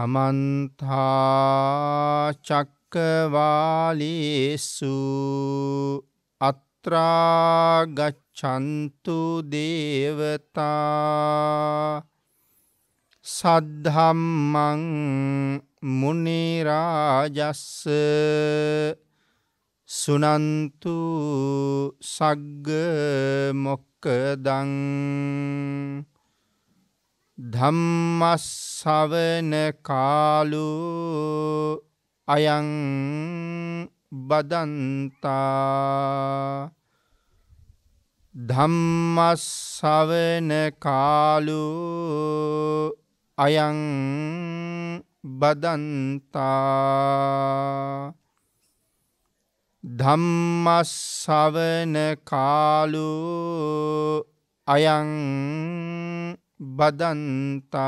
සමන්තා චක්කවාලේසු අත්‍රා ගච්ඡන්තු දේවතා සද්ධම්මං මුනි රාජස්ස සුනන්තු සග්ග මොක්ඛදං ධම්මස්සවන කාලෝ අයං බදන්තා ධම්මස්සවන කාලෝ අයං බදන්තා ධම්මස්සවන කාලෝ අයං බදන්තා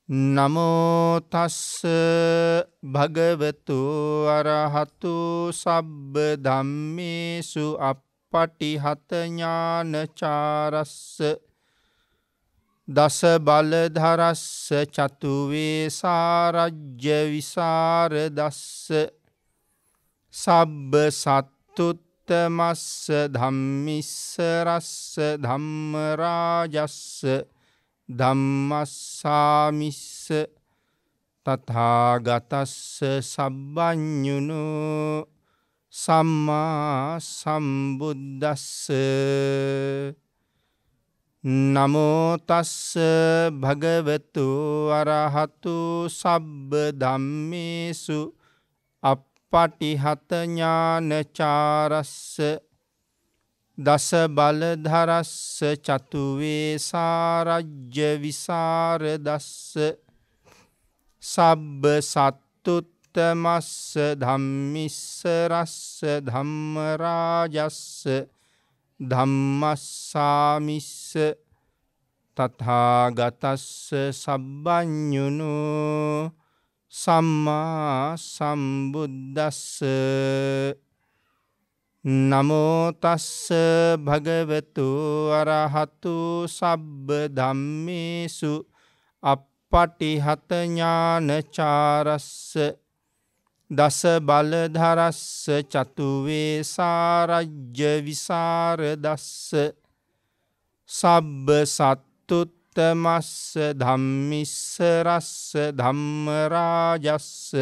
නමෝ තස්ස භගවතු අරහතු සබ්බ ධම්මේසු අප්පටිහත ඥානචාරස්ස දස බලධරස්ස චතු වේසාරජ්‍ය විසරදස්ස සබ්බ සත්තුත් තමස්ස ධම්මිස්ස රස්ස ධම්ම රාජස්ස ධම්මස්සාමිස්ස තථාගතස්ස සබ්බඤුනෝ සම්මා සම්බුද්දස්ස නමෝ තස්ස භගවතු අරහතු සබ්බ ධම්මේසු පටිහත ඥානචාරස්ස දස බලධරස්ස චතු වේසාරජ්‍ය විසරදස්ස සබ්බ සත්තුත්තමස්ස ධම්මිස්ස රස්ස ධම්ම රාජස්ස ධම්මස්සාමිස්ස තථාගතස්ස සබ්බඤුනෝ සම්මා සම්බුද්දස්ස නමෝ තස්ස භගවතු අරහතු සබ්බ ධම්මේසු අප්පටිහත ඥානචාරස්ස දස බලධරස්ස චතු වේසාරජ්‍ය විසරදස්ස සබ්බ සත්තුත් තමස්ස ධම්මිස්ස රස්ස ධම්ම රාජස්ස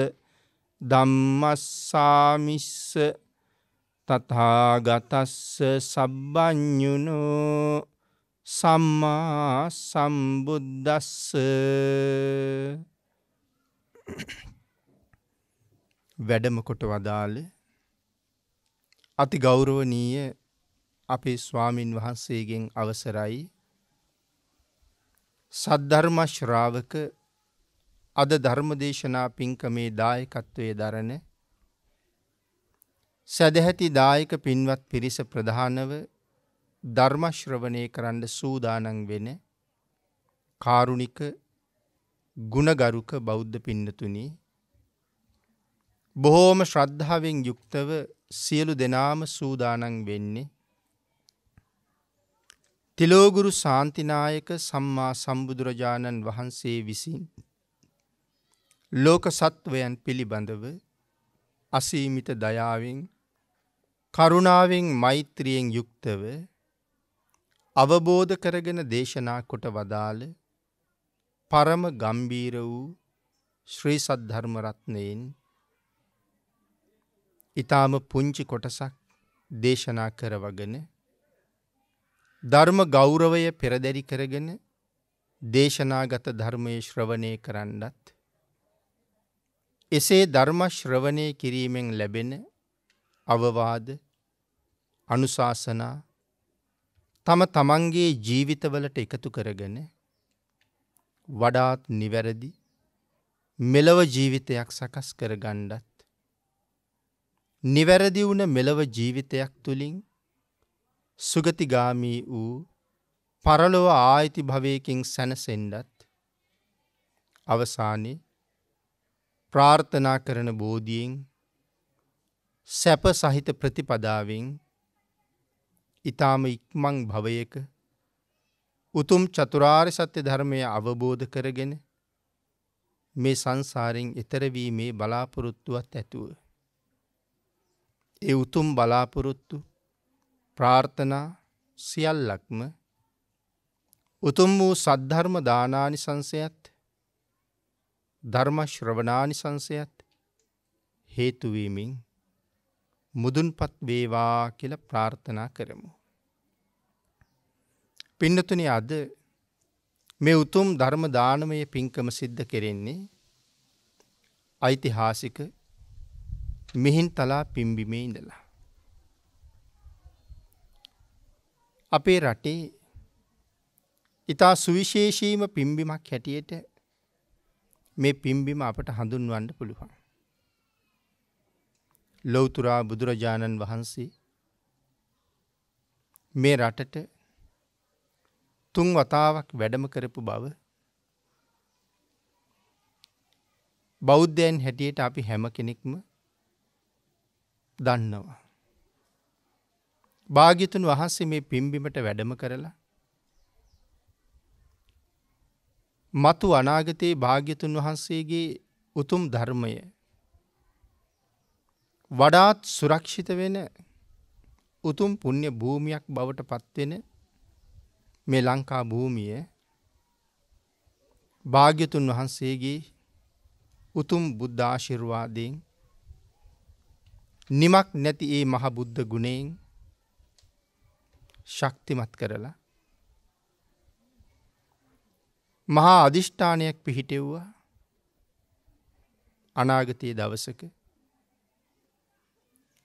ධම්මස්සාමිස්ස තථාගතස්ස සබ්බඤුනෝ සම්මා සම්බුද්දස්ස වැඩම කොට වදාළ අති ගෞරවනීය අපේ ස්වාමින් වහන්සේගෙන් අවසරයි සද්ධර්ම ශ්‍රාවක අද ධර්මදේශනා පින්කමේ දායකත්වයේ දරන සදැහැති දායක පින්වත් පිරිස ප්‍රධානව ධර්ම ශ්‍රවණය කරන්න සූදානම් වෙන කාරුණික ගුණගරුක බෞද්ධ පින්නතුනි බොහෝම ශ්‍රද්ධාවෙන් යුක්තව සියලු දෙනාම සූදානම් වෙන්නේ තිලෝගුරු ශාන්තිනායක සම්මා සම්බුදුරජාණන් වහන්සේ විසින් ලෝක සත්වයන් පිළිබඳව අසීමිත දයාවෙන් කරුණාවෙන් මෛත්‍රියෙන් යුක්තව අවබෝධ කරගෙන දේශනා කොට වදාළ පරම ගම්බීර වූ ශ්‍රී සද්ධර්ම රත්නයෙන් ඊටාම පුංචි කොටසක් දේශනා කරවගෙන ධර්ම ගෞරවය පෙරදරි කරගෙන දේශනාගත ධර්මයේ ශ්‍රවණය කරන්නත් එසේ ධර්ම ශ්‍රවණය කිරීමෙන් ලැබෙන අවවාද අනුශාසනා තම තමන්ගේ ජීවිතවලට එකතු කරගෙන වඩාත් නිවැරදි මෙලව ජීවිතයක් සකස් කරගන්නත් නිවැරදි වුණ මෙලව ජීවිතයක් තුළින් සුගතිගාමී වූ පරලොව ආයිති භවයකින් සැනසෙන්නත් අවසානයේ ප්‍රාර්ථනා කරන බෝධියෙන් සැප සහිත ප්‍රතිපදාවෙන් ඊ타ම ඉක්මන් භවයක උතුම් චතුරාර්ය සත්‍ය ධර්මය අවබෝධ කරගෙන මේ සංසාරයෙන් එතර වීමේ බලාපොරොත්තුවත් ඇතුව ඒ උතුම් බලාපොරොත්තු ප්‍රාර්ථනා සියල්ලක්ම උතුම් වූ සද්ධර්ම දානානිසංසයත් ධර්ම ශ්‍රවණානිසංසයත් හේතු වීමෙන් මුදුන්පත් වේවා කියලා ප්‍රාර්ථනා කරමු. පින්නතුනි, අද මේ උතුම් ධර්ම දානමය පින්කම සිද්ධ කෙරෙන්නේ ඓතිහාසික මිහින්තලා පිම්බිමේ ඉඳලා. අපේ රටේ ඉතා සුවිශේෂීම පිම්බිමක් හැටියට මේ පිම්බිම අපට හඳුන්වන්න පුළුවන්. ලෞතුරා බුදුරජාණන් වහන්සේ මේ රටට 3 වතාවක් වැඩම කරපු බව බෞද්ධයන් හැටියට අපි හැම කෙනෙක්ම දන්නවා. භාග්‍යතුන් වහන්සේ මේ පිම්බිමට වැඩම කරලා මතු අනාගතයේ භාග්‍යතුන් වහන්සේගේ උතුම් ධර්මය වඩාත් සුරක්ෂිත වෙන උතුම් පුණ්‍ය භූමියක් බවට පත්වෙන මේ ලංකා භූමිය භාග්‍යතුන් වහන්සේගේ උතුම් බුද්ධ ආශිර්වාදයෙන් නිමක් නැති ඒ මහ බුද්ධ ගුණයෙන් ශක්තිමත් කරලා මහා අධිෂ්ඨානයක් පිහිටෙව්වා. අනාගතයේ දවසක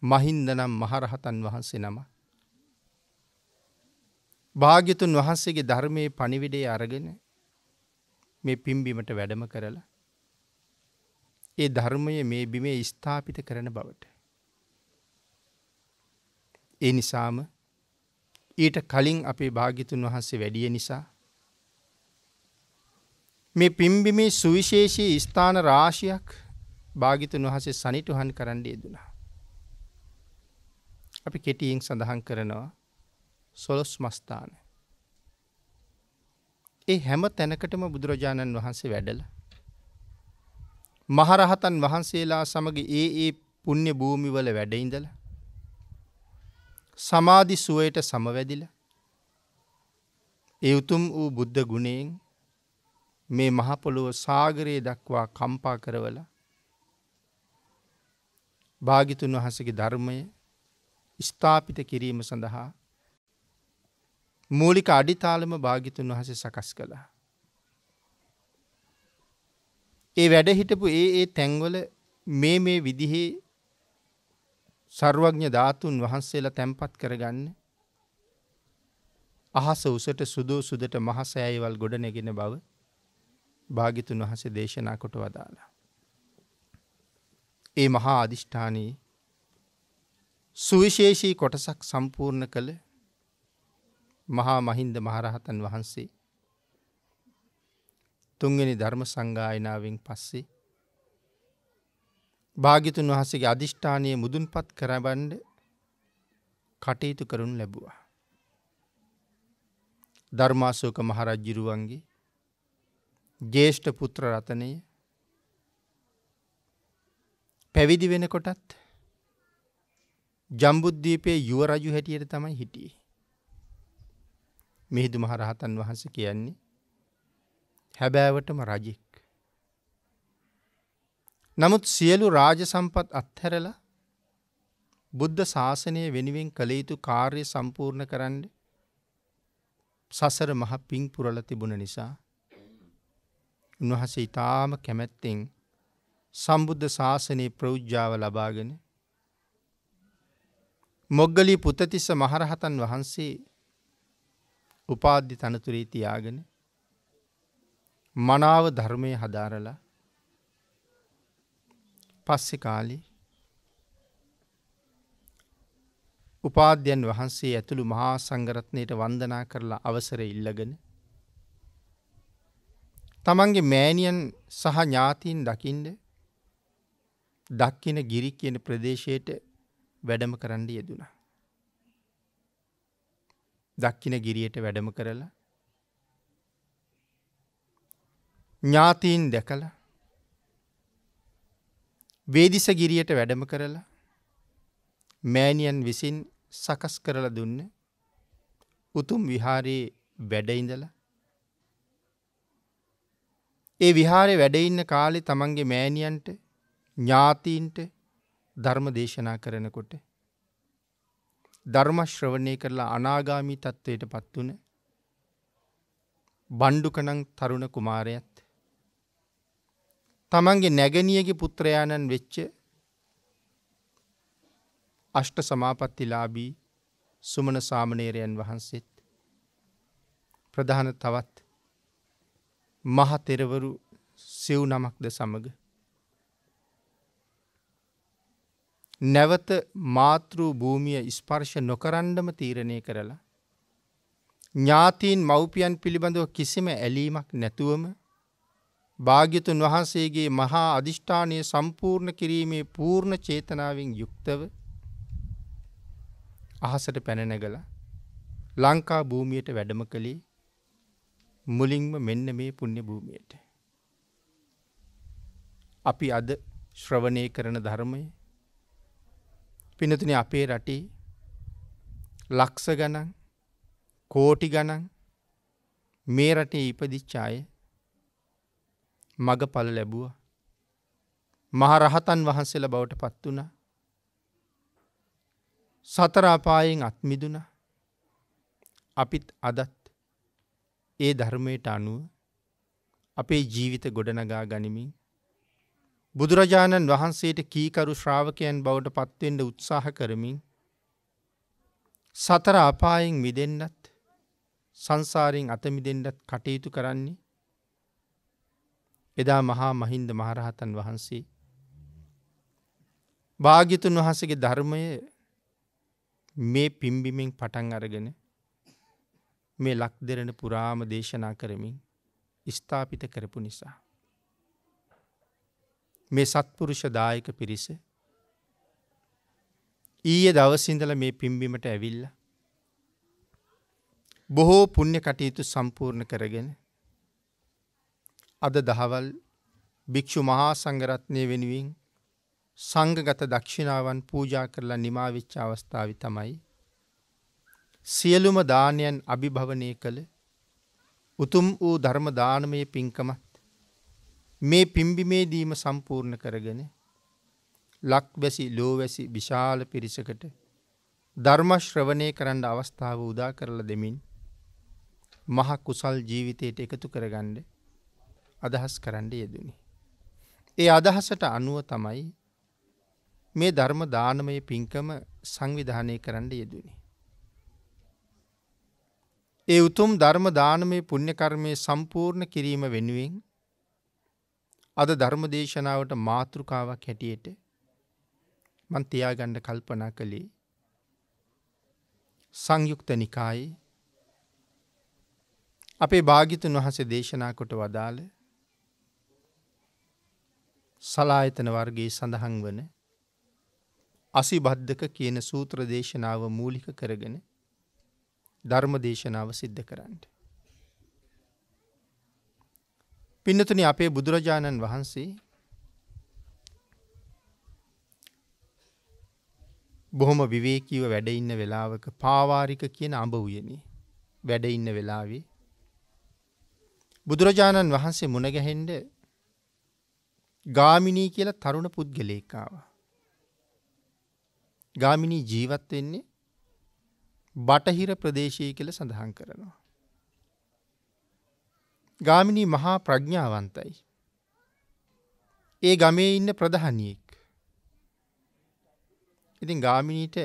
මහින්ද නම් මහරහතන් වහන්සේ නම භාග්‍යතුන් වහන්සේගේ ධර්මයේ පණිවිඩය අරගෙන මේ පිම්බිමට වැඩම කරලා ඒ ධර්මය මේ බිමේ ස්ථාපිත කරන බවට. ඒ නිසාම ඊට කලින් අපේ භාග්‍යතුන් වහන්සේ වැඩිය නිසා මේ පිම්බිමේ සුවිශේෂී ස්ථාන රාශියක් භාග්‍යතුන් වහන්සේ සනිටුහන් කරන්න යෙදුණා. අපි කෙටියෙන් සඳහන් කරනවා 12 මස්ථාන. ඒ හැම තැනකටම බුදුරජාණන් වහන්සේ වැඩලා මහරහතන් වහන්සේලා සමග ඒ පුණ්‍ය භූමිවල වැඩ ඉඳලා සමාධි සුවයට සමවැදිලා ඒ උතුම් වූ බුද්ධ ගුණයෙන් මේ මහ පොළොව සාගරයේ දක්වා කම්පා කරවලා භාග්‍යතුන් වහන්සේගේ ධර්මය ස්ථාපිත කිරීම සඳහා මූලික අඩිතාලම භාග්‍යතුන් වහන්සේ සකස් කළා. ඒ වැඩ හිටපු ඒ තැන්වල මේ විදිහේ සර්වඥ ධාතුන් වහන්සේලා තැන්පත් කරගන්න අහස උසට සුදට මහ සෑයවල් ගොඩ නැගෙන බව භාග්‍යතුන් වහන්සේ දේශනා කොට වදාළා. ඒ මහා අධිෂ්ඨානයේ සුවිශේෂී කොටසක් සම්පූර්ණ කළ මහා මහින්ද මහරහතන් වහන්සේ 3 වෙනි ධර්ම සංගායනාවෙන් පස්සේ භාග්‍යතුන් වහන්සේගේ අධිෂ්ඨානයේ මුදුන්පත් කරවන්න කටයුතු කරනු ලැබුවා. ධර්මාශෝක මහරජුරුවන්ගේ ජේෂ්ඨ පුත්‍ර රතනය පැවිදි වෙනකොටත් ජම්බුද්දීපේ යුව රජු හැටියට තමයි හිටියේ. මිහිඳු මහ රහතන් වහන්සේ කියන්නේ හැබෑවටම රජෙක්. නමුත් සියලු රාජ සම්පත් අත්හැරලා බුද්ධ ශාසනය වෙනුවෙන් කළ යුතු කාර්ය සම්පූර්ණ කරන්න සසර මහ පිං පුරලා තිබුණ නිසා උන්වහන්සේ ඊටාම කැමැත්තෙන් සම්බුද්ධ ශාසනයේ ප්‍රෞජ්‍යාව ලබාගෙන මොග්ගලී පුත්තිස්ස මහරහතන් වහන්සේ උපාධි තනතුරේ තියාගෙන මනාව ධර්මයේ හදාරලා පස්සේ කාලේ උපාධ්‍යයන් වහන්සේ ඇතුළු මහා සංඝරත්නයට වන්දනා කරලා අවසර ඉල්ලගෙන තමන්ගේ මෑණියන් සහ ඥාතීන් දකින්න දක්කින ගිරි කියන ප්‍රදේශයට වැඩම කරන්න යෙදුණා. දක්කින ගිරියට වැඩම කරලා ඥාතීන් දැකලා වේදිස ගිරියට වැඩම කරලා මෑණියන් විසින් සකස් කරලා දුන්න උතුම් විහාරයේ වැඩ ඉඳලා ඒ විහාරේ වැඩ ඉන්න කාලේ තමන්ගේ මෑණියන්ට ඥාතීන්ට ධර්ම දේශනා කරනකොට ධර්ම ශ්‍රවණය කරලා අනාගාමී තත්වයට පත් වුණ බණ්ඩුකණන් තරුණ කුමාරයාත් තමන්ගේ නැගණියගේ පුත්‍රයාණන් වෙච්ච අෂ්ට සමාපත්තිලාභී සුමන සාමණේරයන් වහන්සේත් ප්‍රධාන තවත් මහ තෙරවරු සිව් නමක්ද සමග නැවත මාතෘ භූමිය ස්පර්ශ නොකරන්නම තීරණය කරලා ඥාතීන් මව්පියන් පිළිබඳව කිසිම ඇලීමක් නැතුවම භාග්‍යතුන් වහන්සේගේ මහා අධිෂ්ඨානය සම්පූර්ණ කිරීමේ පූර්ණ චේතනාවෙන් යුක්තව අහසට පැන නැගලා ලංකා භූමියට වැඩම කළේ මුලින්ම මෙන්න මේ පුණ්‍ය භූමියට. අපි අද ශ්‍රවණය කරන ධර්මය පිනතුනේ අපේ රටේ ලක්ෂ ගණන් කෝටි ගණන් මේ රටේ ඉපදිච්ච අය මගඵල ලැබුවා. මහ රහතන් වහන්සේලා බවට පත් වුණා. සතර අපායෙන් අත් මිදුණා. අපිත් අදත් ඒ ධර්මයට අනුව අපේ ජීවිත ගොඩනගා ගනිමින් බුදුරජාණන් වහන්සේට කීකරු ශ්‍රාවකයන් බවට පත්වෙන්න උත්සාහ කරමින් සතර අපායෙන් මිදෙන්නත් සංසාරයෙන් අත මිදෙන්නත් කටයුතු කරන්නේ එදා මහා මහින්ද මහරහතන් වහන්සේ භාග්‍යතුන් වහන්සේගේ ධර්මය මේ පිම්බිමෙන් පටන් අරගෙන මේ ලක්දෙරණ පුරාම දේශනා කරමින් ස්ථාපිත කරපු නිසා මේ සත්පුරුෂ දායක පිරිස ඊයේ දවසේ ඉඳලා මේ පිම්බිමට ඇවිල්ලා බොහෝ පුණ්‍ය කටයුතු සම්පූර්ණ කරගෙන අද දහවල් භික්ෂු මහා සංඝරත්නය වෙනුවෙන් සංඝගත දක්ෂිනාවන් පූජා කරලා නිමා වෙච්ච අවස්ථාවේ තමයි සියලුම දානයන් අභිභවනය කළ උතුම් වූ ධර්ම දානමය පින්කමත් මේ පිම්බිමේදීම සම්පූර්ණ කරගෙන ලක්වැසි ලෝවැසි විශාල පිරිසකට ධර්ම ශ්‍රවණය කරන්න අවස්ථාව උදා කරලා දෙමින් මහ කුසල් ජීවිතයට එකතු කරගන්න අදහස් කරන්න යෙදුනි. ඒ අදහසට අනුව තමයි මේ ධර්ම දානමය පින්කම සංවිධානය කරන්න යෙදුනි. ඒ උතුම් ධර්ම දානමය පුණ්‍ය කර්මය සම්පූර්ණ කිරීම වෙනුවෙන් අද ධර්ම දේශනාවට මාතෘකාවක් හැටියට මන් තියාගන්න කල්පනා කළේ සංයුක්ත නිකායේ අපේ භාග්‍යතුන් වහන්සේ දේශනා කොට වදාළ සලායතන වර්ගයේ සඳහන් වන අසිබද්ධක කියන සූත්‍ර දේශනාව මූලික කරගෙන ධර්ම දේශනාව සිද්ධ කරන්න. පින්නතුනි අපේ බුදුරජාණන් වහන්සේ බොහොම විවේකීව වැඩ ඉන්න වෙලාවක පාවාරික කියන අඹ උයනේ වැඩ ඉන්න වෙලාවේ බුදුරජාණන් වහන්සේ මුණ ගැහෙන්න ගාමිණී කියලා තරුණ පුද්ගලයෙක් ආවා. ගාමිණී ජීවත් වෙන්නේ බටහිර ප්‍රදේශයේ කියලා සඳහන් කරනවා. ගාමිණී මහා ප්‍රඥාවන්තයි. ඒ ගමේ ඉන්න ප්‍රධානියෙක්. ඉතින් ගාමිණීට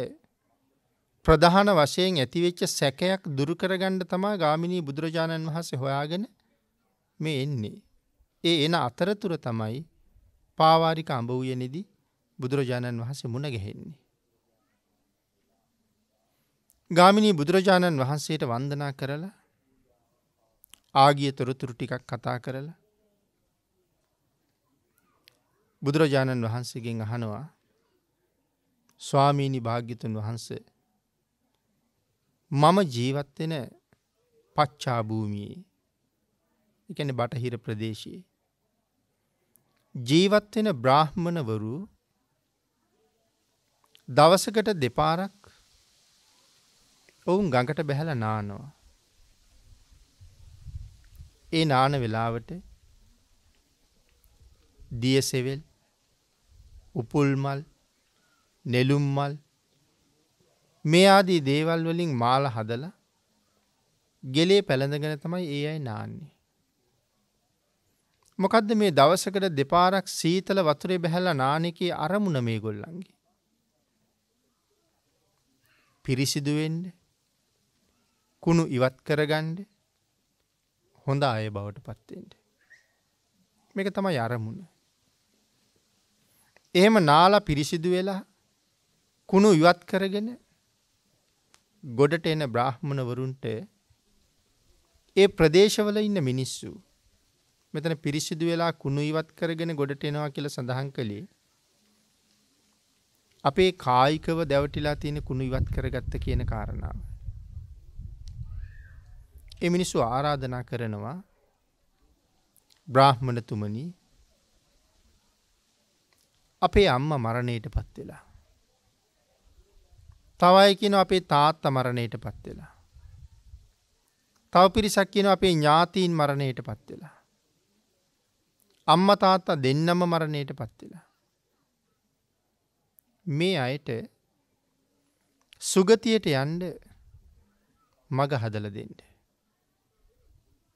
ප්‍රධාන වශයෙන් ඇතිවෙච්ච සැකයක් දුරු කරගන්න තමයි ගාමිණී බුදුරජාණන් වහන්සේ හොයාගෙන මේ එන්නේ. ඒ එන අතරතුර තමයි පාවාරික අඹ උයනේදී බුදුරජාණන් වහන්සේ මුණ ගැහෙන්නේ. ගාමිණී බුදුරජාණන් වහන්සේට වන්දනා කරලා ආගිය තොරතුරු ටිකක් කතා කරලා බුදුරජාණන් වහන්සේගෙන් අහනවා ස්වාමීනි භාග්‍යතුන් වහන්සේ මම ජීවත් වෙන පච්චා භූමියේ ඒ කියන්නේ බටහිර ප්‍රදේශයේ ජීවත් වෙන බ්‍රාහ්මණවරු දවසකට දෙපාරක් ඔවුන් ගඟට බැහැලා නානවා. ඒ නාන වෙලාවට දියසෙවල්, උපුල් මල්, නෙළුම් මල් මේ ආදී දේවල් වලින් මාල හදලා ගෙලේ පැලඳගෙන තමයි ඒ අය නාන්නේ. මොකද්ද මේ දවසකට දෙපාරක් සීතල වතුරේ බැහැලා නාන එකේ අරමුණ මේගොල්ලන්ගේ? පිරිසිදු වෙන්න, කුණු ඉවත් කරගන්න, හොඳ අය බවට පත් වෙන්න. මේක තමයි අරමුණ. එහෙම නාලා පිරිසිදු වෙලා කුණු ඉවත් කරගෙන ගොඩට එන බ්‍රාහ්මණවරුන්ට ඒ ප්‍රදේශවල ඉන්න මිනිස්සු මෙතන පිරිසිදු වෙලා කුණු ඉවත් කරගෙන ගොඩට එනවා කියලා සඳහන් කළේ අපේ කායිකව දැවටිලා තියෙන කුණු ඉවත් කරගත්ත කියන කාරණාව. ඒ මිනිස්සු ආරාධනා කරනවා බ්‍රාහ්මණතුමනි අපේ අම්මා මරණයට පත් වෙලා. තව අය කියනවා අපේ තාත්තා මරණයට පත් වෙලා. තව පිරිසක් කියනවා අපේ ඥාතීන් මරණයට පත් වෙලා. අම්මා තාත්තා දෙන්නම මරණයට පත් වෙලා. මේ අයට සුගතියට යන්න මග හදලා දෙන්න.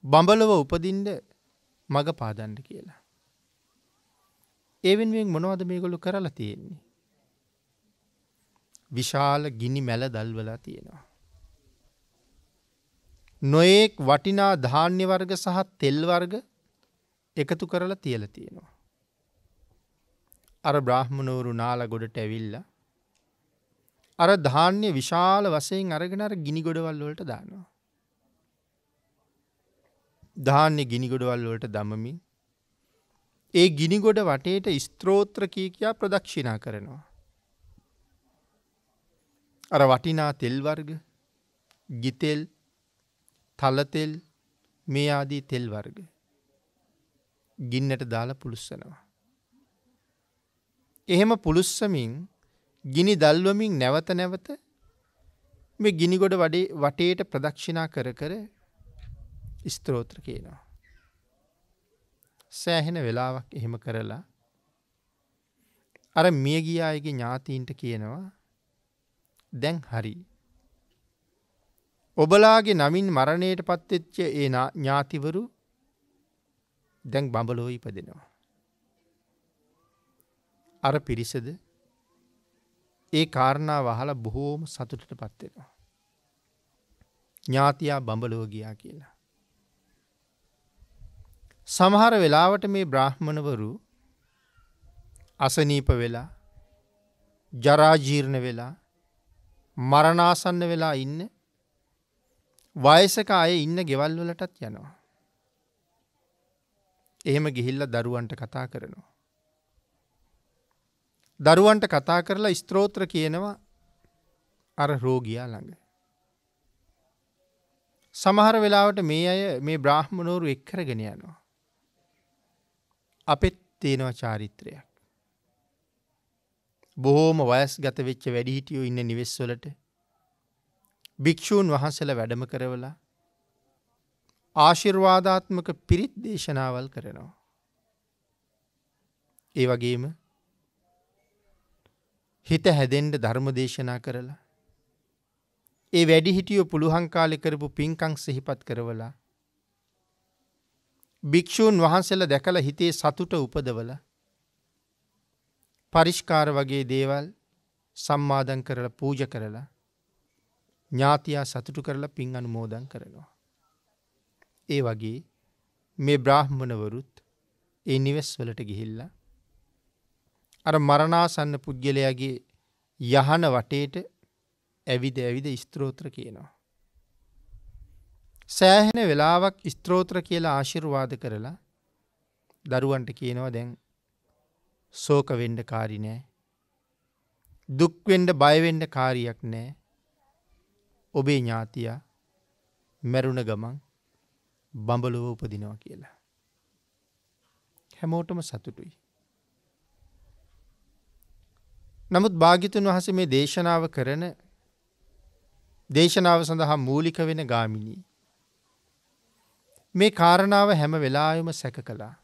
බඹලව උපදින්න මග පාදන්න කියලා. ඒ වෙනුවෙන් මොනවද මේගොල්ලෝ කරලා තියෙන්නේ? විශාල ගිනි මැල දල්වලා තියෙනවා. නොයෙක් වටිනා ධාන්‍ය වර්ග සහ තෙල් වර්ග එකතු කරලා තියලා තියෙනවා. අර බ්‍රාහ්මණවරු නාලා ගොඩට ඇවිල්ලා අර ධාන්‍ය විශාල වශයෙන් අරගෙන අර ගිනි ගොඩවල් වලට දානවා. ධාන්‍ය ගිනි ගොඩවල් වලට දමමින් ඒ ගිනි ගොඩ වටේට ස්තෝත්‍ර කියා ප්‍රදක්ෂිනා කරනවා. අර වටිනා තෙල් වර්ග, ගිතෙල්, තල තෙල් මේ ආදී තෙල් වර්ග ගින්නට දාලා පුලුස්සනවා. එහෙම පුලුස්සමින් ගිනි දල්වමින් නැවත නැවත මේ ගිනි ගොඩ වටේට ප්‍රදක්ෂිනා කර කර ස්තෝත්‍ර කියනවා. සෑහෙන වෙලාවක් එහෙම කරලා අර මිය ගිය අයගේ ඥාතීන්ට කියනවා දැන් හරි. ඔබලාගේ නමින් මරණයට පත්වෙච්ච ඒ ඥාතිවරු දැන් බඹලෝ ඉපදෙනවා. අර පිරිසද ඒ කාරණාව අහලා බොහෝම සතුටට පත් වෙනවා. ඥාතියා බඹලෝ ගියා කියලා. සමහර වෙලාවට මේ බ්‍රාහ්මණවරු අසනීප වෙලා, ජරා ජීර්ණ වෙලා, මරණාසන්න වෙලා ඉන්න වයසක අය ඉන්න ගෙවල් වලටත් යනවා. එහෙම ගිහිල්ලා දරුවන්ට කතා කරනවා. දරුවන්ට කතා කරලා ස්තෝත්‍ර කියනවා අර රෝගියා ළඟ. සමහර වෙලාවට මේ අය මේ බ්‍රාහ්මණවරු එක් කරගෙන යනවා. අපෙත් තියෙනවා චාරිත්‍රයක්. බොහෝම වයස්ගත වෙච්ච වැඩිහිටියෝ ඉන්න නිවෙස් වලට භික්ෂූන් වහන්සේලා වැඩම කරවලා ආශිර්වාදාත්මක පිරිත් දේශනාවල් කරනවා. ඒ වගේම හිත හැදෙන්න ධර්ම දේශනා කරලා ඒ වැඩිහිටියෝ පුළුවන් කාලේ කරපු පින්කම් සිහිපත් කරවලා භික්ෂූන් වහන්සේලා දැකලා හිතේ සතුට උපදවල පරිස්කාර වගේ දේවල් සම්මාදන් කරලා පූජ කරලා ඥාතියා සතුටු කරලා පින් අනුමෝදන් කරනවා. ඒ වගේ මේ බ්‍රාහ්මණවරුත් ඒ නිවෙස් වලට ගිහිල්ලා අර මරණාසන්න පුද්ගලයාගේ යහන වටේට ඇවිද ඇවිද ස්තෝත්‍ර කියනවා. සෑහෙන වෙලාවක් ස්තෝත්‍ර කියලා ආශිර්වාද කරලා දරුවන්ට කියනවා දැන් ශෝක වෙන්න කාරි නෑ. දුක් වෙන්න බය වෙන්න කාරියක් නෑ. ඔබේ ඥාතියා මැරුණ ගමන් බඹලොව උපදිනවා කියලා. හැමෝටම සතුටුයි. නමුත් භාග්‍යතුන් වහන්සේ මේ දේශනාව කරන දේශනාව සඳහා මූලික වෙන ගාමිණී මේ කාරණාව හැම වෙලාවෙම සැක කළා.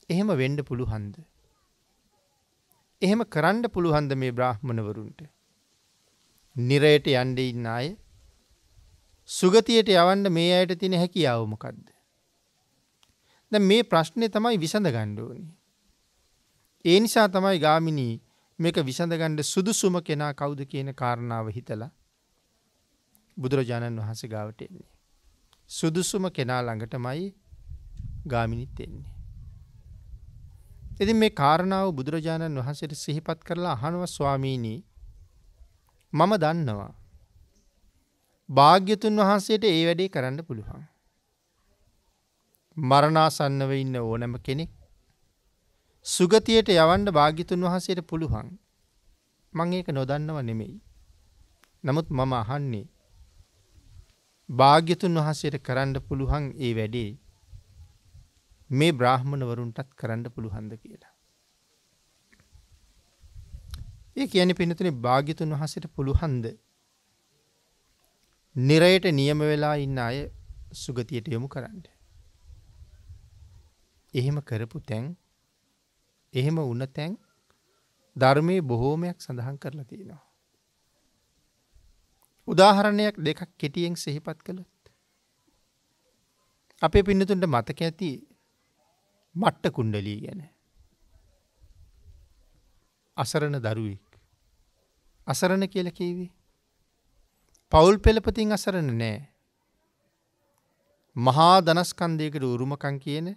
එහෙම වෙන්න පුළුවන්ද? එහෙම කරන්න පුළුවන්ද මේ බ්‍රාහ්මණවරුන්ට? නිරයට යන්න ඉන්න අය සුගතියට යවන්න මේ අයට තියෙන හැකියාව මොකද්ද? දැන් මේ ප්‍රශ්නේ තමයි විසඳ ගන්න ඕනේ. ඒ නිසා තමයි ගාමිණී මේක විසඳ ගන්න සුදුසුම කෙනා කවුද කියන කාරණාව හිතලා බුදුරජාණන් වහන්සේ ගාවට එන්නේ. සුදුසුම කෙනා ළඟටමයි ගාමිණීත් එන්නේ. ඉතින් මේ කාරණාව බුදුරජාණන් වහන්සේට සිහිපත් කරලා අහනවා ස්වාමීනි මම දන්නවා භාග්‍යතුන් වහන්සේට ඒ වැඩේ කරන්න පුළුවන්. මරණාසන්නව ඉන්න ඕනම කෙනෙක් සුගතියට යවන්න භාග්‍යතුන් වහන්සේට පුළුවන්. මම ඒක නොදන්නව නෙමෙයි. නමුත් මම අහන්නේ භාග්‍යතුන් වහන්සේට කරන්න පුළුවන් ඒ වැඩේ මේ බ්‍රාහ්මණවරුන්ටත් කරන්න පුළුවන්ද කියලා. ඒ කියන්නේ පින්නතුනේ භාග්‍යතුන් වහන්සේට පුළුවන්ද නිරයට නියම වෙලා ඉන්න අය සුගතියට යොමු කරන්න. එහෙම කරපු තැන් එහෙම වුණ තැන් ධර්මයේ බොහෝමයක් සඳහන් කරලා තියෙනවා. උදාහරණයක් දෙකක් කෙටියෙන් සිහිපත් කළොත් අපේ පින්නතුන්ට මතක ඇති මට්ට කුණ්ඩලී ගැන. අසරණ දරුවෙක්. අසරණ කියලා කිව්වේ පෞල් පෙළපතින් අසරණ නෑ. මහා ධනස්කන්ධයකට උරුමකම් කියන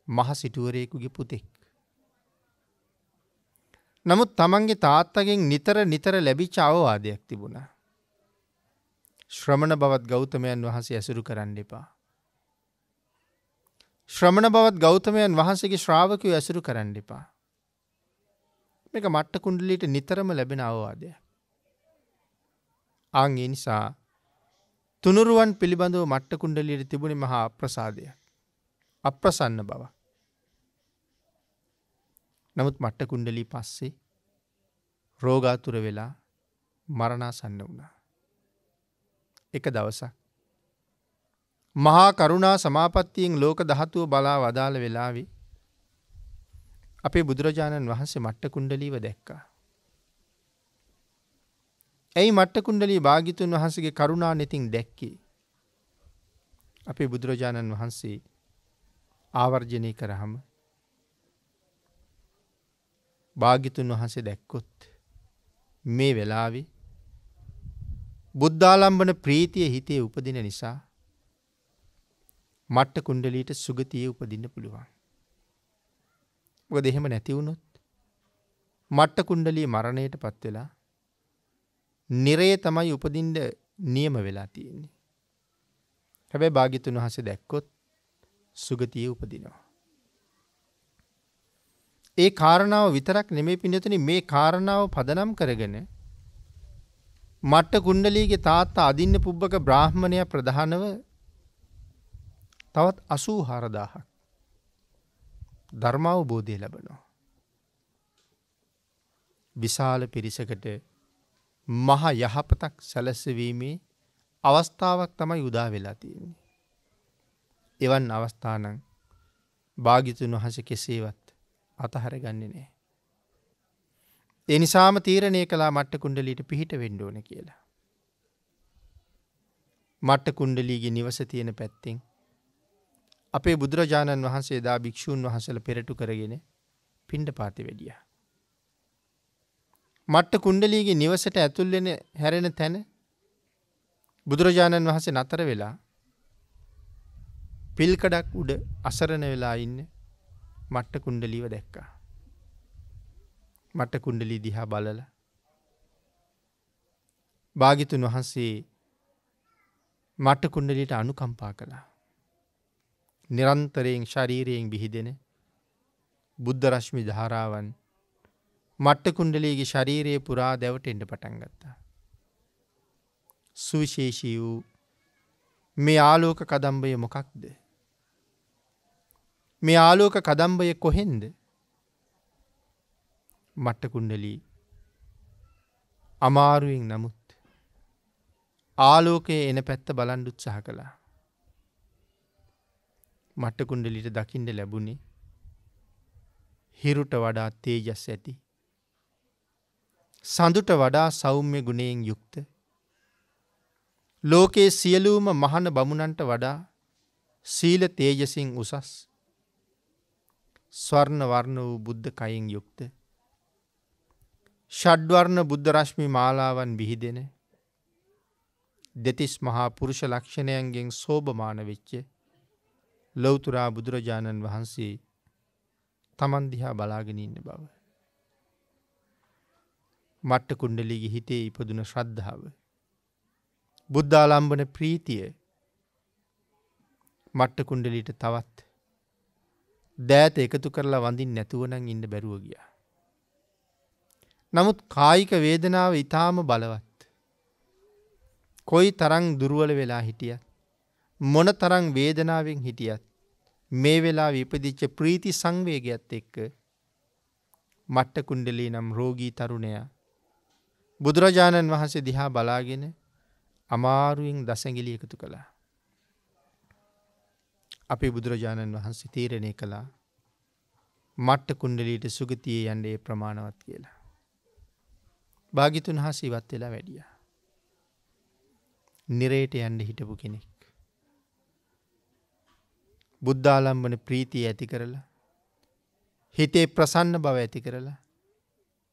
මහ සිටුවරයෙකුගේ පුතෙක්. නමුත් තමන්ගේ තාත්තගෙන් නිතර ලැබිච්ච අවවාදයක් තිබුණා. ශ්‍රමණ බවත් ගෞතමයන් වහන්සේ ඇසුරු කරන්න එපා. ශ්‍රමණ බවත් ගෞතමයන් වහන්සේගේ ශ්‍රාවකයෝ ඇසුරු කරන්න එපා. මේක මට්ට කුණ්ඩලීට නිතරම ලැබෙන අවවාදයක්. ආන් ඒ නිසා තුනුරුවන් පිළිබඳව මට්ට කුණ්ඩලීට තිබුණේ මහා අප්‍රසාදයක්. අප්‍රසන්න බවක්. නමුත් මට්ට කුණ්ඩලී පස්සේ රෝගාතුර වෙලා මරණාසන්න වුණා. එක දවසක් මහා කරුණා සමාපත්තියෙන් ලෝක ධාතුව බලා වදාළ වෙලාවේ අපේ බුදුරජාණන් වහන්සේ මට්ට කුණ්ඩලීව දැක්කා. ඇයි මට්ට කුණ්ඩලී භාග්‍යතුන් වහන්සේගේ කරුණා නෙතින් දැක්කේ? අපේ බුදුරජාණන් වහන්සේ ආවර්ජනය කරාම භාග්‍යතුන් වහන්සේ දැක්කොත් මේ වෙලාවේ බුද්ධාලම්බන ප්‍රීතිය හිතේ උපදින නිසා මට්ට කුණ්ඩලීට සුගතියේ උපදින්න පුළුවන්. මොකද එහෙම නැති වුණොත් මට්ට කුණ්ඩලී මරණයට පත් වෙලා නිරයේ තමයි උපදින්න නියම වෙලා තියෙන්නේ. හැබැයි භාග්‍යතුන් වහන්සේ දැක්කොත් සුගතියේ උපදිනවා. ඒ කාරණාව විතරක් නෙමෙයි පින්නතුනි, මේ කාරණාව පදනම් කරගෙන මට්ට කුණ්ඩලීගේ තාත්තා අදින්න පුබ්බක බ්‍රාහ්මණයා ප්‍රධානව තවත් 84000ක් ධර්මාවබෝධය ලැබෙනවා. විශාල පිරිසකට මහ යහපතක් සැලසවීමේ අවස්ථාවක් තමයි උදා වෙලා තියෙන්නේ. එවන් අවස්ථානම් භාග්‍යතුන් වහන්සේ කෙසේවත් අතහරගන්නේ නැහැ. ඒ නිසාම තීරණය කළා මට්ට කුණ්ඩලීට පිහිට වෙන්න ඕන කියලා. මට්ට කුණ්ඩලීගේ නිවස තියෙන පැත්තෙන් අපේ බුදුරජාණන් වහන්සේ දා භික්ෂූන් වහන්සේලා පෙරටු කරගෙන පිණ්ඩපාතේ වැඩියා. මට්ට කුණ්ඩලීගේ නිවසට ඇතුල් වෙන හැරෙන තැන බුදුරජාණන් වහන්සේ නතර වෙලා පිල්කඩක් උඩ අසරණ වෙලා ඉන්න මට්ට කුණ්ඩලීව දැක්කා. මට්ට කුණ්ඩලී දිහා බලලා භාග්‍යතුන් වහන්සේ මට්ට කුණ්ඩලීට අනුකම්පා කළා. නිරන්තරයෙන් ශරීරයෙන් බිහිදෙන බුද්ධ රශ්මි ධාරාවන් මට්ට කුණ්ඩලීගේ ශරීරයේ පුරා දැවටෙන්න පටන් ගත්තා. සුවිශේෂී වූ මේ ආලෝක කදම්බය මොකක්ද? මේ ආලෝක කදම්බය කොහෙන්ද? මට්ට කුණ්ඩලී අමාරුවෙන් නමුත් ආලෝකයේ එන පැත්ත බලන් උත්සාහ කළා. මට්ට කුණ්ඩලීට දකින්න ලැබුණේ හිරුට වඩා තේජස් ඇති, සඳුට වඩා සෞම්‍ය ගුණයෙන් යුක්ත, ලෝකයේ සියලුම මහාන බමුණන්ට වඩා සීල තේජසින් උසස්, ස්වර්ණ වර්ණ වූ බුද්ධ කයෙන් යුක්ත, ෂඩ්වර්ණ බුද්ධ රශ්මි මාලාවන් බිහිදෙන, දෙතිස් මහා පුරුෂ ලක්ෂණයන්ගෙන් සෝභමාන වෙච්ච ලෞතුරා බුදුරජාණන් වහන්සේ තමන් දිහා බලාගෙන ඉන්න බව. මට්ට කුණ්ඩලීගේ හිතේ ඉපදුන ශ්‍රද්ධාව, බුද්ධාලම්බන ප්‍රීතිය මට්ට කුණ්ඩලීට තවත් දෑත එකතු කරලා වඳින්න නැතුව නම් ඉන්න බැරුව ගියා. නමුත් කායික වේදනාව ඊටාම බලවත්. කොයි තරම් දුර්වල වෙලා හිටියත්, මොන තරම් වේදනාවෙන් හිටියත්, මේ වෙලාවේ ඉපදිච්ච ප්‍රීති සංවේගයත් එක්ක මට්ට කුණ්ඩලී නම් රෝගී තරුණයා බුදුරජාණන් වහන්සේ දිහා බලාගෙන අමාරුවෙන් දසඟිලි එකතු කළා. අපේ බුදුරජාණන් වහන්සේ තීරණය කළා මට්ට කුණ්ඩලීට සුගතියේ යන්නේ ප්‍රමාණවත් කියලා. භාග්‍යතුන් වහන්සේ ඉවත් වෙලා වැඩියා. නිරේට යන්න හිටපු කෙනෙක් බුද්ධාලම්බන ප්‍රීතිය ඇති කරලා, හිතේ ප්‍රසන්න බව ඇති කරලා,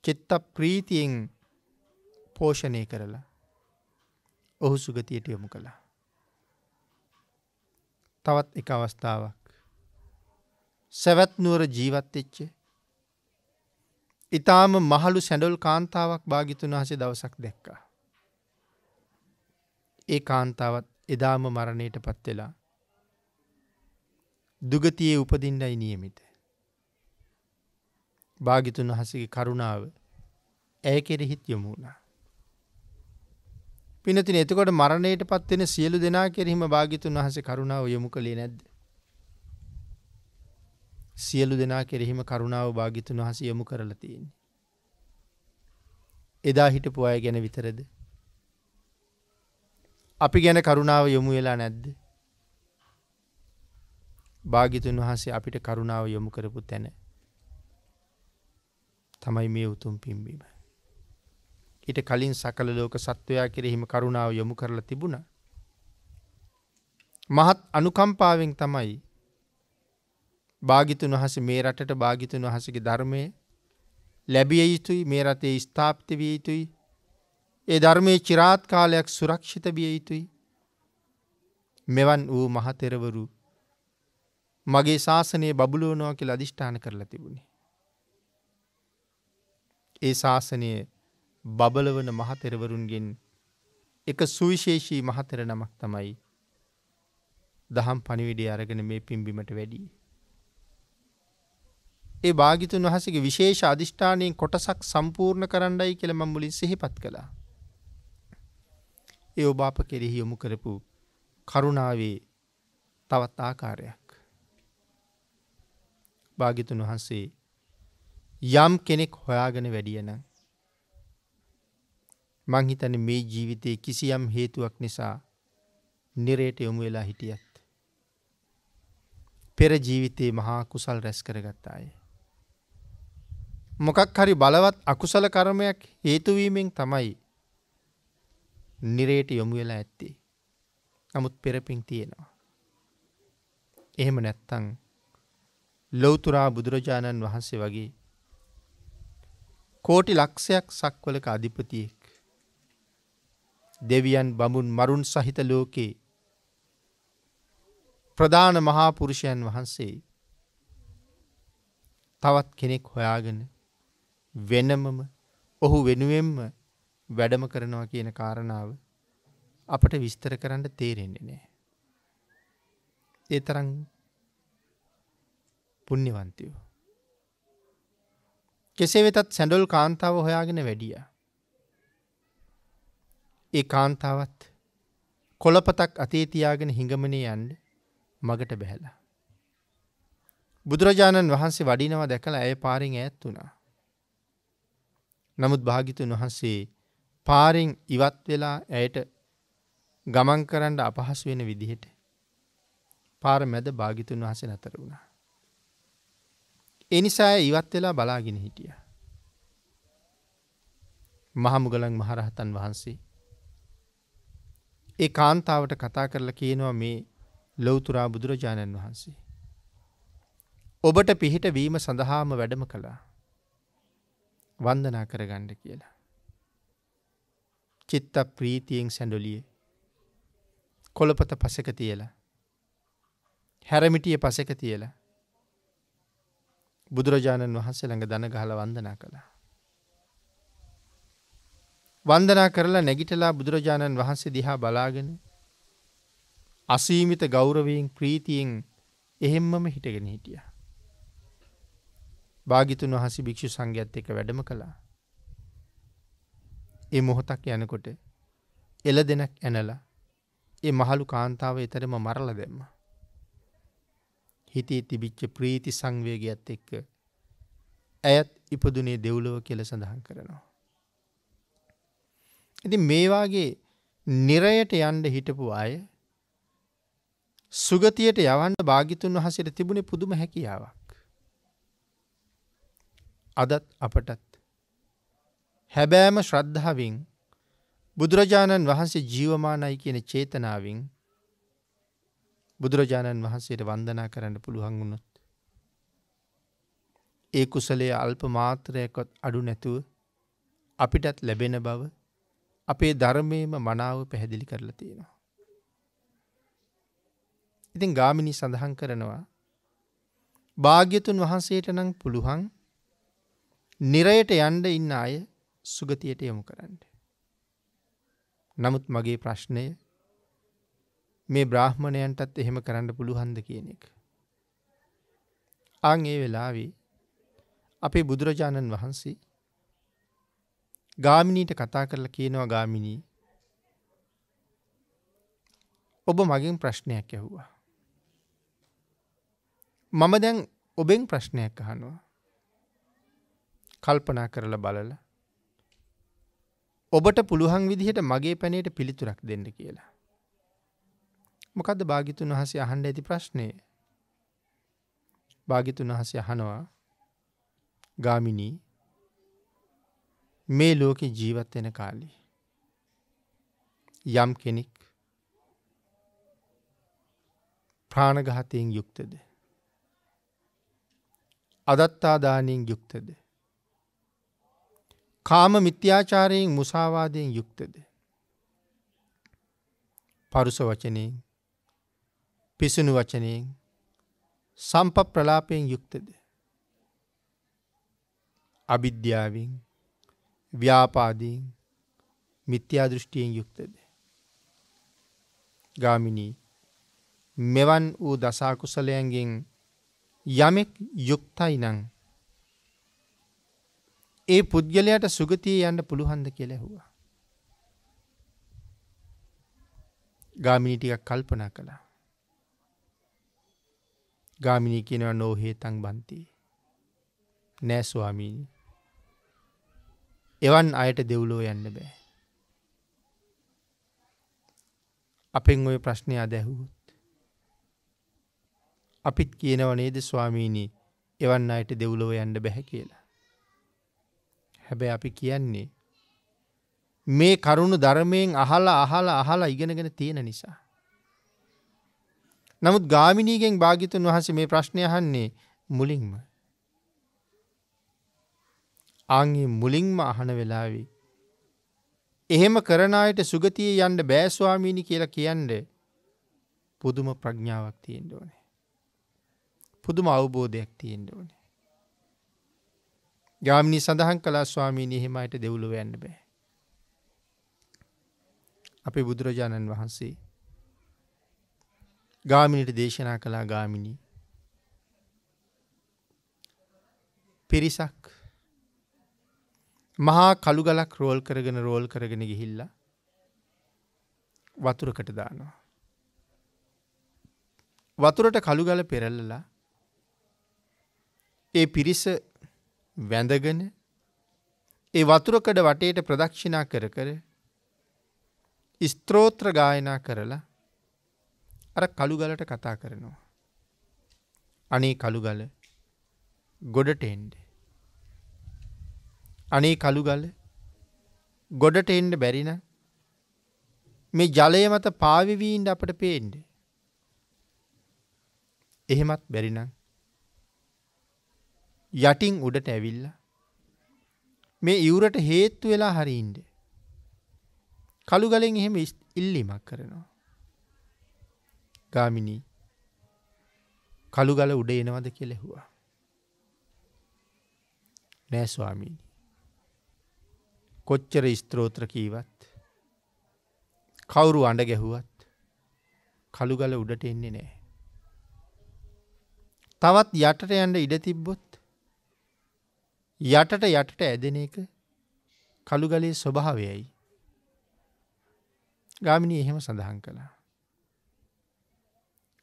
චිත්ත ප්‍රීතියෙන් පෝෂණය කරලා ඔහු සුගතියට යොමු කළා. තවත් එක අවස්ථාවක් සවැත් නුවර ජීවත් වෙච්ච ඊටාම මහලු සැඬොල් කාන්තාවක් භාග්‍යතුන් වහන්සේ දවසක් දැක්කා. ඒ කාන්තාවත් එදාම මරණයට පත් වෙලා දුගතියේ උපදින්නයි නියමිත. භාග්‍යතුන් වහන්සේගේ කරුණාව ඇය කෙරෙහිත් යොමු වුණා. පින්නතින එතකොට මරණයට පත් වෙන සියලු දෙනා කෙරෙහිම භාග්‍යතුන් වහන්සේ කරුණාව යොමු කළේ නැද්ද? සියලු දෙනා කෙරෙහිම කරුණාව භාග්‍යතුන් වහන්සේ යොමු කරලා තියෙන්නේ. එදා හිටපු අය ගැන විතරද? අපි ගැන කරුණාව යොමු වෙලා නැද්ද? භාග්‍යතුන් වහන්සේ අපිට කරුණාව යොමු කරපු තැන තමයි මේ උතුම් පින්බීම. ඊට කලින් සකල ලෝක සත්වයා කෙරෙහිම කරුණාව යොමු කරලා තිබුණා. මහත් අනුකම්පාවෙන් තමයි භාග්‍යතුන් වහන්සේ මේ රටට භාග්‍යතුන් වහන්සේගේ ධර්මයේ ලැබිය යුතුයි, මේ රටේ ස්ථාපිත විය යුතුයි, ඒ ධර්මයේ চিරාත් කාලයක් සුරක්ෂිත විය යුතුයි. මෙවන් වූ මහතෙරවරු මගේ ශාසනය බබළුවනවා කියලා අදිෂ්ඨාන කරලා තිබුණේ. ඒ ශාසනය බබලවන මහතෙරවරුන්ගෙන් එක සුවිශේෂී මහතෙර නමක් තමයි දහම් පණිවිඩය අරගෙන මේ පින්බිමට වැඩි. ඒ භාග්‍යතුන් වහන්සේගේ විශේෂ අදිෂ්ඨානයෙන් කොටසක් සම්පූර්ණ කරන්නයි කියලා මම මුලින් සිහිපත් කළා. ඒ ඔබ අප කෙරෙහි යොමු කරපු කරුණාවේ තවත් ආකාරයක්. භාග්‍යතුන් වහන්සේ යම් කෙනෙක් හොයාගෙන වැඩිය නම් මං හිතන්නේ මේ ජීවිතයේ කිසියම් හේතුවක් නිසා නිරේට යොමු වෙලා හිටියත් පෙර ජීවිතේ මහා කුසල් රැස් කරගත්ත අය. මොකක් හරි බලවත් අකුසල කර්මයක් හේතු වීමෙන් තමයි නිරේට යොමු වෙලා ඇත්තේ. නමුත් පෙරපින් තියෙනවා. එහෙම නැත්තම් ලෞතුරා බුදුරජාණන් වහන්සේ වගේ කෝටි ලක්ෂයක් සක්වලක අධිපතියෙක් දෙවියන් බඹුන් මරුන් සහිත ලෝකේ ප්‍රධාන මහා පුරුෂයන් වහන්සේ තවත් කෙනෙක් හොයාගෙන වෙනමම ඔහු වෙනුවෙන්ම වැඩම කරනවා කියන කාරණාව අපට විස්තර කරන්න තේරෙන්නේ නැහැ. ඒ තරම් පුණ්‍යවන්තයෝ. කෙසේ වෙතත් සැඬොල් කාන්තාව හොයාගෙන වැඩියා. ඒ කාන්තාවත් කොළපතක් අතේ තියාගෙන හිඟමනේ යන්න මගට බැහැලා. බුදුරජාණන් වහන්සේ වඩිනවා දැකලා ඇය පාරෙන් ඈත් වුණා. නමුත් භාග්‍යතුන් වහන්සේ පාරෙන් ඉවත් වෙලා ඇයට ගමන් කරන්න අපහසු වෙන විදිහට පාර මැද භාග්‍යතුන් වහන්සේ නතර වුණා. ඒ නිසා ඇය ඉවත් වෙලා බලාගෙන හිටියා. මහමුගලන් මහරහතන් වහන්සේ ඒ කාන්තාවට කතා කරලා කියනවා මේ ලෞතුරා බුදුරජාණන් වහන්සේ ඔබට පිහිට වීම සඳහාම වැඩම කළා. වන්දනා කරගන්න කියලා. චිත්ත ප්‍රීතියෙන් සැඬොලියේ කොළපත පසෙක තියලා හැරමිටිය පසෙක තියලා බුදුරජාණන් වහන්සේ ළඟ දන ගහලා වන්දනා කළා. වන්දනා කරලා නැගිටලා බුදුරජාණන් වහන්සේ දිහා බලාගෙන අසීමිත ගෞරවයෙන් ප්‍රීතියෙන් එහෙම්මම හිටගෙන හිටියා. භාග්‍යතුන් වහන්සේ භික්ෂු සංඝයාත් එක්ක වැඩම කළා. ඒ මොහොතක් යනකොට එළදෙනක් ඇනලා ඒ මහලු කාන්තාව ඊතරම මරලා දැම්මා. හිතේ තිබිච්ච ප්‍රීති සංවේගයත් එක්ක ඇයත් ඉපදුනේ දෙව්ලොව කියලා සඳහන් කරනවා. ඉතින් මේ වාගේ නිරයට යන්න හිටපු අය සුගතියට යවන්න භාග්‍යතුන් වහන්සේට තිබුණේ පුදුම හැකියාවක්. අදත් අපටත් හැබෑම ශ්‍රද්ධාවෙන් බුදුරජාණන් වහන්සේ ජීවමානයි කියන චේතනාවෙන් බුදුරජාණන් වහන්සේට වන්දනා කරන්න පුළුවන් වුණොත් ඒ කුසලයේ අල්ප මාත්‍රයක්වත් අඩු නැතුව අපිටත් ලැබෙන බව අපේ ධර්මයේම මනාව පැහැදිලි කරලා තියෙනවා. ඉතින් ගාමිණී සඳහන් කරනවා භාග්‍යතුන් වහන්සේට නම් පුළුවන් නිරයට යන්න ඉන්න අය සුගතියට යොමු කරන්න. නමුත් මගේ ප්‍රශ්නය මේ බ්‍රාහ්මණයන්ටත් එහෙම කරන්න පුළුවන්ද කියන එක. ආන් ඒ වෙලාවේ අපේ බුදුරජාණන් වහන්සේ ගාමිණීට කතා කරලා කියනවා ගාමිණී ඔබ මගෙන් ප්‍රශ්නයක් ඇහුවා. මම දැන් ඔබෙන් ප්‍රශ්නයක් අහනවා. කල්පනා කරලා බලලා ඔබට පුළුවන් විදිහට මගේ පැනේට පිළිතුරක් දෙන්න කියලා. මොකද්ද භාග්‍යතුන් වහන්සේ අහන්න ඇති ප්‍රශ්නේ? භාග්‍යතුන් වහන්සේ අහනවා ගාමිණී මේ ලෝකේ ජීවත් වෙන කාලේ යම් කෙනෙක් ප්‍රාණඝාතයෙන් යුක්තද? අදත්තා දානයෙන් යුක්තද? කාම මිත්‍යාචාරයෙන් මුසාවාදයෙන් යුක්තද? පරුස වචනයෙන් පිසුණු වචනයෙන් සම්පප්‍රලාපයෙන් යුක්තද? අවිද්‍යාවෙන් ව්‍යාපාදයෙන් මිත්‍යා දෘෂ්ටියෙන් යුක්තද? ගාමිණී මෙවන් වූ දසකුසලයන්ගෙන් යමෙක් යුක්තයි නම් ඒ පුද්ගලයාට සුගතියේ යන්න පුළුවන්ද කියලා ඇහුවා. ගාමිණී ටිකක් කල්පනා කළා. ගාමිණී කියනවා නොහේතං බන්ති. නෑ ස්වාමීනි. එවන් අයට දෙව්ලොව යන්න බෑ. අපෙන් ওই ප්‍රශ්නේ අද ඇහුවොත් අපිත් කියනව නේද ස්වාමීනි එවන් අයට දෙව්ලොව යන්න බෑ කියලා. හැබැයි අපි කියන්නේ මේ කරුණු ධර්මයෙන් අහලා ඉගෙනගෙන තියෙන නිසා. නමුත් ගාමිණීගෙන් භාග්‍යතුන් වහන්සේ මේ ප්‍රශ්නය අහන්නේ මුලින්ම. ආන්ගේ මුලින්ම අහන වෙලාවේ එහෙම කරන අයට සුගතියේ යන්න බෑ ස්වාමීනි කියලා කියන්නේ පුදුම ප්‍රඥාවක් තියෙන්න ඕනේ. පුදුම අවබෝධයක් තියෙන්න ඕනේ. ගාමිණී සඳහන් කළා ස්වාමීනි එහෙම අයට දෙව්ලොව යන්න බෑ. අපේ බුදුරජාණන් වහන්සේ ගාමිණීට දේශනා කළා ගාමිණී පිරිසක් මහා කළු ගලක් රෝල් කරගෙන ගිහිල්ලා වතුරකට දානවා. වතුරට කළු ගල පෙරලලා ඒ පිරිස වැඳගෙන ඒ වතුරකඩ වටේට ප්‍රදක්ෂිනා කර කර ස්තෝත්‍ර ගායනා කරලා අර කළු ගලට කතා කරනවා. අනේ කළු ගල ගොඩට එන්න. අනේ කළු ගල ගොඩට එන්න බැරි නම් මේ ජලය මත පාවෙවි ඉන්න අපට පේන්න. එහෙමත් බැරි නම් යටින් උඩට ඇවිල්ලා මේ ඉවුරට හේතු වෙලා හරි ඉන්න. කළු ගලෙන් එහෙම ඉල්ලීමක් කරනවා. ගාමිණී කළු ගල උඩ එනවද කියලා ඇහුවා. නෑ ස්වාමීනි. කොච්චර ස්තෝත්‍ර කීවත් කවුරු අඬ ගැහුවත් කළු ගල උඩට එන්නේ නෑ. තවත් යටට යන්න ඉඩ තිබ්බොත් යටට ඇදෙන එක කළු ගලේ ස්වභාවයයි. ගාමිණී එහෙම සඳහන් කළා.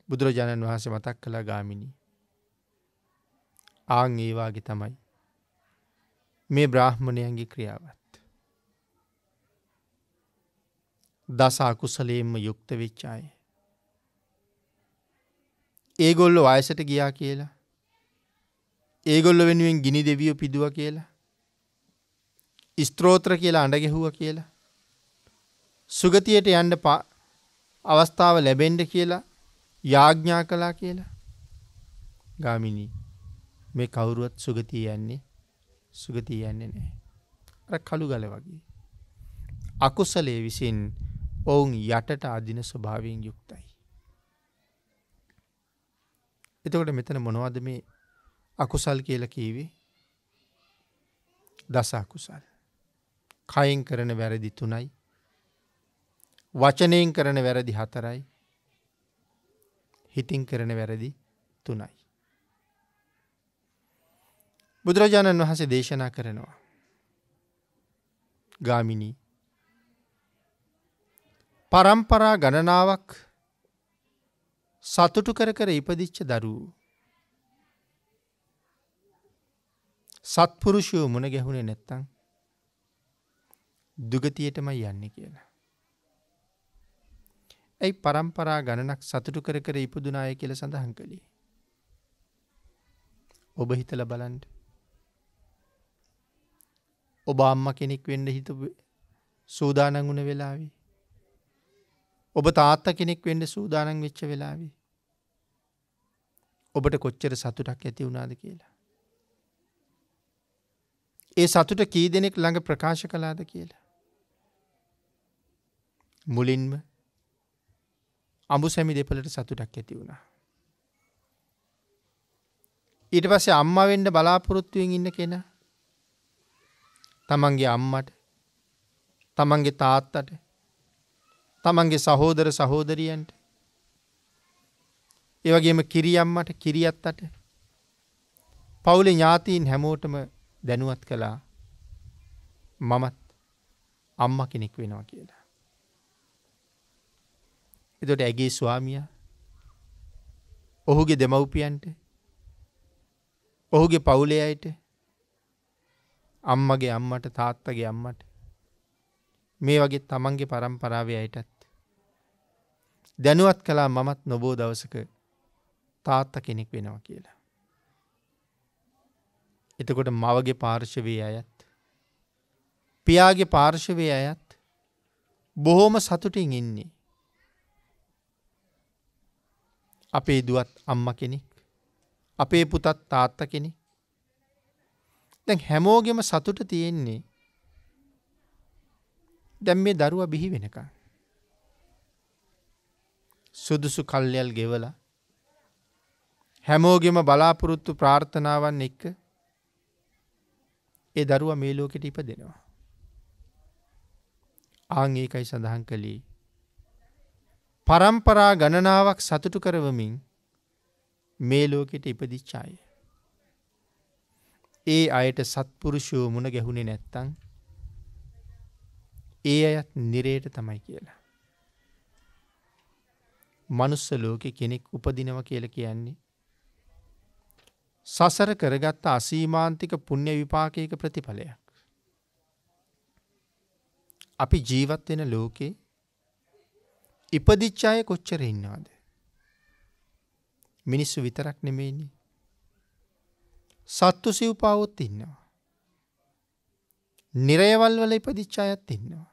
බුදුරජාණන් වහන්සේ මතක් කළා ගාමිණී ආන් ඒ වාගේ තමයි මේ බ්‍රාහ්මණයන්ගේ ක්‍රියාවත්. දස අකුසලයෙන්ම යුක්ත වෙච්ච අය. ඒගොල්ලෝ වයසට ගියා කියලා ඒගොල්ලෝ වෙනුවෙන් ගිනි දෙවියෝ පිදුවා කියලා ස්තෝත්‍ර කියලා අඬ ගැහුවා කියලා සුගතියට යන්න අවස්ථාව ලැබෙන්න කියලා යාඥා කළා කියලා ගාමිණී මේ කවුරුවත් සුගතිය යන්නේ නැහැ. අර කළු ගල වගේ. අකුසලයේ විසින් ඔවුන් යටට අදින ස්වභාවයෙන් යුක්තයි. එතකොට මෙතන මොනවද මේ අකුසල් කියලා කීවේ? දස අකුසල්. කයෙන් කරන වැරදි 3යි. වචනයෙන් කරන වැරදි 4යි. හිතින් කරන වැරදි 3යි. බුදුරජාණන් වහන්සේ දේශනා කරනවා ගාමිණී පරම්පරා ගණනාවක් සතුටු කර ඉපදිච්ච දරුවෝ සත්පුරුෂයෝ මුණ ගැහුනේ නැත්තම් දුගතියටමයි යන්නේ කියලා. ඇයි පරම්පරා ගණනක් සතුටු කර ඉපදුන අය කියලා සඳහන් කළේ? ඔබ හිතලා බලන්න. ඔබ අම්මා කෙනෙක් වෙන්න හිතපු සූදානම් වුණ වෙලාවේ ඔබ තාත්තා කෙනෙක් වෙන්න සූදානම් වෙච්ච වෙලාවේ ඔබට කොච්චර සතුටක් ඇති වුණාද කියලා. ඒ සතුට කී දෙනෙක් ළඟ ප්‍රකාශ කළාද කියලා. මුලින්ම අඹුසැමි දෙපළට සතුටක් ඇති වුණා. ඊට පස්සේ අම්මා වෙන්න බලාපොරොත්තුවෙන් ඉන්න කෙනා තමන්ගේ අම්මට, තමන්ගේ තාත්තට, තමන්ගේ සහෝදර සහෝදරියන්ට, ඒ වගේම කිරියම්මට, කිරියත්තට, පවුලේ ඥාතීන් හැමෝටම දැනුවත් කළා මමත් අම්මා කෙනෙක් වෙනවා කියලා. එතකොට ඇගේ ස්වාමියා ඔහුගේ දෙමව්පියන්ට, ඔහුගේ පවුලේ අයට, අම්මගේ අම්මට, තාත්තගේ අම්මට, මේ වගේ තමන්ගේ පරම්පරාවේ අයටත් දැනුවත් කළා මමත් නොබෝ දවසක තාත්තා කෙනෙක් වෙනවා කියලා. එතකොට මවගේ පාර්ශවයේ අයත්, පියාගේ පාර්ශවයේ අයත් බොහොම සතුටින් ඉන්නේ. අපේ දුවත් අම්මා කෙනෙක්. අපේ පුතත් තාත්තා කෙනෙක්. දැන් හැමෝගෙම සතුට තියෙන්නේ දැන් මේ දරුවා බිහි වෙනකන්. සුදුසු කල්යල් ගෙවලා හැමෝගෙම බලාපොරොත්තු ප්‍රාර්ථනාවන් එක්ක ඒ දරුවා මේ ලෝකෙට ඉපදෙනවා. ආන් ඒකයි සඳහන් කළේ පරම්පරා ගණනාවක් සතුටු කරවමින් මේ ලෝකෙට ඉපදිච්ච අය. ඒ අයට සත්පුරුෂයෝ මුණ ගැහුනේ නැත්තම් ඒ අයත් නිරේට තමයි කියලා. මනුස්ස ලෝකෙ කෙනෙක් උපදිනවා කියලා කියන්නේ සසර කරගත්ත අසීමාන්තික පුණ්‍ය විපාකයක ප්‍රතිඵලයක්. අපි ජීවත් වෙන ලෝකේ ඉපදිච්ච අය කොච්චර ඉන්නවද? මිනිස්සු විතරක් නෙමෙයිනේ. සත්තු සිව්පාවොත් ඉන්නවා. නිරයවල් වල ඉපදිච්ච අයත් ඉන්නවා.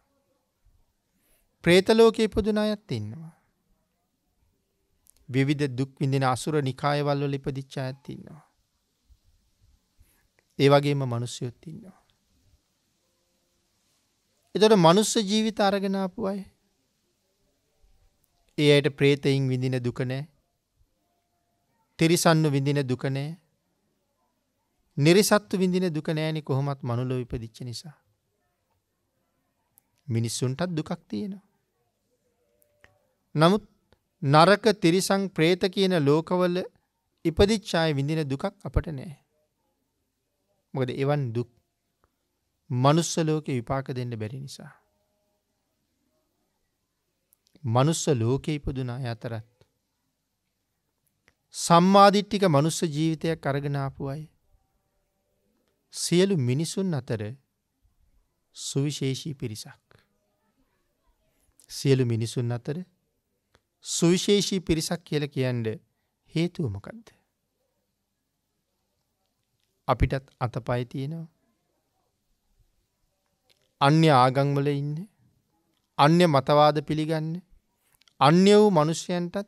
പ്രേත ලෝකේ ඉපදුන අයත් ඉන්නවා. විවිධ දුක් විඳින අසුර නිකායවල වල ඉපදිච්ච අයත් ඉන්නවා. ඒ වගේම මිනිස්සුත් ඉන්නවා. ඒතකොට මනුස්ස ජීවිත අරගෙන ආපු අය ඒ අයට പ്രേතයින් විඳින දුක නැහැ. තිරිසන්නු විඳින දුක නැහැ. නිරිසත්තු විඳින දුක නැහෙනි කොහොමත් මනුලෝ ඉපදිච්ච නිසා. මිනිස්සුන්ටත් දුකක් තියෙනවා. නමුත් නරක තිරිසං പ്രേත කියන ලෝකවල ඉපදිච්ච අය විඳින දුකක් අපට නැහැ. මොකද එවන් දුක් මනුස්ස ලෝකේ විපාක දෙන්න බැරි නිසා. මනුස්ස ලෝකේ ඉපදුන අය අතරත් සම්මාදිට්ඨික මනුස්ස ජීවිතයක් අරගෙන ආපු අය සියලු මිනිසුන් අතර සුවිශේෂී පිරිසක්. සියලු මිනිසුන් අතර සුවිශේෂී පිරිසක් කියලා කියන්නේ හේතුව මොකද්ද? අපිටත් අතපය තියෙනවා. අන්‍ය ආගම් වල ඉන්නේ, අන්‍ය මතවාද පිළිගන්නේ, අන්‍ය වූ මිනිසයන්ටත්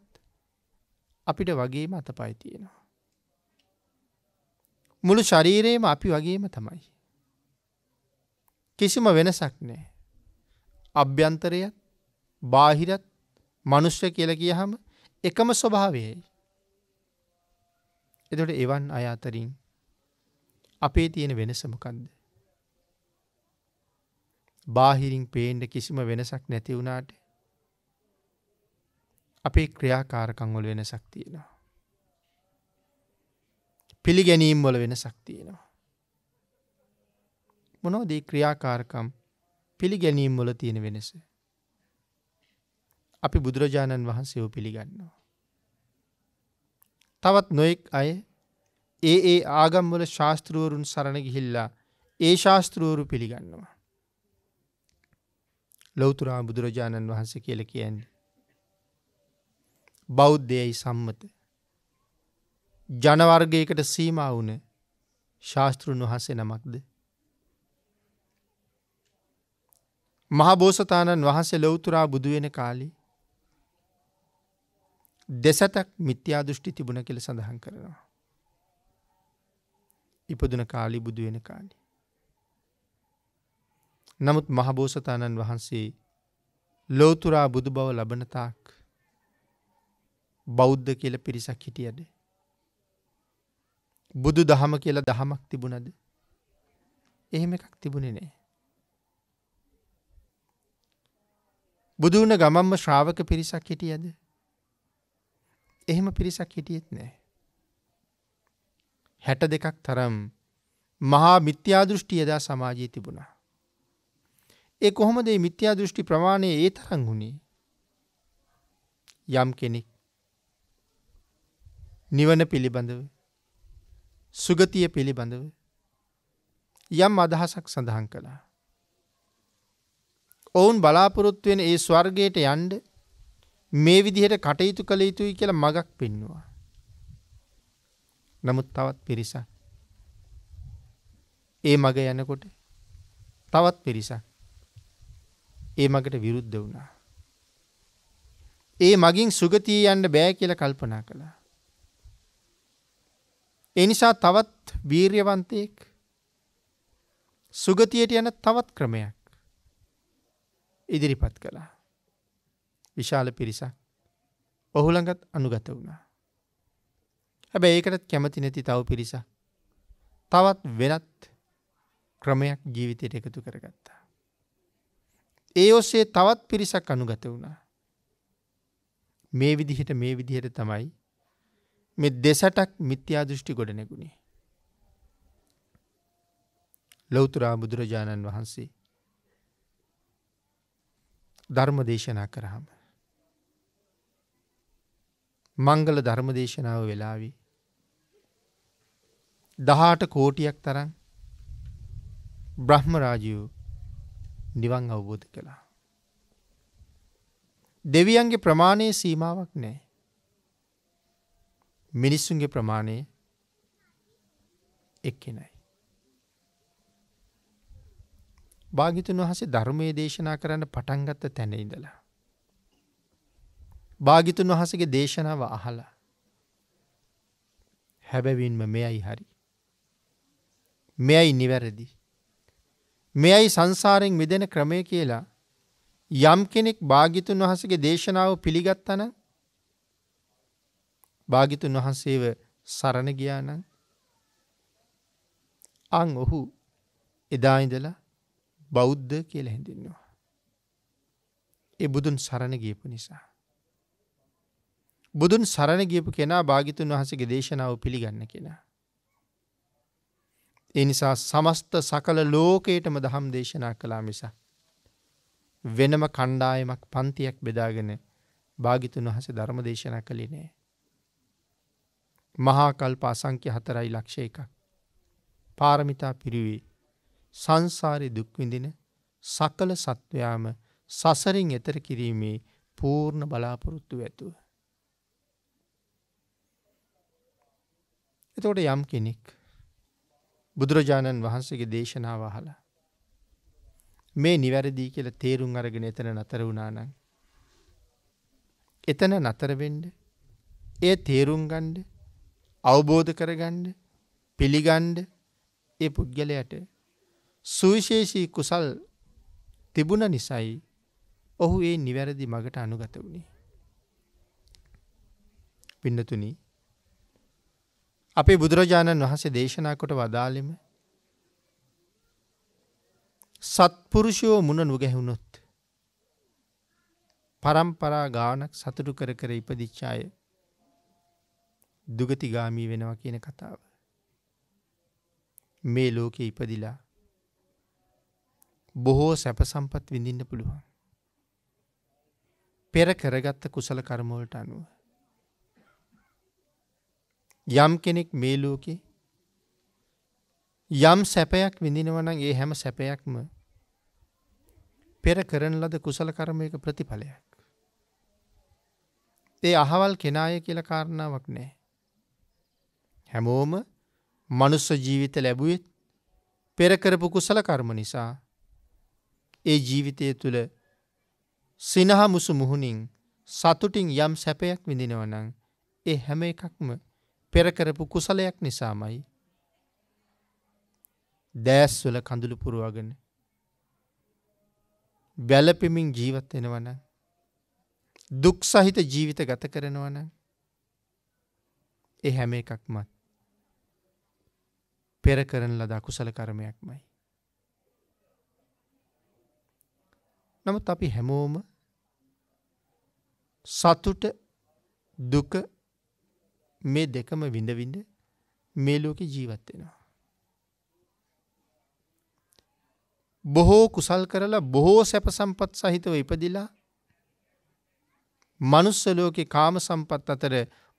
අපිට වගේම අතපය තියෙනවා. මුළු ශරීරේම අපි වගේම තමයි. කිසිම වෙනසක් නැහැ. අභ්‍යන්තරයත් බාහිරත් මනුෂ්‍ය කියලා කියහම එකම ස්වභාවයයි. එතකොට එවන් අය අතරින් අපේ තියෙන වෙනස මොකද්ද? බාහිරින් පේන්න කිසිම වෙනසක් නැති වුණාට අපේ ක්‍රියාකාරකම් වල වෙනසක් තියෙනවා. පිළිගැනීම් වල වෙනසක් තියෙනවා. මොනවද මේ ක්‍රියාකාරකම් පිළිගැනීම් වල තියෙන වෙනස? අපි බුදුරජාණන් වහන්සේව පිළිගන්නවා. තවත් නොඑක් අය ඒ ආගම් වල ශාස්ත්‍රවරුන් සරණ ගිහිල්ලා ඒ ශාස්ත්‍රවරු පිළිගන්නවා. ලෞතර බුදුරජාණන් වහන්සේ කියලා කියන්නේ බෞද්ධයයි සම්මත ජන වර්ගයකට සීමා වුණ ශාස්ත්‍රුන් වහන්සේ නමක්ද? මහා බෝසතාණන් වහන්සේ ලෞතර බුදු වෙන කාලේ දෙසතක් මිත්‍යා දෘෂ්ටි තිබුණ කියලා සඳහන් කරනවා. ඉපදුන කාලේ බුදු වෙන කාලේ. නමුත් මහා බෝසතාණන් වහන්සේ ලෞතර බුදු බව ලබන තාක් බෞද්ධ කියලා පිරිසක් හිටියද? බුදු දහම කියලා දහමක් තිබුණද? එහෙම එකක් තිබුණේ නැහැ. බුදු වුණ ගමම්ම ශ්‍රාවක පිරිසක් හිටියද? එහෙම පිරිසක් හිටියෙත් නැහැ. 62ක් තරම් මහා මිත්‍යා දෘෂ්ටි එදා සමාජයේ තිබුණා. ඒ කොහොමද මේ මිත්‍යා දෘෂ්ටි ප්‍රමාණය ඒ තරම් වුණේ? යම් කෙනෙක් නිවන පිළිබඳව සුගතිය පිළිබඳව යම් අදහසක් සඳහන් කළා. ඔවුන් බලාපොරොත්තු වෙන ඒ ස්වර්ගයට යන්න මේ විදිහට කටයුතු කළ යුතුයි කියලා මගක් පෙන්වුවා. නමුත් තවත් පිරිසක් ඒ මග යනකොට තවත් පිරිසක් ඒ මගට විරුද්ධ වුණා. ඒ මගින් සුගතිය යන්න බෑ කියලා කල්පනා කළා. ඒ නිසා තවත් වීර්යවන්තයෙක් සුගතියට යන තවත් ක්‍රමයක් ඉදිරිපත් කළා. විශාල පිරිසක් ඔහු ළඟත් අනුගත වුණා. හැබැයි ඒකටත් කැමති නැති තව පිරිසක් තවත් වෙනත් ක්‍රමයක් ජීවිතයට එකතු කරගත්තා. ඒ ඔස්සේ තවත් පිරිසක් අනුගත වුණා. මේ විදිහට තමයි මේ දෙසටක් මිත්‍යා දෘෂ්ටි ගොඩ නැගුණේ. ලෞතර බුදුරජාණන් වහන්සේ ධර්ම දේශනා කරාම මංගල ධර්ම දේශනාව වෙලාවේ 18 කෝටියක් තරම් බ්‍රහ්ම රාජයෝ නිවන් අවබෝධ කළා. දෙවියන්ගේ ප්‍රමාණයේ සීමාවක් නැහැ. මිනිස්සුන්ගේ ප්‍රමාණය එක්කෙනයි. භාග්‍යවතුන් වහන්සේ ධර්මයේ දේශනා කරන්න පටන් ගත්ත තැන ඉඳලා භාග්‍යවතුන් වහන්සේගේ දේශනාව අහලා හැබැවින්ම මෙයයි හරි. මෙයයි නිවැරදි. මෙයයි සංසාරයෙන් මිදෙන ක්‍රමය කියලා යම් කෙනෙක් භාග්‍යවතුන් වහන්සේගේ දේශනාව පිළිගත්තා නම් භාග්‍යවතුන් වහන්සේව සරණ ගියා නම් අන් ඔහු එදා ඉඳලා බෞද්ධ කියලා හැඳින්වනවා. ඒ බුදුන් සරණ ගියපු නිසා. බුදුන් සරණ ගියපු කෙනා භාග්‍යවතුන් වහන්සේගේ දේශනාව පිළිගන්න කෙනා. ඒ නිසා සමස්ත සකල ලෝකයටම දහම් දේශනා කළා මිස වෙනම කණ්ඩායමක් පන්තියක් බෙදාගෙන භාග්‍යවතුන් වහන්සේ ධර්ම දේශනා කළේ නෑ. මහා කල්ප අසංඛ්‍ය 4.1 පාරමිතා පිරිවි සංසාරේ දුක් විඳින සකල සත්වයාම සසරින් එතර කිරීමේ පූර්ණ බලාපොරොත්තු ඇතුව. එතකොට යම් කෙනෙක් බුදුරජාණන් වහන්සේගේ දේශනාව අහලා මේ නිවැරදි කියලා තේරුම් අරගෙන එතන නතර වුණා නම් එතන නතර වෙන්න ඒ තේරුම් ගන්න අවබෝධ කරගන්න පිළිගන්න ඒ පුද්ගලයාට සුවිශේෂී කුසල් තිබුණ නිසායි ඔහු ඒ නිවැරදි මගට අනුගත වුණේ. පින්නතුනි අපේ බුදුරජාණන් වහන්සේ දේශනා කොට වදාළෙම සත්පුරුෂයෝ මුණ නුගැහුණොත් පරම්පරා ගානක් සතුටු කර කර ඉපදිච්ච අය දුගතිගාමී වෙනවා කියන කතාව. මේ ලෝකේ ඉපදිලා බොහෝ සැප සම්පත් විඳින්න පුළුවන්. පෙර කරගත්ත කුසල කර්ම වලට අනුව. යම් කෙනෙක් මේ ලෝකේ යම් සැපයක් විඳිනවා නම් ඒ හැම සැපයක්ම පෙර කරන ලද කුසල කර්මයක ප්‍රතිඵලයක්. ඒ අහවල් කෙනාය කියලා කාරණාවක් නැහැ. හැමෝම මනුස්ස ජීවිත ලැබුවෙත් පෙර කරපු කුසල කර්ම නිසා ඒ ජීවිතය තුළ සිනහ මුසු මුහුණින් සතුටින් යම් සැපයක් විඳිනවා නම් ඒ හැම එකක්ම පෙර කරපු කුසලයක් නිසාමයි. දැස්වල කඳුළු පුරවගෙන වැළපෙමින් ජීවත් වෙනවා නම් දුක් සහිත ජීවිත ගත කරනවා නම් ඒ හැම එකක්ම පෙර කරන ලද අකුසල කර්මයක්මයි. නමුත් අපි හැමෝම සතුට දුක මේ දෙකම විඳ විඳ මේ ලෝකේ ජීවත් වෙනවා. බොහෝ කුසල් කරලා බොහෝ සැප සම්පත් සහිතව ඉපදිලා මනුස්ස ලෝකේ කාම සම්පත් අතර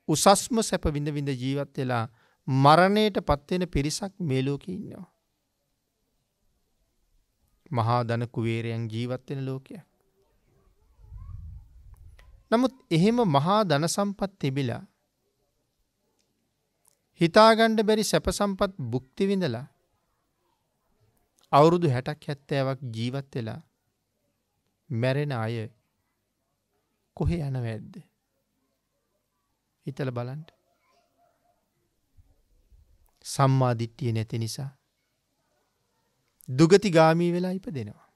උසස්ම සැප විඳ විඳ ජීවත් වෙලා මරණයට පත් වෙන පිරිසක් මේ ලෝකේ ඉන්නවා. මහා ධන කුවේරයන් ජීවත් වෙන ලෝකයක්. නමුත් එහෙම මහා ධන සම්පත් තිබිලා හිතාගන්න බැරි සැප සම්පත් භුක්ති විඳලා අවුරුදු 60ක් 70ක් ජීවත් වෙලා මැරෙන අය කොහේ යනවද? හිතලා බලන්න. සම්මා දිට්ඨිය නැති නිසා දුගතිගාමී වෙලා ඉපදෙනවා.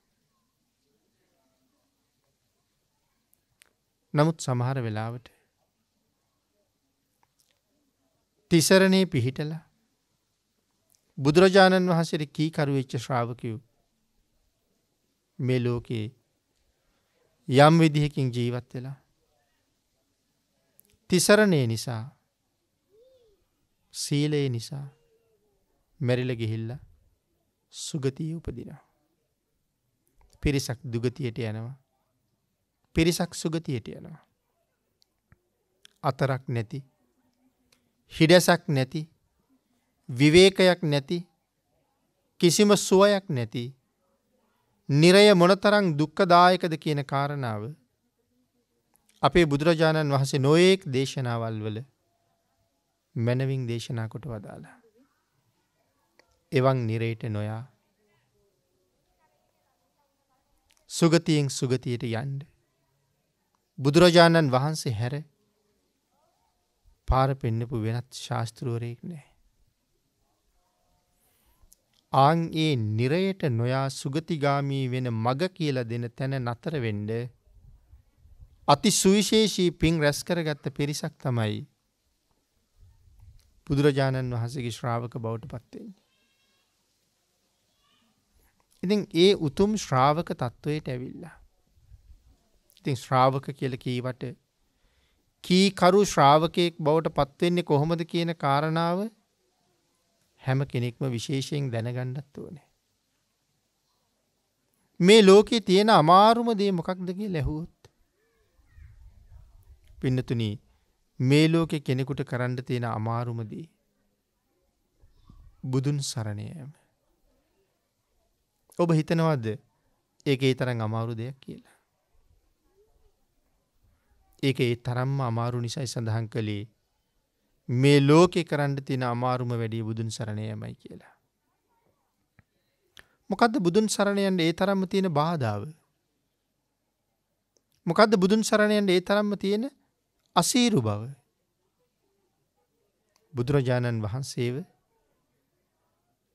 නමුත් සමහර වෙලාවට තිසරණේ පිහිටලා බුදුරජාණන් වහන්සේට කීකරු වෙච්ච ශ්‍රාවකයෝ මේ ලෝකේ යම් විදිහකින් ජීවත් වෙලා තිසරණේ නිසා සීලේ නිසා මැරිලා ගිහිල්ලා සුගතිය උපදිනවා. පිරිසක් දුගතියට යනවා. පිරිසක් සුගතියට යනවා. අතරක් නැති, හිඩසක් නැති, විවේකයක් නැති, කිසිම සුවයක් නැති නිරය මොනතරම් දුක්ඛදායකද කියන කාරණාව අපේ බුදුරජාණන් වහන්සේ නොඑක් දේශනාවල් වල මනවින් දේශනා කොට වදාලා. එවන් නිරයට නොයා සුගතියෙන් සුගතියට යන්න බුදුරජාණන් වහන්සේ හැර පාර පෙන්නපු වෙනත් ශාස්ත්‍රවරයෙක් නැහැ. ආන් ඒ නිරයට නොයා සුගතිගාමී වෙන මග කියලා දෙන තැන නතර වෙන්න අති සුවිශේෂී පින් රැස් කරගත්ත පිරිසක් තමයි බුදුරජාණන් වහන්සේගේ ශ්‍රාවක බවට පත් වෙන්නේ. ඉතින් ඒ උතුම් ශ්‍රාවක තත්වයට ඇවිල්ලා. ඉතින් ශ්‍රාවක කියලා කීවට කීකරු ශ්‍රාවකයෙක් බවට පත් වෙන්නේ කොහොමද කියන කාරණාව හැම කෙනෙක්ම විශේෂයෙන් දැනගන්නත් ඕනේ. මේ ලෝකේ තියෙන අමාරුම දේ මොකක්ද කියලා ඇහුවොත් පින්නතුනි මේ ලෝකේ කෙනෙකුට කරන්න තියෙන අමාරුම දේ බුදුන් සරණ යාම. ඔබ හිතනවද ඒක ඒ තරම් අමාරු දෙයක් කියලා? ඒක ඒ තරම්ම අමාරු නිසායි සඳහන් කළේ මේ ලෝකේ කරන්න තියෙන අමාරුම වැඩි බුදුන් සරණ යෑමයි කියලා. මොකද්ද බුදුන් සරණ යන්න ඒ තරම්ම තියෙන බාධාව? මොකද්ද බුදුන් සරණ යන්න ඒ තරම්ම තියෙන අසීරු බව? බුදුරජාණන් වහන්සේව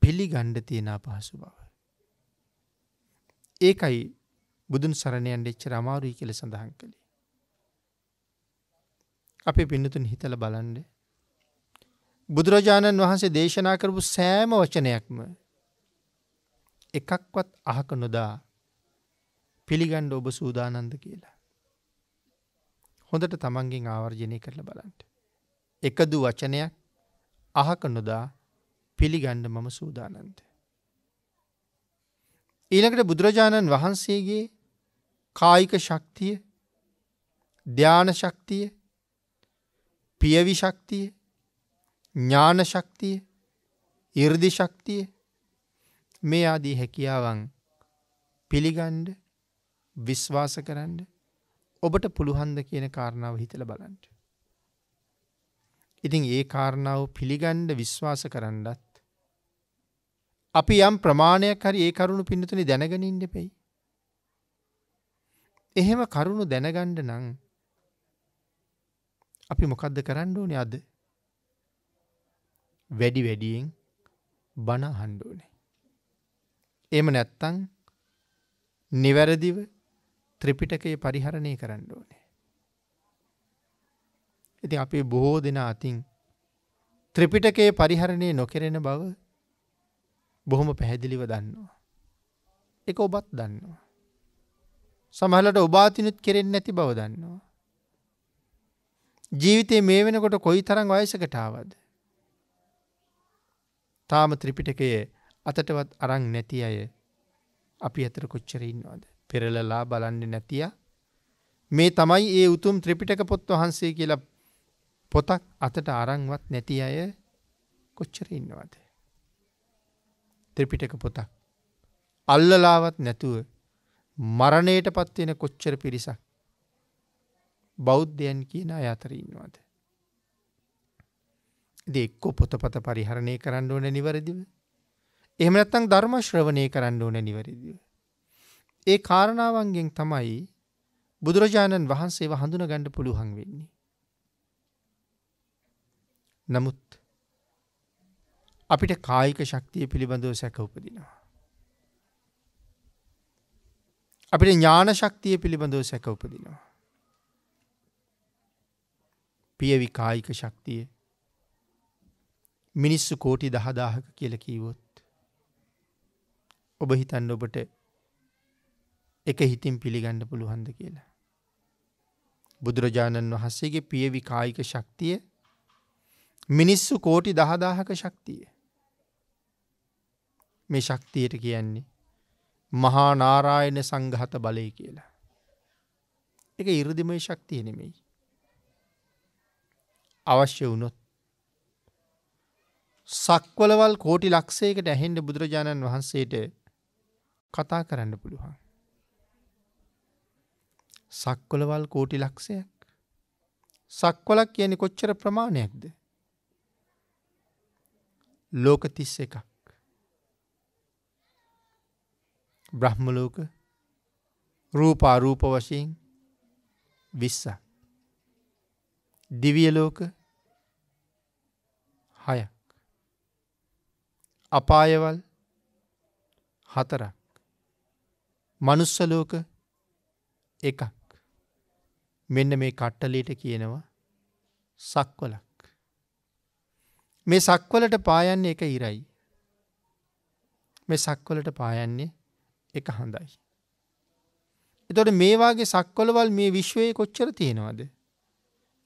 පිළිගන්න තියෙන අපහසු බව. ඒකයි බුදුන් සරණ යන්න එච්චර අමාරුයි කියලා සඳහන් කළේ. අපේ පින්නතුන් හිතලා බලන්න. බුදුරජාණන් වහන්සේ දේශනා කරපු සෑම වචනයක්ම එකක්වත් අහක නොදා පිළිගන්න ඔබ සූදානම්ද කියලා. හොඳට තමන්ගෙන් ආවර්ජනය කරලා බලන්න. එකදු වචනයක් අහක නොදා පිළිගන්න මම සූදානම්ද? ඊළඟට බුදුරජාණන් වහන්සේගේ කායික ශක්තිය, ධාන ශක්තිය, පියවි ශක්තිය, ඥාන ශක්තිය, 이르දි ශක්තිය මේ ආදී හැකියාවන් පිළිගන්න, විශ්වාස කරන්න ඔබට පුළුවන් ද කියන කාරණාව හිතලා බලන්න. ඉතින් ඒ කාරණාව පිළිගන්න, විශ්වාස කරන්නත් අපි යම් ප්‍රමාණයක් හරි ඒ කරුණු පින්නතුනේ දැනගෙන ඉන්න එපෙයි. එහෙම කරුණු දැනගන්න නම් අපි මොකද්ද කරන්න ඕනේ අද? වැඩි වැඩියෙන් බණ අහන්න ඕනේ. එහෙම නැත්නම් නිවැරදිව ත්‍රිපිටකය පරිහරණය කරන්න ඕනේ. ඉතින් අපේ බොහෝ දෙනා අතින් ත්‍රිපිටකය පරිහරණය නොකරන බව බොහොම පැහැදිලිව දන්නවා. ඒක ඔබත් දන්නවා. සමහරවිට ඔබ අතිනුත් කෙරෙන්නේ නැති බව දන්නවා. ජීවිතේ මේ වෙනකොට කොයිතරම් වයසකට ආවද? තාම ත්‍රිපිටකය අතටවත් අරන් නැති අය අපි අතර කොච්චර ඉන්නවද? පෙරලලා බලන්නේ නැතිය මේ තමයි ඒ උතුම් ත්‍රිපිටක පොත් වහන්සේ කියලා පොතක් අතට අරන්වත් නැති අය කොච්චර ඉන්නවද? ත්‍රිපිටක පොතක් අල්ලලාවත් නැතුව මරණයටපත් වෙන කොච්චර පිරිසක් බෞද්ධයන් කියන අය අතර ඉන්නවද? ඉතින් එක්ක පොතපත පරිහරණය කරන්න ඕනේ නිවැරදිව. එහෙම නැත්නම් ධර්ම ශ්‍රවණය කරන්න ඕනේ නිවැරදිව. ඒ කාරණාවන්ගෙන් තමයි බුදුරජාණන් වහන්සේව හඳුනගන්න පුළුවන් වෙන්නේ. නමුත් අපිට කායික ශක්තිය පිළිබඳව සැක උපදිනවා. අපිට ඥාන ශක්තිය පිළිබඳව සැක උපදිනවා. පියවි කායික ශක්තිය මිනිස්සු කෝටි 10,000ක කියලා කිව්වොත් ඔබ හිතන්න ඔබට එක හිතින් පිළිගන්න පුළුවන්ද කියලා. බුදුරජාණන් වහන්සේගේ පියවි කායික ශක්තිය මිනිස්සු කෝටි 10,000ක ශක්තිය. මේ ශක්තියට කියන්නේ මහා නාරායන සංඝාත බලය කියලා. ඒක 이르දිමය ශක්තිය නෙමෙයි. අවශ්‍ය වුණොත් සක්වලවල් කෝටි ලක්ෂයකට ඇහෙන්න බුදුරජාණන් වහන්සේට කතා කරන්න පුළුවන්. සක්වලවල් කෝටි ලක්ෂයක්. සක්වලක් කියන්නේ කොච්චර ප්‍රමාණයක්ද? ලෝක 31ක්. බ්‍රහ්ම ලෝක රූප අරූප වශයෙන් 20ක්. දිව්‍ය ලෝක 6ක්. අපායවල් 4ක්. මනුස්ස ලෝක 1ක්. මෙන්න මේ කට්ටලයට කියනවා සක්වලක්. මේ සක්වලට පායන්නේ එක ඉරයි. මේ සක්වලට පායන්නේ එක හඳයි. එතකොට මේ වාගේ සක්වලවල් මේ විශ්වයේ කොච්චර තියෙනවද?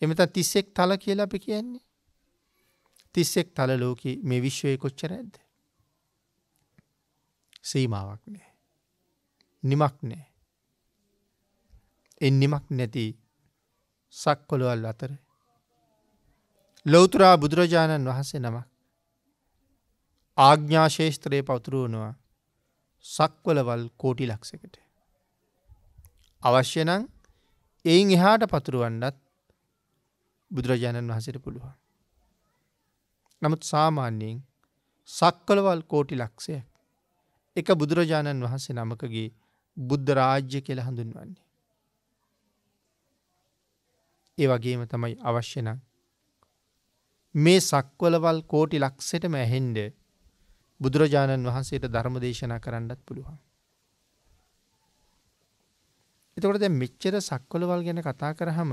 එමෙතන 31 තල කියලා අපි කියන්නේ. 31 තල ලෝකේ මේ විශ්වයේ කොච්චර ඇද්ද? සීමාවක් නැහැ. නිමක් නැහැ. ඒ නිමක් නැති සක්වලවල් අතර ලෞතර බුදුරජාණන් වහන්සේ නමක් ආඥා ශේෂ්ත්‍රයේ පතුරවනවා සක්වලවල් කෝටි ලක්ෂයකට. අවශ්‍ය නම් එයින් එහාට පතුරවන්නත් බුදුරජාණන් වහන්සේට පුළුවන්. නමුත් සාමාන්‍යයෙන් සක්වලවල් කෝටි ලක්ෂයක් එක බුදුරජාණන් වහන්සේ නමකගේ බුද්ධ රාජ්‍ය කියලා හඳුන්වන්නේ. ඒ වගේම තමයි අවශ්‍ය නම් මේ සක්වලවල් කෝටි ලක්ෂයටම ඇහෙන්න බුදුරජාණන් වහන්සේට ධර්ම දේශනා කරන්නත් පුළුවන්. එතකොට දැන් මෙච්චර සක්වලවල් ගැන කතා කරාම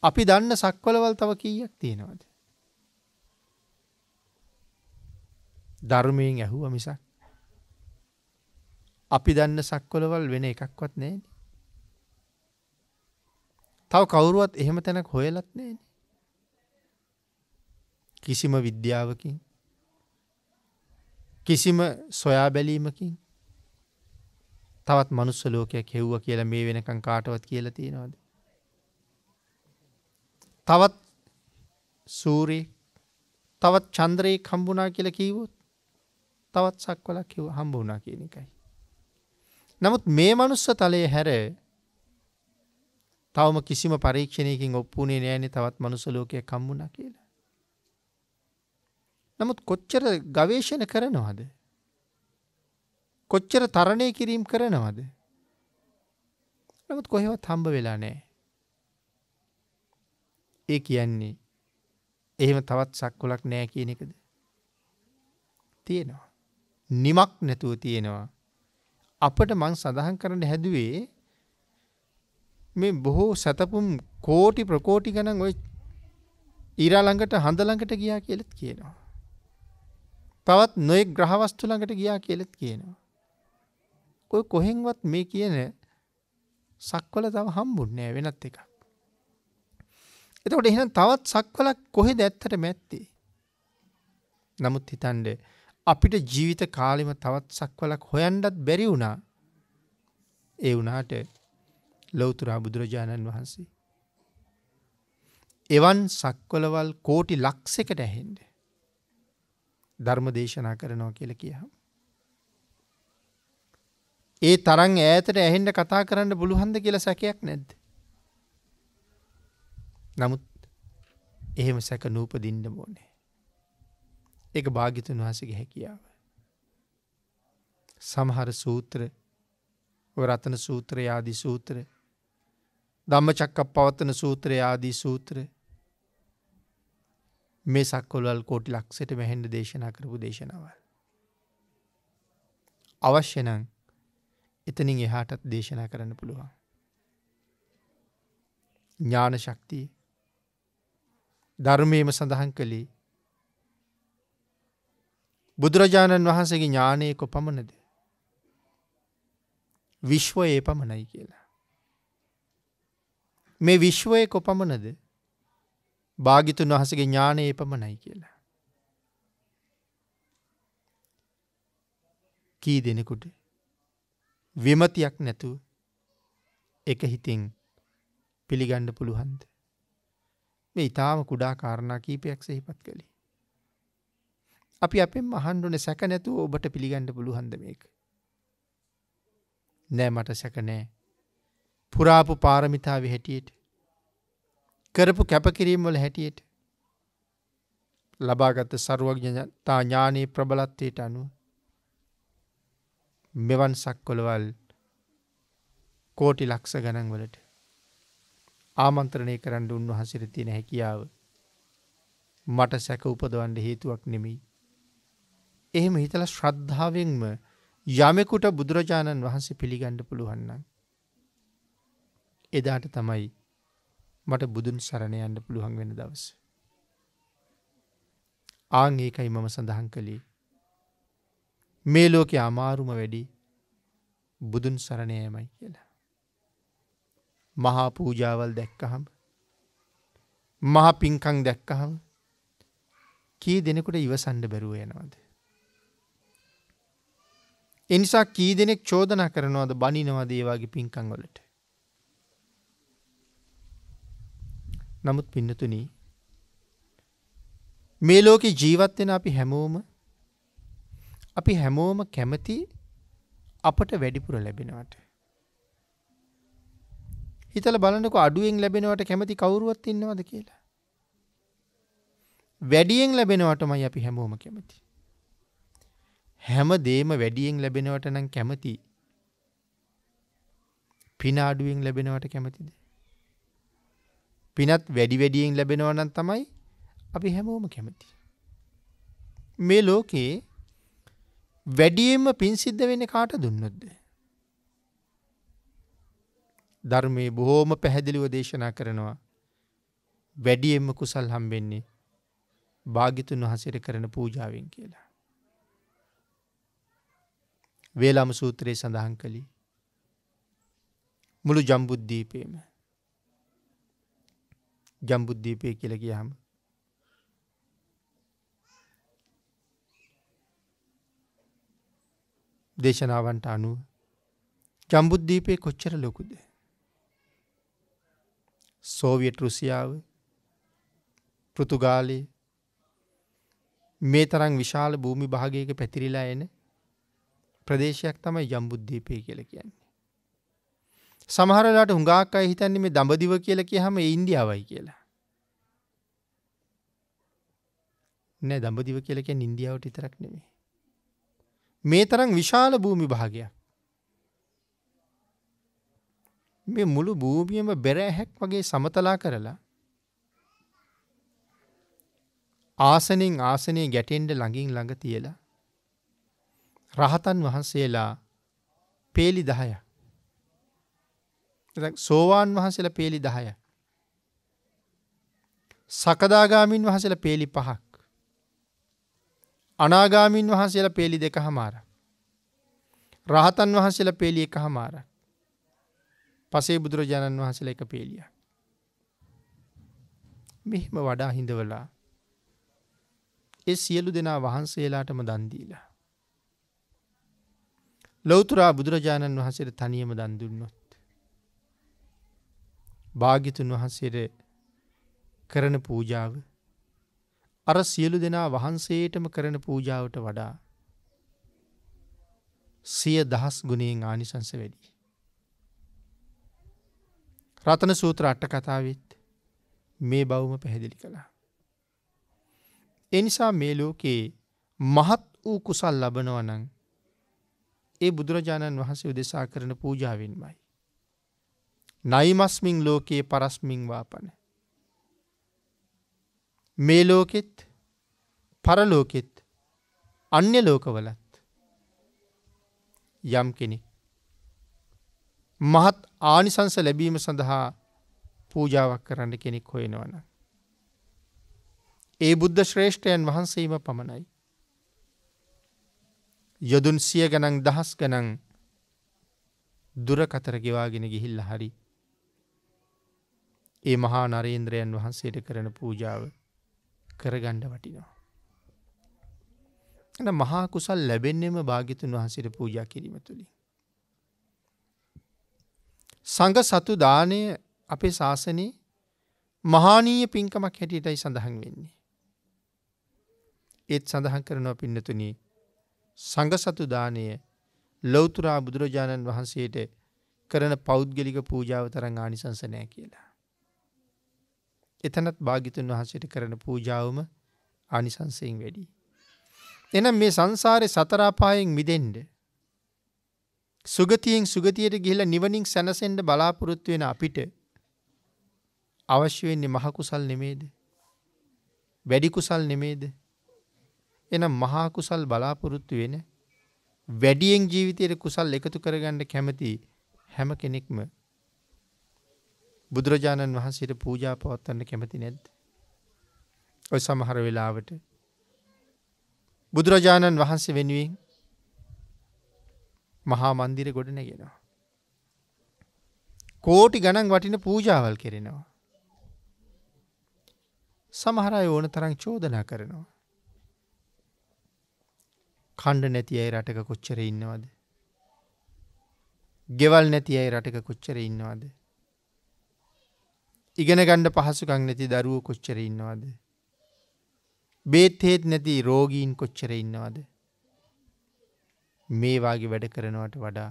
අපි දන්න සක්වලවල් තව කීයක් තියෙනවද? ධර්මයෙන් ඇහුවා මිසක් අපි දන්න සක්වලවල් වෙන එකක්වත් නැහැ. තව කවුරුවත් එහෙම තැනක් හොයලත් නැහැ. කිසිම විද්‍යාවකින් කිසිම සොයා බැලීමකින් තවත් මනුස්ස ලෝකයක් හෙව්වා කියලා මේ වෙනකන් කාටවත් කියලා තියෙනවද? තවත් සූර්යයෙක් තවත් චන්ද්‍රයෙක් හම්බුණා කියලා කිව්වොත් තවත් සක්වලක් හම්බ වුණා කියන එකයි. නමුත් මේ මනුස්ස තලයේ හැර තවම කිසිම පරීක්ෂණයකින් ඔප්පුුනේ නෑනේ තවත් මනුස්ස ලෝකයක් හම්බුණා කියලා. නමුත් කොච්චර ගවේෂණ කරනවද? කොච්චර තරණය කිරීම කරනවද? නමුත් කොහෙවත් හම්බ වෙලා නැහැ. ඒ කියන්නේ එහෙම තවත් සක්වලක් නැහැ කියන එකද? තියෙනවා. නිමක් නැතුව තියෙනවා. අපිට මං සඳහන් කරන්න හැදුවේ මේ බොහෝ සතපුම් කෝටි ප්‍රකෝටි ගණන් ওই ඊරා ළඟට හඳ ළඟට ගියා කියලාත් කියනවා. තවත් නොයෙක් ග්‍රහ වස්තු ළඟට ගියා කියලාත් කියනවා. ඔය කොහෙන්වත් මේ කියන සක්වල තව හම්බුන්නේ නැහැ වෙනත් එකක්. එතකොට එහෙනම් තවත් සක්වලක් කොහෙද ඇත්තටම ඇත්තේ? නමුත් හිතන්නේ අපිට ජීවිත කාලෙම තවත් සක්වලක් හොයන්නත් බැරි වුණා. ඒ වුණාට ලෞතර බුදුරජාණන් වහන්සේ එවන් සක්වලවල් කෝටි ලක්ෂයකට ඇහෙන්න ධර්ම දේශනා කරනවා කියලා කියහම ඒ තරම් ඈතට ඇහෙන්න කතා කරන්න පුළුවන්ද කියලා සැකයක් නැද්ද? නමුත් එහෙම සැක නූපදින්න ඕනේ. ඒක භාග්‍යතුන් වහන්සේගේ හැකියාව. සමහර සූත්‍ර ඔය රතන සූත්‍රය ආදී සූත්‍ර, ධම්මචක්කප්පවත්තන සූත්‍රය ආදී සූත්‍ර මේ සක්වලවල් කෝටි ලක්ෂයට වැහෙන්න දේශනා කරපු දේශනාවල්. අවශ්‍ය නම් එතනින් එහාටත් දේශනා කරන්න පුළුවන්. ඥාන ශක්තිය ධර්මයේම සඳහන් කළේ බුදුරජාණන් වහන්සේගේ ඥානයේ කොපමණද? විශ්වයේ පමණයි කියලා. මේ විශ්වයේ කොපමණද? භාග්‍යතුන් වහන්සේගේ ඥානයේ පමණයි කියලා. කී දෙනෙකුට විමතියක් නැතුව එක හිතින් පිළිගන්න පුළුවන්ද? මේ ඊටාම කුඩා කාරණා කීපයක් සිහිපත් කළේ. අපි අපෙන් අහන්න ඕනේ සැක නැතුව ඔබට පිළිගන්න පුළුවන්ද මේක? නෑ මට සැක නෑ. පුරාපු පාරමිතාවේ හැටියට, කරපු කැපකිරීම වල හැටියට, ලබාගත් සර්වඥතා ඥානයේ ප්‍රබලත්වයට අනුව මෙවන් සක්වලවල් කෝටි ලක්ෂ ගණන් වලට ආමන්ත්‍රණය කරන්න උන්වහන්සේට තියෙන හැකියාව මට සැක උපදවන්න හේතුවක් නෙමෙයි. එහෙම හිතලා ශ්‍රද්ධාවෙන්ම යමෙකුට බුදුරජාණන් වහන්සේ පිළිගන්න පුළුවන් නම් එදාට තමයි මට බුදුන් සරණ යන්න පුළුවන් වෙන දවස. ආන් ඒකයි මම සඳහන් කළේ මේ ලෝකේ අමාරුම වැඩි බුදුන් සරණ යෑමයි කියලා. මහා පූජාවල් දැක්කහම, මහා පින්කම් දැක්කහම කී දෙනෙකුට ඉවසන්න බැරුව යනවද? ඒ නිසා කී දෙනෙක් චෝදනා කරනවද, බනිනවද ඒ වගේ පින්කම් වලට? නමුත් පින්නතුනි, මේ ලෝකේ ජීවත් වෙන අපි හැමෝම කැමති අපට වැඩිපුර ලැබෙනවට. හිතලා බලන්නකෝ අඩුවෙන් ලැබෙනවට කැමති කවුරුවත් ඉන්නවද කියලා? වැඩියෙන් ලැබෙනවටමයි අපි හැමෝම කැමති. හැම දෙයක්ම වැඩියෙන් ලැබෙනවට නම් කැමති. පින අඩුවෙන් ලැබෙනවට කැමතිද? පිනත් වැඩියෙන් ලැබෙනවා නම් තමයි අපි හැමෝම කැමති. මේ ලෝකේ වැඩියෙන්ම පින් සිද්ධ වෙන්නේ කාට දුන්නොත්ද? ධර්මයේ බොහෝම පැහැදිලිව දේශනා කරනවා වැඩියෙන්ම කුසල් හම්බෙන්නේ භාග්‍යතුන් වහන්සේට කරන පූජාවෙන් කියලා. වේලාම සූත්‍රයේ සඳහන් කළේ මුළු ජම්බුද්දීපේම. ජම්බුද්දීපේ කියලා කියහම දේශනාවන්ට අනුව ජම්බුද්දීපේ කොච්චර ලොකුද? සෝවියට් රුසියාව, පෘතුගාලය මේ තරම් විශාල භූමි භාගයක පැතිරිලා එන ප්‍රදේශයක් තමයි ජම්බුද්දීපේ කියලා කියන්නේ. සමහර වෙලාවට හුඟක් අය හිතන්නේ මේ දඹදිව කියලා කියහම ඒ ඉන්දියාවයි කියලා. නෑ, දඹදිව කියලා කියන්නේ ඉන්දියාවට විතරක් නෙමෙයි. මේ තරම් විශාල භූමි භාගයක්. මේ මුළු භූමියම බෙරහැක් වගේ සමතලා කරලා ආසනෙන් ආසනේ ගැටෙන්න ළඟින් ළඟ තියලා රහතන් වහන්සේලා පේලි 10ක්. සෝවාන් වහන්සේලා පේලි 10ක්. සකදාගාමින් වහන්සේලා පේලි 5ක්. අනාගාමින් වහන්සේලා පේලි 2කමාරක්. රහතන් වහන්සේලා පේලි 1කමාරක්. පසේ බුදුරජාණන් වහන්සේලා 1 පේලියක්. මෙහිම වඩා හිඳවලා ඒ සියලු දෙනා වහන්සේලාටම දන් දීලා ලෞතුරා බුදුරජාණන් වහන්සේට තනියම දන් දුන්නොත් භාග්‍යතුන් වහන්සේට කරන පූජාව අර සියලු දෙනා වහන්සේටම කරන පූජාවට වඩා 100,000 ගුණයෙන් ආනිසංස වැඩි. රතන සූත්‍ර අට කතාවෙත් මේ බවම පැහැදිලි කළා. ඒ නිසා මේ ලෝකේ මහත් වූ කුසල් ලබනවා නම් ඒ බුදුරජාණන් වහන්සේ උදෙසා කරන පූජාවෙන්මයි. නයිමස්මින් ලෝකයේ පරස්මින් වාපන. මේ ලෝකෙත් පරලෝකෙත් අන්‍ය ලෝකවලත් යම් කෙනෙක් මහත් ආනිසංස ලැබීම සඳහා පූජාවක් කරන්න කෙනෙක් හොයනවන. ඒ බුද්ධ ශ්‍රේෂ්ඨයන් වහන්සේම පමණයි. යොදුන් 100 ගණන් දහස් ගණන් දුරකතර ගෙවාගෙන ගිහිල්ලා හරි ඒ මහා නරේන්ද්‍රයන් වහන්සේට කරන පූජාව කරගන්න වටිනවා. එන මහා කුසල් ලැබෙන්නෙම භාග්‍යතුන් වහන්සේට පූජා කිරීම තුලින්. සංඝ සතු දාණය අපේ ශාසනයේ මහානීය පින්කමක් හැටියටයි සඳහන් වෙන්නේ. ඒත් සඳහන් කරනවා පින්නතුනි සංඝ සතු දාණය ලෞතර බුදුරජාණන් වහන්සේට කරන පෞද්ගලික පූජාව තරම් ආනිසංස නැහැ කියලා. එතනත් භාග්‍යතුන් වහන්සේට කරන පූජාවම ආනිසංසයෙන් වැඩි. එහෙනම් මේ සංසාරේ සතර අපායෙන් මිදෙන්න සුගතියෙන් සුගතියට ගිහිලා නිවනින් සැනසෙන්න බලාපොරොත්තු වෙන අපිට අවශ්‍ය වෙන්නේ මහ කුසල් නෙමේද? වැඩි කුසල් නෙමේද? එහෙනම් මහා කුසල් බලාපොරොත්තු වෙන වැඩියෙන් ජීවිතයේ කුසල් එකතු කරගන්න කැමති හැම කෙනෙක්ම බුදුරජාණන් වහන්සේට පූජා පවත්වන්න කැමති නැද්ද? ඔය සමහර වෙලාවට බුදුරජාණන් වහන්සේ වෙනුවෙන් මහා මන්දිර ගොඩ නැගෙනවා. කෝටි ගණන් වටින පූජාවල් කෙරෙනවා. සමහර අය ඕන තරම් චෝදනා කරනවා. ඛණ්ඩ නැති අය රටක කොච්චර ඉන්නවද? ගෙවල් නැති අය රටක කොච්චර ඉන්නවද? ඉගෙන ගන්න පහසුකම් නැති දරුවෝ කොච්චර ඉන්නවද? බේත් හේත් නැති රෝගීන් කොච්චර ඉන්නවද? මේ වාගේ වැඩ කරනවට වඩා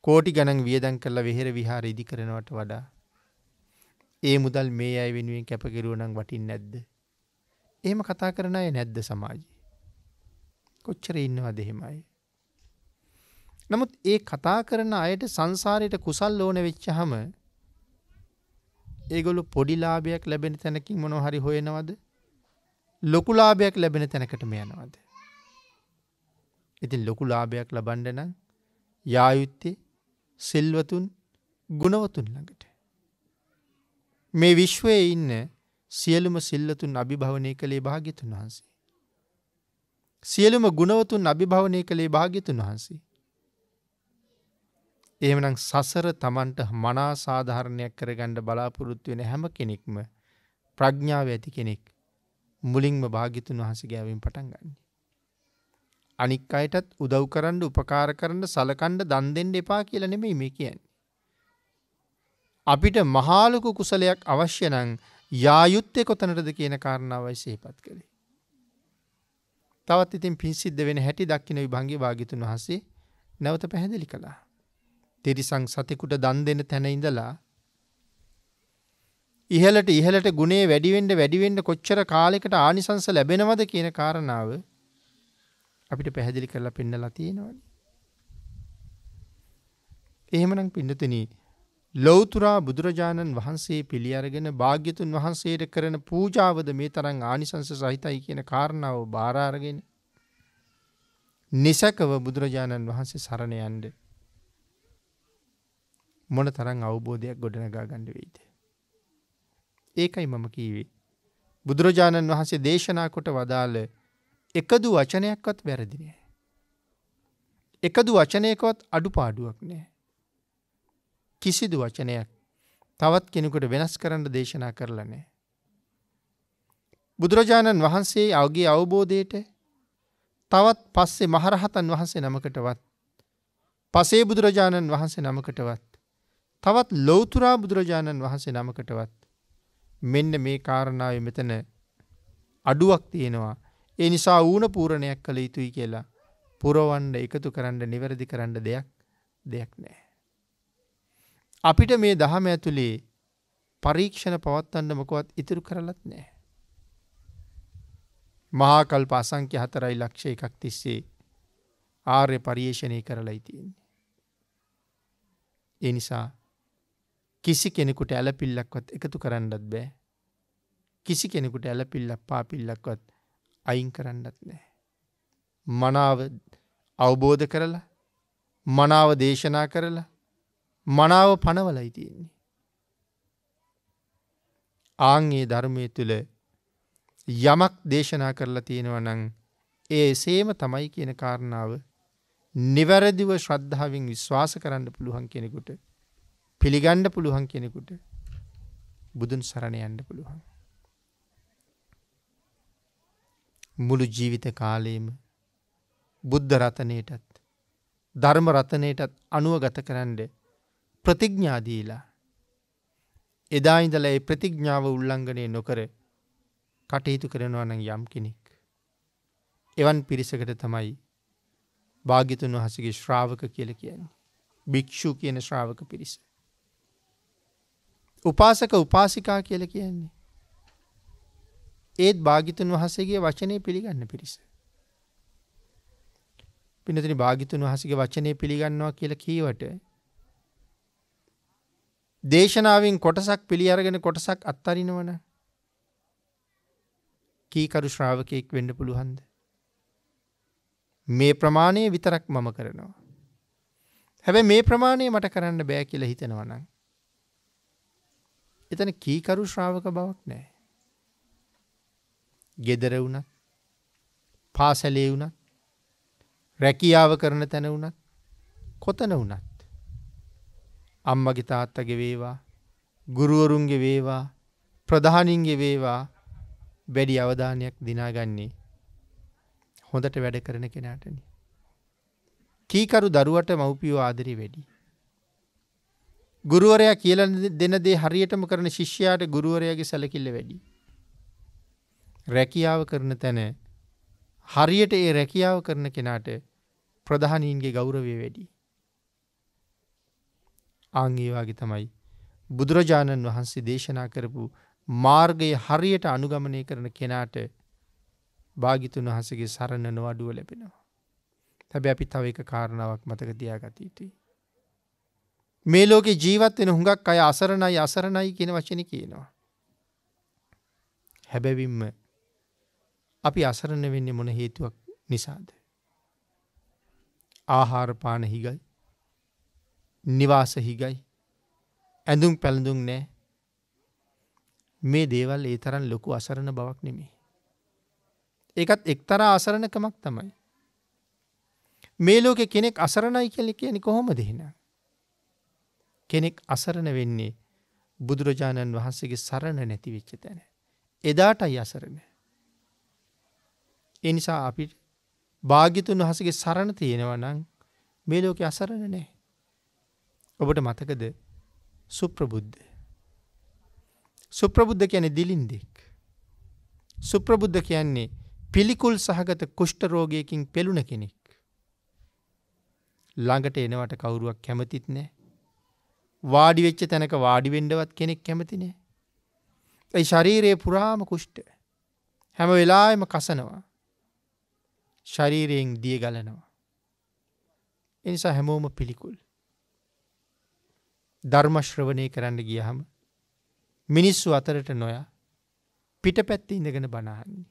කෝටි ගණන් වියදම් කරලා විහෙර විහාර ඉදි කරනවට වඩා ඒ මුදල් මේ අය වෙනුවෙන් කැප කෙරුවා නම් වටින්නේ නැද්ද? එහෙම කතා කරන අය නැද්ද සමාජයේ? කොච්චර ඉන්නවද එහෙම අය? නමුත් ඒ කතා කරන අයට සංසාරයට කුසල් ඕන වෙච්චහම ඒගොල්ලෝ පොඩි ලාභයක් ලැබෙන තැනකින් මොනවා හරි හොයනවද? ලොකු ලාභයක් ලැබෙන තැනකටම යනවද? ඉතින් ලොකු ලාභයක් ලබන්න නම් යා යුත්තේ සිල්වතුන් ගුණවතුන් ළඟට. මේ විශ්වයේ ඉන්න සියලුම සිල්වතුන් අභිභවනය කළේ භාග්‍යතුන් වහන්සේ. සියලුම ගුණවතුන් අභිභවනය කළේ භාග්‍යතුන් වහන්සේ. එහෙමනම් සසර Tamanට මනා සාධාරණයක් කරගන්න බලාපොරොත්තු වෙන හැම කෙනෙක්ම ප්‍රඥාව ඇති කෙනෙක් මුලින්ම භාග්‍යතුන් වහන්සේගේ ආවෙන් පටන් ගන්න. අනික් අයටත් උදව් කරන්න, උපකාර කරන්න, සලකන්න, දන් දෙන්න එපා කියලා නෙමෙයි මේ කියන්නේ. අපිට මහා ලොකු කුසලයක් අවශ්‍ය නම් යා යුත්තේ කොතනටද කියන කාරණාවයි සිහිපත් කළේ. තවත් ඉතින් පින් සිද්ධ වෙන හැටි දක්ින විභංගේ භාග්‍යතුන් වහන්සේ නැවත පැහැදිලි කළා. තිරිසං සතෙකුට දන් දෙන තැන ඉඳලා ඉහළට ගුණේ වැඩි වෙන්න කොච්චර කාලයකට ආනිසංස ලැබෙනවද කියන කාරණාව අපිට පැහැදිලි කරලා පෙන්නලා තියෙනවානේ. එහෙමනම් පින්නතුනි ලෞතර බුදුරජාණන් වහන්සේ පිළි අරගෙන භාග්‍යතුන් වහන්සේට කරන පූජාවද මේ තරම් ආනිසංස සහිතයි කියන කාරණාව බාර අරගෙන නිසකව බුදුරජාණන් වහන්සේ සරණ යන්න මොන තරම් අවබෝධයක් ගොඩනගා ගන්න වෙයිද? ඒකයි මම කීවේ බුදුරජාණන් වහන්සේ දේශනා කොට වදාළ එකදු වචනයක්වත් වැරදි නෑ. එකදු වචනයකවත් අඩුපාඩුවක් නෑ. කිසිදු වචනයක් තවත් කෙනෙකුට වෙනස් කරන්න දේශනා කරලා නෑ. බුදුරජාණන් වහන්සේ අවගේ අවබෝධයට තවත් පස්සේ මහරහතන් වහන්සේ නමකටවත් පසේ බුදුරජාණන් වහන්සේ නමකටවත් තවත් ලෞතර බුදුරජාණන් වහන්සේ නමකටවත් මෙන්න මේ කාරණාවේ මෙතන අඩුවක් තියෙනවා. ඒ නිසා ඌණ පූර්ණයක් කළ යුතුයි කියලා පුරවන්න එකතු කරන්න නිවැරදි කරන්න දෙයක් නැහැ. අපිට මේ දහම ඇතුලේ පරීක්ෂණ පවත්වන්න මොකවත් ඉතුරු කරලත් නැහැ. මහා කල්ප අසංඛ්‍ය 4 ලක්ෂ 1ක් තිස්සේ ආර්ය පරිේශණය කරලායි තියෙන්නේ. ඒ නිසා කිසි කෙනෙකුට ඇලපිල්ලක්වත් එකතු කරන්නත් බෑ. කිසි කෙනෙකුට ඇලපිල්ලක් පාපිල්ලක්වත් අයින් කරන්නත් නෑ. මනාව අවබෝධ කරලා මනාව දේශනා කරලා මනාව පනවලයි තියෙන්නේ. ආන්ගේ ධර්මය තුළ යමක් දේශනා කරලා තියෙනවා නම් ඒ එසේම තමයි කියන කාරණාව නිවැරදිව ශ්‍රද්ධාවෙන් විශ්වාස කරන්න පුළුවන් කෙනෙකුට, පිළිගන්න පුළුවන් කෙනෙකුට බුදුන් සරණ යන්න පුළුවන්. මුළු ජීවිත කාලයේම බුද්ධ රතනයටත් ධර්ම රතනයටත් අනුව ගත කරන්න ප්‍රතිඥා දීලා එදා ඉඳලා ඒ ප්‍රතිඥාව උල්ලංඝනය නොකර කටයුතු කරනවා නම් යම් කෙනෙක්, එවන් පිරිසකට තමයි භාග්‍යතුන් වහන්සේගේ ශ්‍රාවක කියලා කියන්නේ. භික්ෂු කියන ශ්‍රාවක පිරිස. උපාසක උපාසිකා කියලා කියන්නේ ඒත් භාග්‍යතුන් වහන්සේගේ වචනේ පිළිගන්න පිරිස. පින්නතුනි, භාග්‍යතුන් වහන්සේගේ වචනේ පිළිගන්නවා කියලා කීවට දේශනාවෙන් කොටසක් පිළි අරගෙන කොටසක් අත්හරිනවනම් කීකරු ශ්‍රාවකයෙක් වෙන්න පුළුවන්ද? මේ ප්‍රමාණය විතරක් මම කරනවා. හැබැයි මේ ප්‍රමාණය මට කරන්න බෑ කියලා හිතනවා නම් එතන කීකරු ශ්‍රාවක බවක් නැහැ. ගෙදර වුණත්, පාසලේ වුණත්, රැකියාව කරන තැන වුණත්, කොතන වුණත් අම්මගේ තාත්තගේ වේවා, ගුරුවරුන්ගේ වේවා, ප්‍රධානීන්ගේ වේවා වැඩි අවධානයක් දිනාගන්නේ හොඳට වැඩ කරන කෙනාටනේ. කීකරු දරුවට මව්පියෝ ආදරේ වැඩි. ගුරුවරයා කියලා දෙන දේ හරියටම කරන ශිෂ්‍යයාට ගුරුවරයාගේ සැලකිල්ල වැඩි. රැකියාව කරන තැන හරියට ඒ රැකියාව කරන කෙනාට ප්‍රධානීන්ගේ ගෞරවය වැඩි. ආන් ඒ වගේ තමයි බුදුරජාණන් වහන්සේ දේශනා කරපු මාර්ගය හරියට අනුගමනය කරන කෙනාට භාග්‍යතුන් වහන්සේගේ සරණ නොඅඩුව ලැබෙනවා. හැබැයි අපි තව එක කාරණාවක් මතක තියාගත යුතුයි. මේ ලෝකේ ජීවත් වෙන හුඟක් අය අසරණයි කියන වචනේ කියනවා. හැබැවින්ම අපි අසරණ වෙන්නේ මොන හේතුවක් නිසාද? ආහාර පාන හිගයි, නිවාස හිගයි, ඇඳුම් පැළඳුම් නැහැ. මේ දේවල් ඒ තරම් ලොකු අසරණ බවක් නෙමෙයි. ඒකත් එක්තරා අසරණකමක් තමයි. මේ ලෝකේ කෙනෙක් අසරණයි කියලා කියන්නේ කොහොමද එහෙනම්? කෙනෙක් අසරණ වෙන්නේ බුදුරජාණන් වහන්සේගේ සරණ නැති වෙච්ච තැන. එදාටයි අසරණ. ඒ නිසා අපි භාග්‍යතුන් වහන්සේගේ සරණ තියෙනවා නම් මේ ලෝකේ අසරණ නැහැ. ඔබට මතකද සුප්‍රබුද්ධ? සුප්‍රබුද්ධ කියන්නේ දිලින්දෙක්. සුප්‍රබුද්ධ කියන්නේ පිළිකුල් සහගත කුෂ්ඨ රෝගයකින් පෙළුණ කෙනෙක්. ළඟට එනවට කවුරුවක් කැමතිත් නැහැ. වාඩි වෙච්ච තැනක වාඩි වෙන්නවත් කෙනෙක් කැමති නැහැ. ඒ ශරීරයේ පුරාම කුෂ්ඨ. හැම වෙලාවෙම කසනවා. ශරීරයෙන් දිය ගලනවා. ඒ නිසා හැමෝම පිළිකුල්. ධර්ම ශ්‍රවණය කරන්න ගියහම මිනිස්සු අතරට නොයා පිටපැත්තේ ඉඳගෙන බණ අහන්නේ.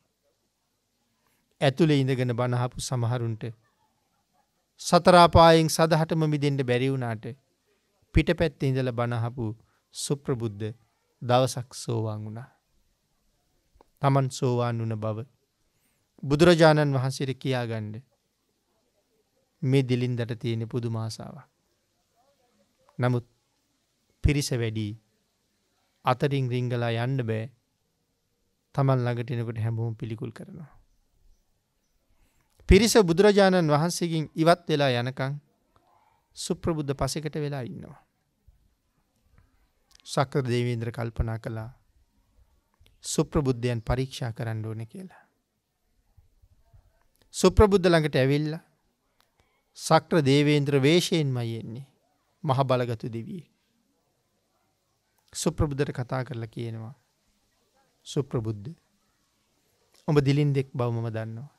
ඇතුලේ ඉඳගෙන බණ අහපු සමහරුන්ට සතර අපායෙන් සදහටම මිදෙන්න බැරි වුණාට පිටපැත්තේ ඉඳලා බණ අහපු සුප්‍රබුද්ධ දවසක් සෝවාන් වුණා. තමන් සෝවාන් වුණ බව බුදුරජාණන් වහන්සේට කියාගන්න මේ දිලින්දට තියෙන පුදුම ආසාවක්. නමුත් පිරිස වැඩි, අතරින් රිංගලා යන්න බෑ. තමන් ළඟට එනකොට හැමෝම පිළිකුල් කරනවා. පිරිස බුදුරජාණන් වහන්සේගෙන් ඉවත් වෙලා යනකම් සුප්‍රබුද්ධ පසෙකට වෙලා ඉන්නවා. සක්‍ර දේවේන්ද්‍ර කල්පනා කළා සුප්‍රබුද්ධයන් පරීක්ෂා කරන්න ඕනේ කියලා. සුප්‍රබුද්ධ ළඟට ඇවිල්ලා සක්‍ර දේවේන්ද්‍ර වේශයෙන්මයි එන්නේ. මහ බලගතු දෙවියෙක්. සුප්‍රබුද්ධට කතා කරලා කියනවා, සුප්‍රබුද්ධ, ඔබ දිලින්දෙක් බව මම දන්නවා.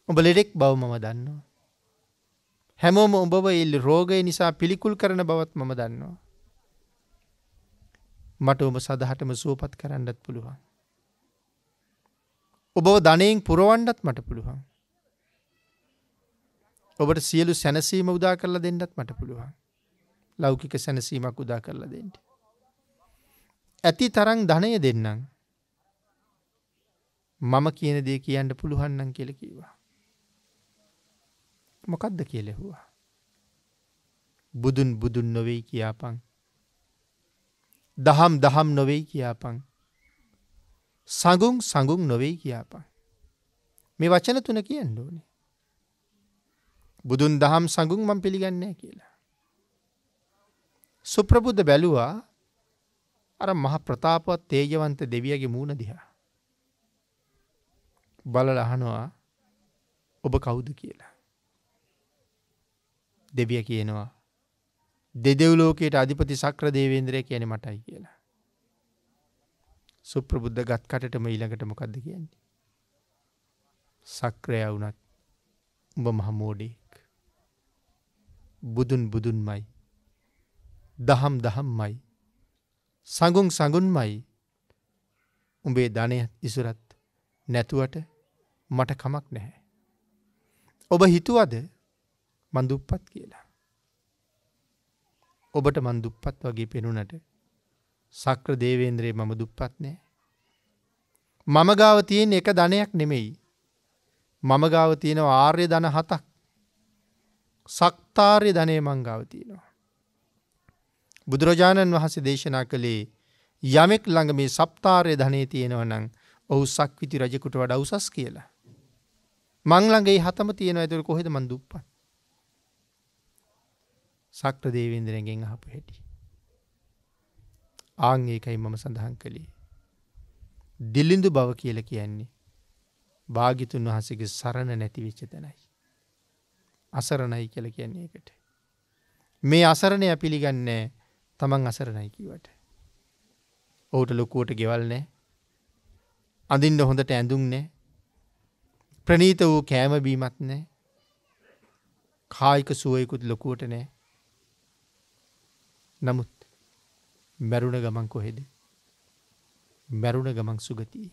ඔබ ලෙඩෙක් බව මම දන්නවා. හැමෝම ඔබව රෝගය නිසා පිළිකුල් කරන බවත් මම දන්නවා. මට ඔබ සදහටම සුවපත් කරන්නත් පුළුවන්. ඔබව ධනයෙන් පුරවන්නත් මට පුළුවන්. ඔබට සියලු සැනසීම උදා කරලා දෙන්නත් මට පුළුවන්. ලෞකික සැනසීමක් උදා කරලා දෙන්න. ඇති තරම් ධනය දෙන්නම්. මම කියන දේ කියන්න පුළුවන් නම් කියලා කිව්වා. මොකද්ද කියලා ඇහුවා. බුදුන් බුදුන් නොවේ කියාපන්. දහම් දහම් නොවේ කියාපන්. සංගුන් සංගුන් නොවේ කියාපන්. මේ වචන තුන කියන්න ඕනේ. බුදුන් දහම් සංගුන් මම පිළිගන්නේ නැහැ කියලා. සුප්‍රබුද්ධ බැලුවා අර මහ ප්‍රතාපවත් තේජවන්ත දෙවියගේ මූණ දිහා. බලලා අහනවා ඔබ කවුද කියලා. දෙවියා කියනවා දෙදෙව් ලෝකයට අධිපති සක්‍ර දේවේන්ද්‍රය කියන්නේ මටයි කියලා. සුප්‍රබුද්ධ ගත් කටටම ඊළඟට මොකද්ද කියන්නේ? සක්‍රයා වුණත් උඹ මහ මෝඩෙක්. බුදුන් බුදුන්මයි. දහම් දහම්මයි. සංගුන් සංගුන්මයි. උඹේ ධනය ඉසුරත් නැතුවට මට කමක් නැහැ. ඔබ හිතුවද මන් දුප්පත් කියලා? ඔබට මන් දුප්පත් වගේ පෙනුනට සක්‍ර දේවේන්ද්‍රේ මම දුප්පත් නෑ. මම ගාව තියෙන එක ධනයක් නෙමෙයි. මම ගාව තියෙනවා ආර්ය ධන 7ක්. සක්තාර්ය ධනය මං ගාව තියෙනවා. බුදුරජාණන් වහන්සේ දේශනා කළේ යමෙක් ළඟ මේ සප්තාර්ය ධනය තියෙනවා නම් ඔහු සක්විති රජෙකුට වඩා උසස් කියලා. මං ළඟ ඒ 7ම තියෙනවා. ඒතර කොහෙද මං දුප්පත්? සක්‍ර දේවේන්ද්‍රයන්ගෙන් අහපු හැටි. ආන් ඒකයි මම සඳහන් කළේ. දිලිඳු බව කියලා කියන්නේ භාග්‍යතුන් වහන්සේගේ සරණ නැති වෙච්ච තැනයි. අසරණයි කියලා කියන්නේ ඒකට. මේ අසරණය පිළිගන්නේ තමන් අසරණයි කිව්වට. ඔහුට ලොකුවට ගෙවල් නැහැ. අඳින්න හොඳට ඇඳුම් නැහැ. ප්‍රණීත වූ කෑම බීමක් නැහැ. කායික සුවයකුත් ලොකුවට නැහැ. නමුත් මැරුණ ගමන් කොහෙද? මැරුණ ගමන් සුගතියේ.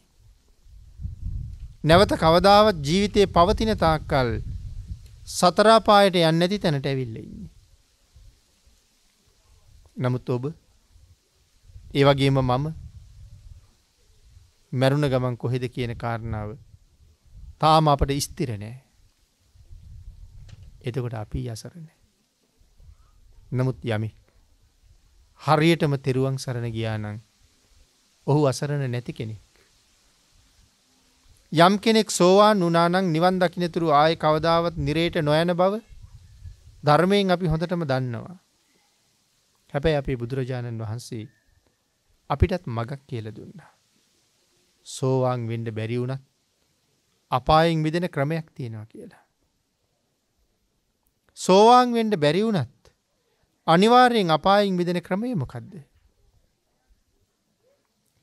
නැවත කවදාවත් ජීවිතේ පවතින තාක්කල් සතර පායට යන්නේ නැති තැනට ඇවිල්ලා ඉන්නේ. නමුත් ඔබ ඒ වගේම මම මැරුණ ගමන් කොහෙද කියන කාරණාව තාම අපට ස්ථිර නැහැ. එතකොට අපි අසරණයි. නමුත් යමි හරියටම තෙරුවන් සරණ ගියා නම් ඔහු අසරණ නැති කෙනෙක්. යම් කෙනෙක් සෝවාන් වුණා නම් නිවන් දකින්නතුරු ආයේ කවදාවත් නිරේට නොයන බව ධර්මයෙන් අපි හොඳටම දන්නවා. හැබැයි අපේ බුදුරජාණන් වහන්සේ අපිටත් මගක් කියලා දුන්නා. සෝවාන් වෙන්න බැරි වුණත් අපායෙන් මිදෙන ක්‍රමයක් තියෙනවා කියලා. සෝවාන් වෙන්න බැරි වුණත් අනිවාර්යෙන් අපායෙන් මිදෙන ක්‍රමය මොකද්ද?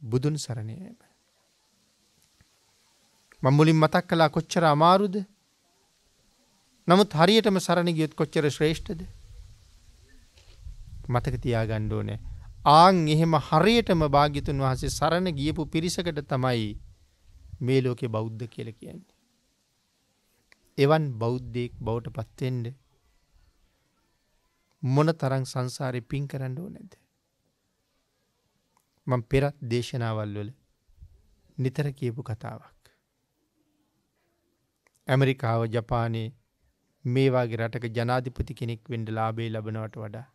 බුදුන් සරණ යාම. මම මුලින් මතක් කළා කොච්චර අමාරුද? නමුත් හරියටම සරණ ගියොත් කොච්චර ශ්‍රේෂ්ඨද? මතක තියාගන්න ඕනේ. ආන් එහෙම හරියටම භාග්‍යතුන් වහන්සේ සරණ ගියපු පිරිසකට තමයි මේ ලෝකේ බෞද්ධ කියලා කියන්නේ. එවන් බෞද්ධයෙක් බවට පත් වෙන්න මොන තරම් සංසාරේ පින් කරන්න ඕනේද? මම පෙර දේශනාවල් වල නිතර කියපු කතාවක්. ඇමරිකාව ජපානයේ මේ වගේ රටක ජනාධිපති කෙනෙක් වෙන්න ලාභය ලැබනවට වඩා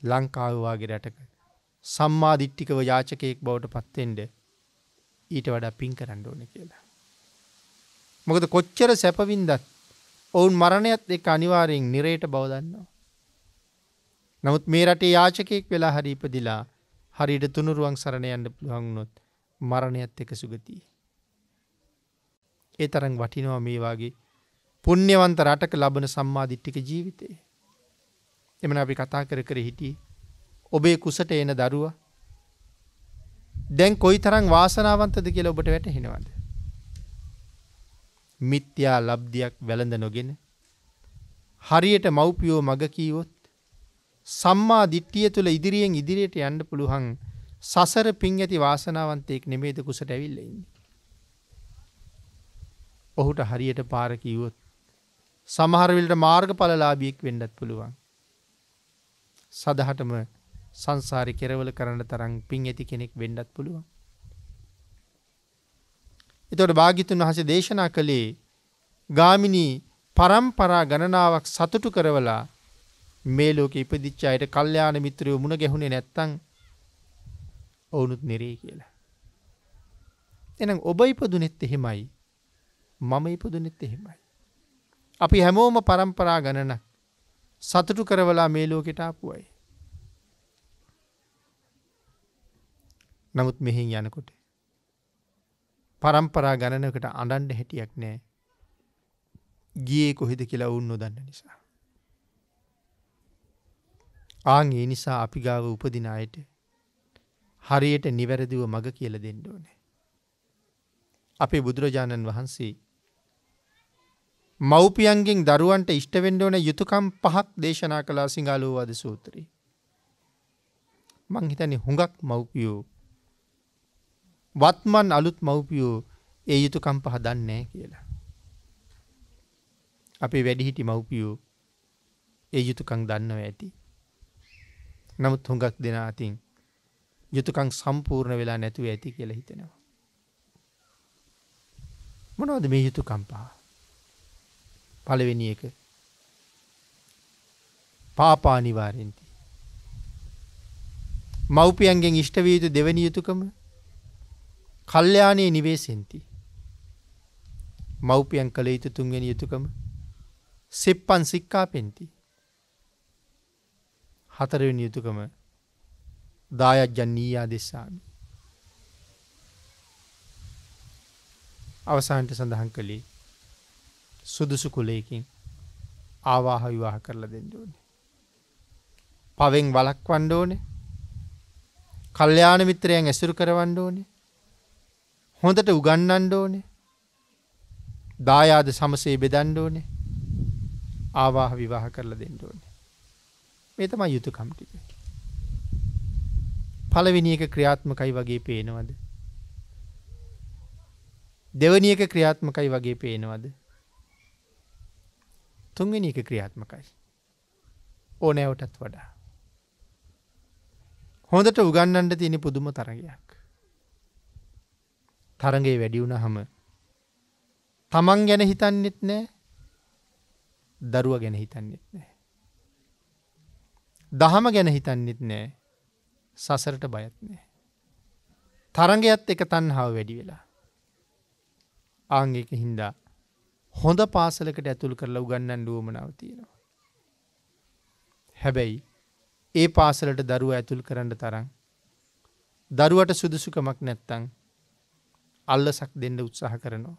ලංකාව වගේ රටක සම්මා දිට්ඨිකව යාචකයෙක් බවට පත් වෙන්න ඊට වඩා පින් කරන්න ඕනේ කියලා. මොකද කොච්චර සැපවින්දත් ඔවුන් මරණයත් එක්ක අනිවාර්යෙන් නිරේට බව දන්නවා. නමුත් මේ රටේ යාචකයෙක් වෙලා හරි ඉපදිලා හරියට තුනුරුවන් සරණ යන්න පුළුවන් වුණොත් මරණයත් එක්ක සුගතිය. ඒ තරම් වටිනවා මේ වාගේ පුණ්‍යවන්ත රටක ලබන සම්මාදිට්ඨික ජීවිතය. එමන අපි කතා කර කර හිටියේ ඔබේ කුසට එන දරුවා දැන් කොයිතරම් වාසනාවන්තද කියලා ඔබට වැටහෙනවද? මිත්‍යා ලබ්ධියක් වැළඳ නොගෙන හරියට මව්පියෝ මග කීවොත් සම්මා දිට්ඨිය තුළ ඉදිරියෙන් ඉදිරියට යන්න පුළුවන් සසර පිං ඇති වාසනාවන්තයෙක් නෙමේද කුසට ඇවිල්ලා ඉන්නේ. ඔහුට හරියට පාර කීවොත් සමහර වෙලට මාර්ගඵලලාභියෙක් වෙන්නත් පුළුවන්. සදහටම සංසාරේ කෙරවල කරන්න තරම් පිං ඇති කෙනෙක් වෙන්නත් පුළුවන්. එතකොට භාග්‍යතුන් වහන්සේ දේශනා කළේ ගාමිනී පරම්පරා ගණනාවක් සතුටු කරවලා මේ ලෝකෙ ඉපදිච්ච අයට කල්යාණ මිත්‍රයෝ මුණ ගැහුනේ නැත්තම් ඔවුනුත් නිරේ කියලා. එහෙනම් ඔබ ඉපදුනෙත් එහෙමයි. මම ඉපදුනෙත් එහෙමයි. අපි හැමෝම පරම්පරා ගණනක් සතුටු කරවලා මේ ලෝකෙට ආපු අය. නමුත් මෙහෙන් යනකොට පරම්පරා ගණනකට අඬන්න හැටියක් නැහැ. ගියේ කොහෙද කියලා වුන් නොදන්න නිසා. ආන් ඒ නිසා අපි ගාව උපදින අයට හරියට නිවැරදිව මඟ කියලා දෙන්න ඕනේ. අපේ බුදුරජාණන් වහන්සේ මව්පියන්ගෙන් දරුවන්ට ඉෂ්ට වෙන්න ඕන යුතුයකම් 5ක් දේශනා කළා සිංහලෝවාද සූත්‍රයේ. මං හිතන්නේ හුඟක් මව්පියෝ වත්මන් අලුත් මව්පියෝ ඒ යුතුයකම් 5 දන්නේ නැහැ කියලා. අපේ වැඩිහිටි මව්පියෝ ඒ යුතුයකම් දන්නවා ඇති. නමුත් හුඟක් දෙනා අතින් යුතුයකම් සම්පූර්ණ වෙලා නැතුව ඇති කියලා හිතෙනවා. මොනවද මේ යුතුයකම් 5? පළවෙනි එක පාපානිවාරෙන්ති. මව්පියන්ගෙන් ඉෂ්ට විය යුතු දෙවෙනි යුතුයකම කල්යාණේ නිවේසෙන්ති. මව්පියන් කළ යුතු තුන්වෙනි යුතුයකම සිප්පන් සික්ඛාපෙන්ති. හතරවෙනි යුතුයකම දායජ්ජන්නීයා දෙස්සාමි. අවසානට සඳහන් කළේ සුදුසු කුලයකින් ආවාහ විවාහ කරලා දෙන්න ඕනේ. පවෙන් වළක්වන්න ඕනේ. කල්යාණ මිත්‍රයන් ඇසුරු කරවන්න ඕනේ. හොඳට උගන්වන්න ඕනේ. දායාද සමසේ බෙදන්න ඕනේ. ආවාහ විවාහ කරලා දෙන්න ඕනේ. මේ තමයි යුතුයකම් ටික. පළවෙනි එක ක්‍රියාත්මකයි වගේ පේනවද? දෙවෙනි එක ක්‍රියාත්මකයි වගේ පේනවද? තුන්වෙනි එක ක්‍රියාත්මකයි. ඕනෑවටත් වඩා. හොඳට උගන්වන්න තියෙන පුදුම තරගයක්. තරඟේ වැඩි වුණාම තමන් ගැන හිතන්නෙත් නැහැ. දරුවා ගැන හිතන්නෙත් නැහැ. දහම ගැන හිතන්නෙත් නැහැ. සසරට බයත් නැහැ. තරඟයත් එක තණ්හාව වැඩි වෙලා. ආන් ඒක හින්දා හොඳ පාසලකට ඇතුල් කරලා උගන්වන්න උවමනාව තියෙනවා. හැබැයි ඒ පාසලට දරුවා ඇතුල් කරන්න තරම් දරුවට සුදුසුකමක් නැත්තම් අල්ලසක් දෙන්න උත්සාහ කරනවා.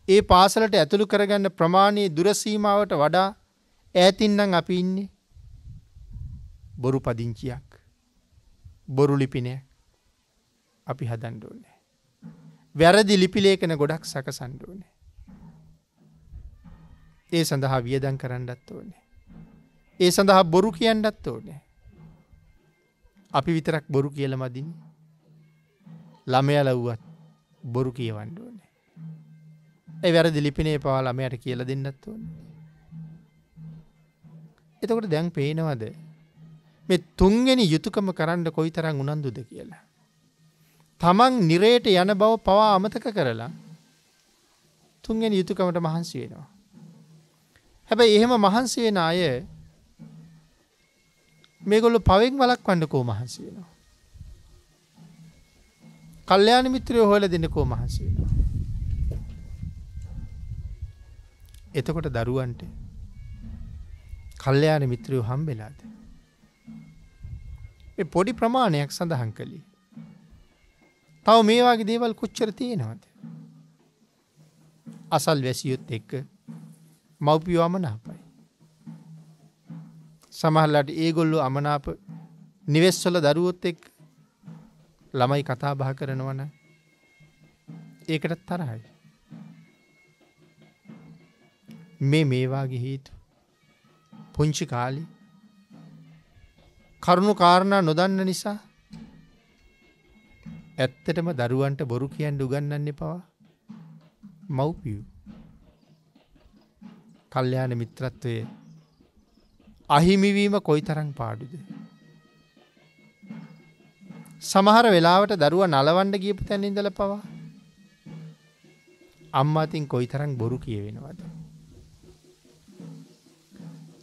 ඒ පාසලට ඇතුළු කරගන්න ප්‍රමාණයේ දුර සීමාවට වඩා ඈතින් නම් අපි ඉන්නේ. බොරු පදිංචියක්, බොරු ලිපිනයක් අපි හදන්න ඕනේ. වැරදි ලිපි ලේඛන ගොඩක් සකසන්න ඕනේ. ඒ සඳහා වියදම් කරන්නත් ඕනේ. ඒ සඳහා බොරු කියන්නත් ඕනේ. අපි විතරක් බොරු කියලා මදින්නේ. ළමයා ලව්වත් බොරු කියවන්න ඕනේ. ඒ වැරදි ලිපිනේ පවා ළමයාට කියලා දෙන්නත් ඕනේ. එතකොට දැන් පේනවද මේ තුන්වෙනි යුතුයකම කරන්න කොයිතරම් උනන්දුද කියලා? තමන් නිරේට යන බව පවා අමතක කරලා තුන්වෙනි යුතුයකමට මහන්සි වෙනවා. හැබැයි එහෙම මහන්සි වෙන අය මේගොල්ලෝ පවෙන් වළක්වන්න කෝ මහන්සි වෙනවා. කල්යාණ මිත්‍රයෝ හොයලා දෙන්න කෝ මහන්සි වෙනවා. එතකොට දරුවන්ට කල්යාණ මිත්‍රයෝ හම්බෙලාද? මේ පොඩි ප්‍රමාණයක් සඳහන් කළේ. තව මේ වගේ දේවල් කොච්චර තියෙනවද? අසල් වැසියොත් එක්ක මව්පියෝ අමනාපයි. සමහරලාට ඒගොල්ලෝ අමනාප නිවෙස්වල දරුවොත් එක්ක ළමයි කතා බහ කරනවා නම් ඒකට තරහයි. මේ වාගේ හේතු. පුංචි කාලේ කරුණු කාරණා නොදන්න නිසා ඇත්තටම දරුවන්ට බොරු කියන්න උගන්වන්න එපා. මව්පියෝ කල්යාණ මිත්‍රත්වයේ අහිමිවීම කොයිතරම් පාඩුද. සමහර වෙලාවට දරුවා නලවන්න ගියපු තැන ඉඳලා පවා අම්මා අතින් කොයිතරම් බොරු කියවෙනවද.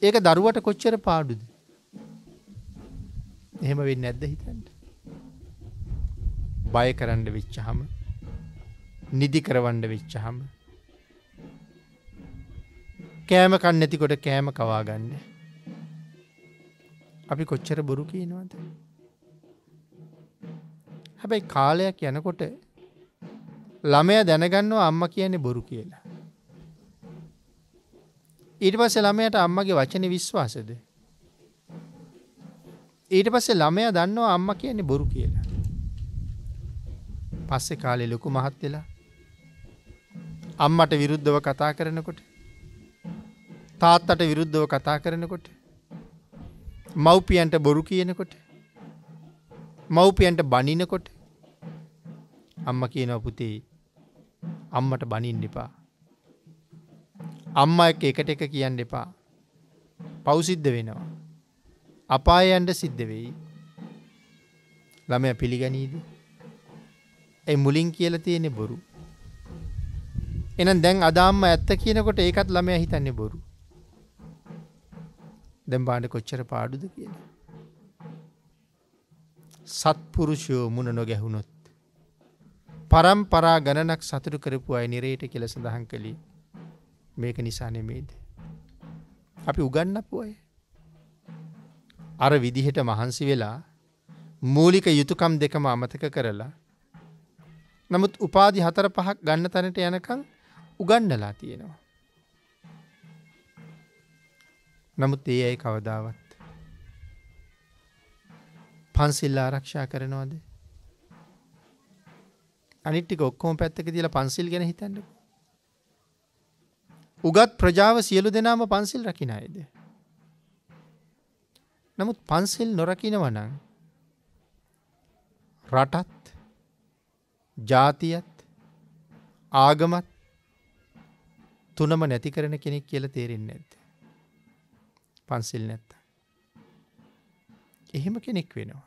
ඒක දරුවට කොච්චර පාඩුද. එහෙම වෙන්නේ නැද්ද හිතන්න. බය කරන්න වෙච්චහම, නිදි කරවන්න වෙච්චහම, කෑම කන්න නැතිකොට කෑම කවා ගන්න. අපි කොච්චර බොරු කියනවද. හැබැයි කාලයක් යනකොට ළමයා දැනගන්නවා අම්මා කියන්නේ බොරු කියලා. ඊට පස්සේ ළමයාට අම්මගේ වචනේ විශ්වාසද? ඊට පස්සේ ළමයා දන්නවා අම්මා කියන්නේ බොරු කියලා. පස්සේ කාලේ ලොකු මහත් වෙලා අම්මට විරුද්ධව කතා කරනකොට, තාත්තට විරුද්ධව කතා කරනකොට, මව්පියන්ට බොරු කියනකොට, මව්පියන්ට බනිනකොට අම්මා කියනවා පුතේ අම්මට බනින්න එපා. අම්මා එක්ක එකට එක කියන්න එපා. පව් සිද්ධ වෙනවා. අපාය යන්න සිද්ධ වෙයි. ළමයා පිළිගනීද? ඒ මුලින් කියලා තියෙන්නේ බොරු. එහෙනම් දැන් අද අම්මා ඇත්ත කියනකොට ඒකත් ළමයා හිතන්නේ බොරු. දැන් බලන්න කොච්චර පාඩුද කියලා. සත්පුරුෂයෝ මුණ නොගැහුනොත් පරම්පරා ගණනක් සතුටු කරපු අය නිරේට කියලා සඳහන් කළේ මේක නිසා නෙමෙයිද? අපි උගන්වපු අය. අර විදිහට මහන්සි වෙලා මූලික යුතුයකම් දෙකම අමතක කරලා නමුත් උපාධි 4-5ක් ගන්න තැනට යනකම් උගන්වලා තියෙනවා. නමුත් ඒ අය කවදාවත් පන්සිල් ආරක්ෂා කරනවද? අනිත් ටික ඔක්කොම පැත්තක තියලා පන්සිල් ගැන හිතන්නකෝ. උගත් ප්‍රජාව සියලු දෙනාම පන්සිල් රකින්න අයද? නමුත් පන්සිල් නොරකින්නවා නම් රටත්, ජාතියත්, ආගමත් තුනම නැති කරන කෙනෙක් කියලා තේරෙන්නේ නැද්ද? පන්සිල් නැත්තම්. එහෙම කෙනෙක් වෙනවා.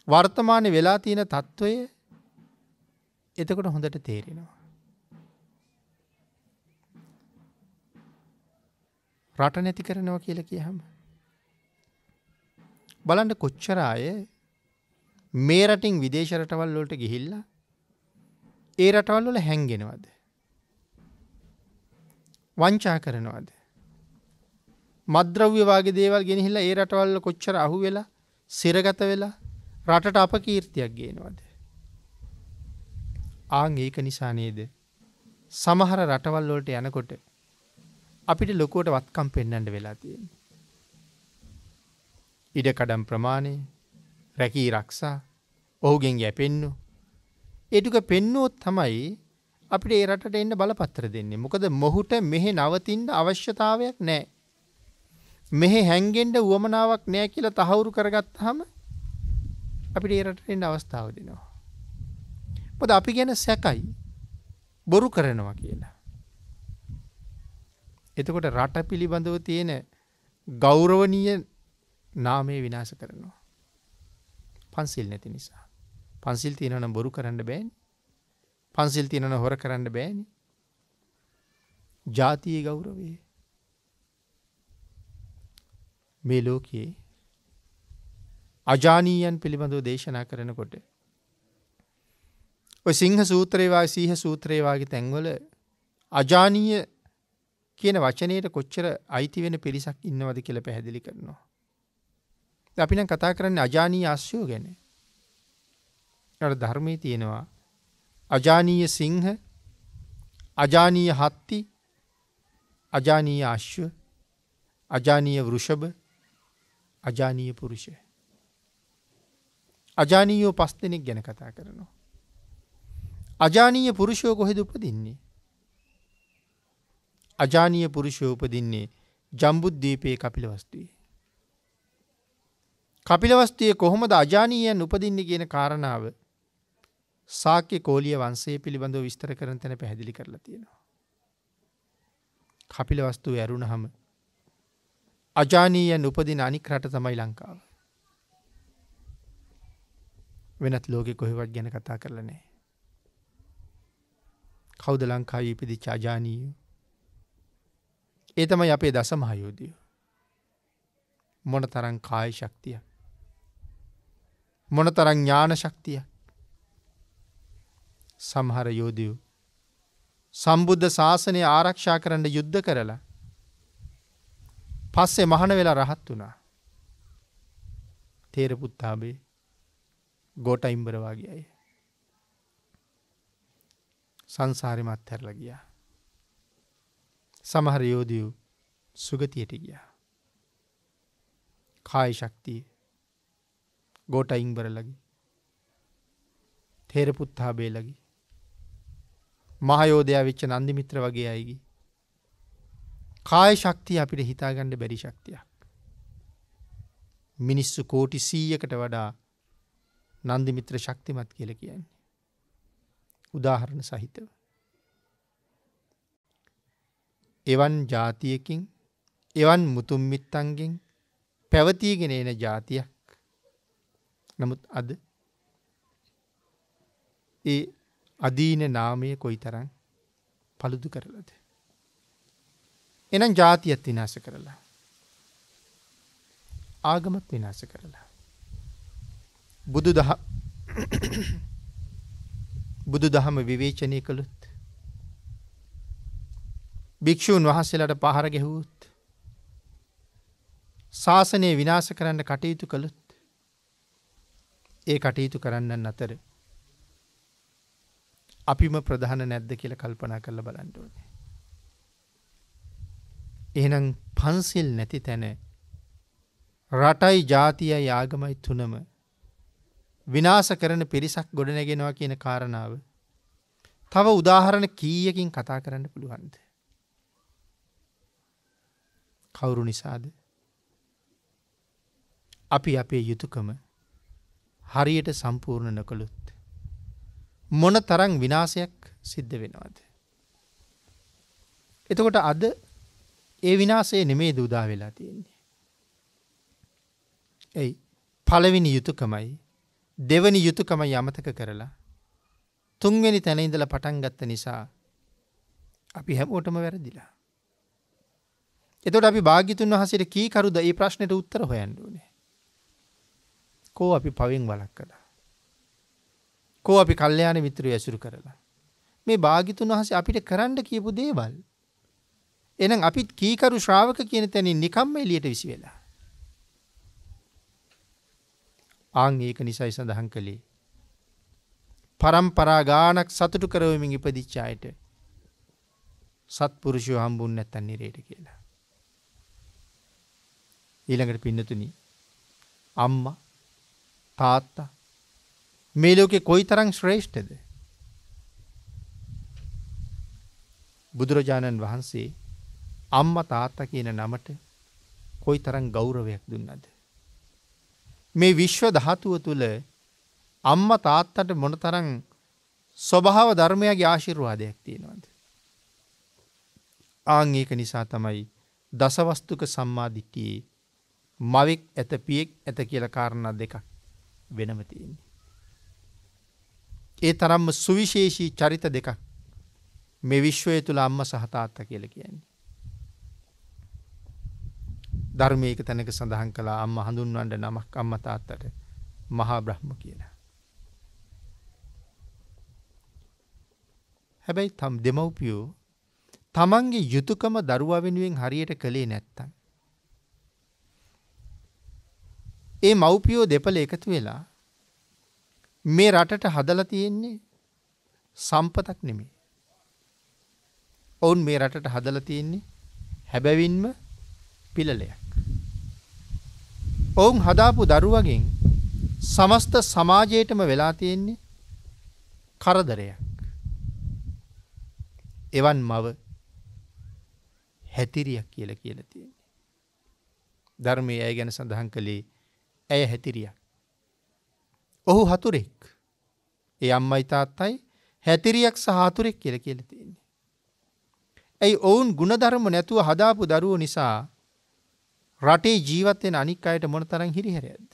වර්තමානයේ වෙලා තියෙන తত্ত্বය එතකොට හොඳට තේරෙනවා. රට නැති කරනවා කියලා කියහම බලන්න කොච්චර අය මේ රටින් විදේශ රටවල් වලට ගිහිල්ලා ඒ රටවල් වල හැංගෙනවද? වංචා කරනවද? මත්ද්‍රව්‍ය වාගේ දේවල් ගෙනහිල්ලා ඒ රටවල් වල කොච්චර අහුවෙලා සිරගත වෙලා රටට අපකීර්තියක් ගේනවද? ආන් ඒක නිසා නේද සමහර රටවල් වලට යනකොට අපිට ලොකුවට වත්කම් පෙන්වන්න වෙලා තියෙන්නේ. ඉඩකඩම් ප්‍රමාණය, රැකී ආරක්ෂා, ඔහුගෙන් යැපෙන්නු. ඒ ටික පෙන්නුවොත් තමයි අපිට ඒ රටට එන්න බලපත්‍ර දෙන්නේ. මොකද මොහුට මෙහෙ නවතින්න අවශ්‍යතාවයක් නැහැ. මෙහෙ හැංගෙන්න උවමනාවක් නැහැ කියලා තහවුරු කරගත්තාම අපිට ඒ රටට එන්න අවස්ථාව දෙනවා. මොකද අපි ගැන සැකයි බොරු කරනවා කියලා. එතකොට රට පිළිබඳව තියෙන ගෞරවනීය නාමය විනාශ කරනවා. පන්සිල් නැති නිසා. පන්සිල් තියෙනවා නම් බොරු කරන්න බෑනේ. පන්සිල් තියෙනවා නම් හොර කරන්න බෑනේ. ජාතියේ ගෞරවය මේ ලෝකයේ අජානීයන් පිළිබඳව දේශනා කරනකොට ඔය සිංහ සූත්‍රයේ වාගේ සීහ සූත්‍රයේ වාගේ තැන්වල අජානීය කියන වචනයට කොච්චර අයිති වෙන පිරිසක් ඉන්නවද කියලා පැහැදිලි කරනවා. අපි නම් කතා කරන්නේ අජානීය අශ්වයෝ ගැන. ඒකට ධර්මයේ තියෙනවා අජානීය සිංහ, අජානීය හත්ති, අජානීය අශ්ව, අජානීය වෘෂභ, අජානීය පුරුෂ. අජානීයෝ 5 දෙනෙක් ගැන කතා කරනවා. අජානීය පුරුෂයෝ කොහෙද උපදින්නේ? අජානීය පුරුෂයෝ උපදින්නේ ජම්බුද්දීපයේ කපිලවස්තුවේ. කපිලවස්තුවේ කොහොමද අජානීයයන් උපදින්නේ කියන කාරණාව ශාක්‍ය කෝලිය වංශය පිළිබඳව විස්තර කරන තැන පැහැදිලි කරලා තියෙනවා. කපිලවස්තුව ඇරුණහම අජානීයයන් උපදින අනික් රට තමයි ලංකාව. වෙනත් ලෝකෙ කොහෙවත් ගැන කතා කරලා නැහැ. කවුද ලංකාවේ ඉපදිච්ච අජානීයෝ? ඒ තමයි අපේ දසමහයෝධයෝ. මොන තරම් කාය ශක්තිය, මොන තරම් ඥාන ශක්තිය. සමහර යෝධයෝ සම්බුද්ධ ශාසනය ආරක්ෂා කරන්න යුද්ධ කරලා පස්සේ මහණ වෙලා රහත් වුණා. තේරපුත්තාබේ ගෝඨයිම්බර වගේ අය සංසාරෙම අත්හැරලා ගියා. සමහර යෝධයෝ සුගතියට ගියා. කාය ශක්තිය ගෝඨයිම්බරලගේ, තේරපුත්තාබේලගේ, මහයෝධයා වෙච්ච නන්දිමිත්‍ර වගේ අයගේ කාය ශක්තිය අපිට හිතාගන්න බැරි ශක්තියක්. මිනිස්සු කෝටි 100කට වඩා නන්දිමිත්‍ර ශක්තිමත් කියලා කියන්නේ. උදාහරණ සහිතව. එවන් ජාතියකින්, එවන් මුතුන් මිත්තන්ගෙන් පැවතීගෙන එන ජාතියක්. නමුත් අද ඒ අදීන නාමය කොයිතරම් පළුදු කරලාද? එනම් ජාතියත් විනාශ කරලා, ආගමත් විනාශ කරලා, බුදුදහම විවේචනය කළොත්, භික්ෂූන් වහන්සේලාට පහර ගැහුවොත්, ශාසනය විනාශ කරන්න කටයුතු කළොත්, ඒ කටයුතු කරන්නන් අතර අපිම ප්‍රධාන නැද්ද කියලා කල්පනා කරලා බලන්න ඕනේ. එහෙනම් පන්සිල් නැති තැන රටයි ජාතියයි ආගමයි තුනම විනාශ කරන පිරිසක් ගොඩනැගෙනවා කියන කාරණාව තව උදාහරණ කීයකින් කතා කරන්න පුළුවන්ද? කවුරු නිසාද? අපි අපේ යුතුයකම හරියට සම්පූර්ණ නොකළොත් මොන තරම් විනාශයක් සිද්ධ වෙනවද? එතකොට අද ඒ විනාශය නෙමෙයි උදා වෙලා තියෙන්නේ. එයි පළවෙනි යුතුයකමයි දෙවෙනි යුතුයකමයි අමතක කරලා තුන්වෙනි තැන ඉඳලා පටන් ගත්ත නිසා අපි හැමෝටම වැරදිලා. එතකොට අපි භාග්‍යතුන් වහන්සේට කී කරුද මේ ප්‍රශ්නෙට උත්තර හොයන්න ඕනේ. කෝ අපි පවෙන් වළක්කලා, කෝ අපි කල්යාණ මිත්‍රයෝ ඇසුරු කරලා මේ භාග්‍යතුන් වහන්සේ අපිට කරන්න කියපු දේවල් එහෙනම් අපිත් කීකරු ශ්‍රාවක කියන තැනින් නිකම්ම එළියට විසි වෙලා. ආන් ඒක නිසයි සඳහන් කළේ පරම්පරා ගානක් සතුටු කරවමින් ඉපදිච්ච අයට සත්පුරුෂයෝ හම්බුන්නේ නැත්තන් නිරේට කියලා. ඊළඟට පින්නතුනි, අම්මා තාත්තා මේ ලෝකේ කොයිතරම් ශ්‍රේෂ්ඨද? බුදුරජාණන් වහන්සේ අම්මා තාත්තා කියන නමට කොයිතරම් ගෞරවයක් දුන්නද? මේ විශ්ව ධාතුව තුල අම්මා තාත්තට මොනතරම් ස්වභාව ධර්මයාගේ ආශිර්වාදයක් තියෙනවද? ආන් ඒක නිසා තමයි දසවස්තුක සම්මාදිට්ඨියේ මවෙක් ඇත පියෙක් ඇත කියලා කාරණා දෙකක් වෙනම තියෙන්නේ. ඒ තරම්ම සුවිශේෂී චරිත දෙකක් මේ විශ්වය තුල අම්මා සහ තාත්තා කියලා කියන්නේ. ධර්මයක තැනක සඳහන් කළා අම්මා හඳුන්වන්න නමක් අම්මා තාත්තට මහා බ්‍රහ්ම කියලා. හැබැයි දෙමව්පියෝ තමන්ගේ යුතුයකම දරුවා වෙනුවෙන් හරියට කළේ නැත්තම් ඒ මව්පියෝ දෙපළ එකතු වෙලා මේ රටට හදලා තියෙන්නේ සම්පතක් නෙමෙයි. ඔවුන් මේ රටට හදලා තියෙන්නේ හැබැවින්ම පිළලයක්. ඔවුන් හදාපු දරුවගෙන් සමස්ත සමාජයටම වෙලා තියෙන්නේ කරදරයක්. එවන් මව හැතිරියක් කියලා කියලා තියෙන්නේ. ධර්මයේ ඇය ගැන සඳහන් කළේ ඇය හැතිරියක්. ඔහු හතුරෙක්. ඒ අම්මයි තාත්තයි හැතිරියක් සහ හතුරෙක් කියලා කියලා තියෙන්නේ. ඇයි ඔවුන් ಗುಣධර්ම නැතුව හදාපු දරුවෝ නිසා රටේ ජීවත් වෙන අනික් අයට මොන තරම් හිරිහැරයක්ද?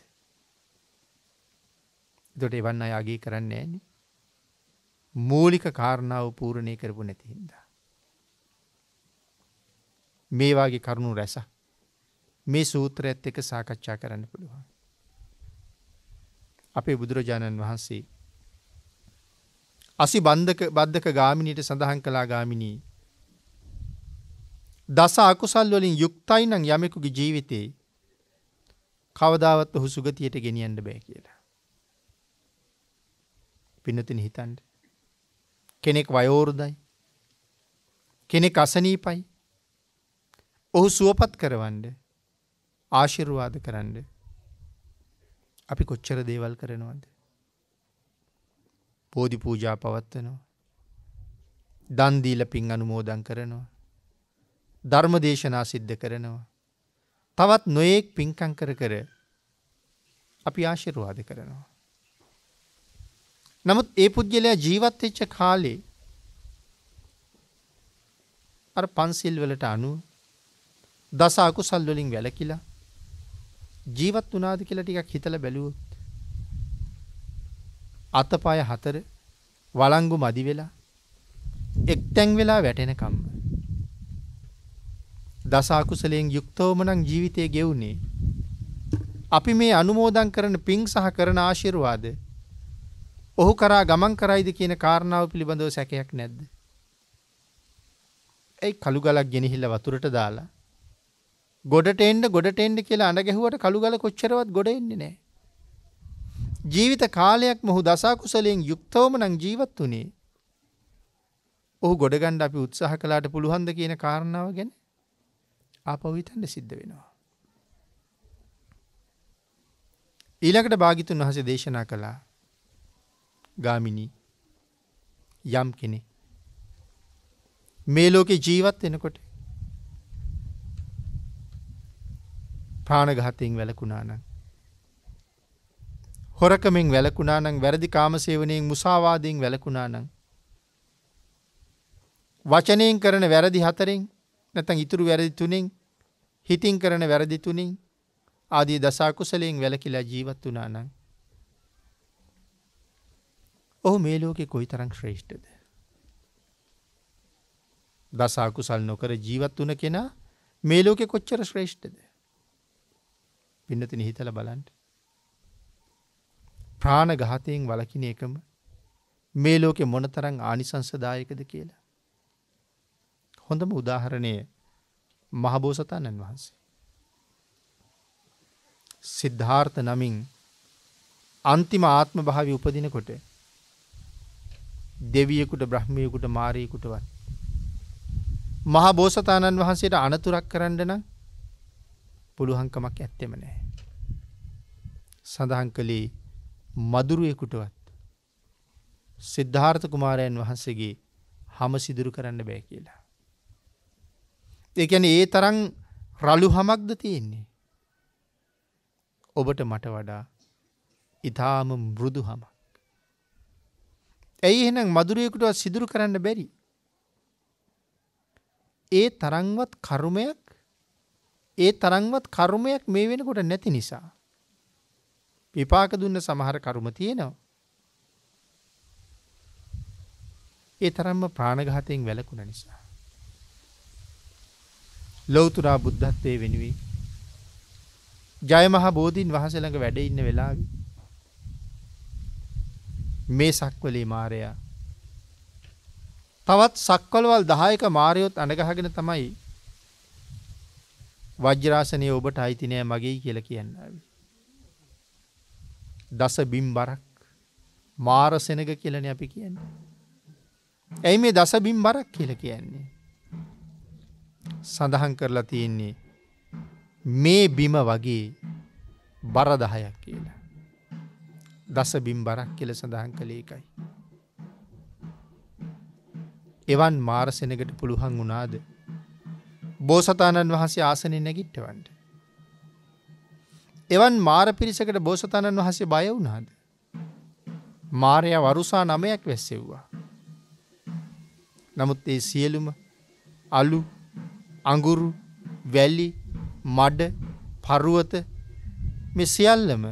ඒකට එවන් අය අගය කරන්නේ නැහැනේ. මූලික කාරණාව පූර්ණේ කරපු නැති හින්දා. මේ වාගේ කරුණු රැස මේ සූත්‍රයත් එක්ක සාකච්ඡා කරන්න පුළුවන්. අපේ බුදුරජාණන් වහන්සේ අසි බද්දක ගාමිනීට සඳහන් කළා ගාමිනී දස අකුසල් වලින් යුක්තයි නම් යමෙකුගේ ජීවිතේ කවදාවත් ඔහු සුගතියට ගෙනියන්න බෑ කියලා. පින්නතින් හිතන්න. කෙනෙක් වයෝවෘද්ධයි. කෙනෙක් අසනීපයි. ඔහු සුවපත් කරවන්න ආශිර්වාද කරන්න අපි කොච්චර දේවල් කරනවද? බෝධි පූජා පවත්වනවා. දන් දීලා පින් අනුමෝදන් කරනවා. ධර්ම දේශනා සිද්ධ කරනවා. තවත් නොයෙක් පින්කම් කර කර අපි ආශිර්වාද කරනවා. නමුත් ඒ පුජ්‍යලයා ජීවත් වෙච්ච කාලේ අර පන්සිල් වලට අනුව දස අකුසල් වලින් වැළකීලා ජීවත් වුණාද කියලා ටිකක් හිතලා බැලුවොත් අතපය හතර වළංගු මදි වෙලා එක්තැන් වෙලා වැටෙනකම් දස අකුසලයෙන් යුක්තවම නම් ජීවිතය ගෙවුනේ. අපි මේ අනුමෝදන් කරන පින් සහ කරන ආශිර්වාද ඔහු කරා ගමන් කරයිද කියන කාරණාව පිළිබඳව සැකයක් නැද්ද? ඒ කළු ගලක් ගෙනහිල්ලා වතුරට දාලා ගොඩට එන්න කියලා අඬ ගැහුවට කළු ගල කොච්චරවත් ගොඩ එන්නේ නැහැ. ජීවිත කාලයක් මොහු දස අකුසලයෙන් යුක්තවම නම් ජීවත් වුණේ. ඔහු ගොඩ ගන්න අපි උත්සාහ කළාට පුළුවන්ද කියන කාරණාව ගැන ආපහු හිතන්න සිද්ධ වෙනවා. ඊළඟට භාග්‍යතුන් වහන්සේ දේශනා කළා ගාමිනී යම් කෙනෙක් මේ ලෝකේ ජීවත් වෙනකොට ප්‍රාණඝාතයෙන් වැළකුණා නම්, හොරකමින් වැළකුණා නම්, වැරදි කාමසේවනයෙන් මුසාවාදයෙන් වැළකුණා නම්, වචනයෙන් කරන වැරදි 4න් නැත්නම් ඉතුරු වැරදි 3න්, හිතින් කරන වැරදි 3න් ආදී දස අකුසලයෙන් වැළකීලා ජීවත් වුණා නම් ඔහු මේ ලෝකේ කොයිතරම් ශ්‍රේෂ්ඨද? දස අකුසල් නොකර ජීවත් වුණ කෙනා මේ ලෝකේ කොච්චර ශ්‍රේෂ්ඨද? පින්නතින් හිතලා බලන්න. ප්‍රාණඝාතයෙන් වළකින එකම මේ ලෝකේ මොනතරම් ආනිසංසදායකද කියලා. හොඳම උදාහරණය මහබෝසතාණන් වහන්සේ. සිද්ධාර්ථ නමින් අන්තිම ආත්ම භාවය උපදිනකොට දෙවියෙකුට, බ්‍රහ්මියෙකුට, මාරයෙකුටවත් මහබෝසතාණන් වහන්සේට අනතුරක් කරන්න නම් පුළුවන්කමක් ඇත්තෙම නැහැ. සඳහන් කළේ මදුරුවෙකුටවත් සිද්ධාර්ථ කුමාරයන් වහන්සේගේ හම සිදුරු කරන්න බෑ කියලා. ඒ කියන්නේ ඒ තරම් රළු හමක්ද තියෙන්නේ. ඔබට මට වඩා ඊටාම මෘදු හමක්. ඇයි එහෙනම් මදුරුවෙකුටවත් සිදුරු කරන්න බැරි? ඒ තරම්වත් කර්මයක් මේ වෙනකොට නැති නිසා. විපාක දුන්න සමහර කර්ම තියෙනවා. ඒ තරම්ම ප්‍රාණඝාතයෙන් වැළකුණ නිසා. ලෞතර බුද්ධත්වයේ වෙනුවෙන් ජය මහා බෝධීන් වහන්සේ ළඟ වැඩ ඉන්න වෙලාවේ මේ සක්වලේ මාරයා තවත් සක්වලවල් 10ක මාරයොත් අඬගහගෙන තමයි වජ්‍රාසනය ඔබට අයිති නෑ මගේයි කියලා කියන්නේ. දස බිම්බරක් මාර සෙනග කියලානේ අපි කියන්නේ. ඇයි මේ දස බිම්බරක් කියලා කියන්නේ? සඳහන් කරලා තියෙන්නේ මේ බිම වගේ බර 10ක් කියලා. දස බිම්බරක් කියලා සඳහන් කළේ ඒකයි. එවන් මාර සෙනගට පුළුවන් වුණාද බෝසතාණන් වහන්සේ ආසනෙ නැගිට්ටවන්න. එවන් මාර පිරිසකට බෝසතාණන් වහන්සේ බය වුණාද? මාරයා වරුසා 9ක් වැස්සෙව්වා. නමුත් ඒ සියලුම අලු, අඟුරු, වැලි, මඩ, පර්වත මේ සියල්ලම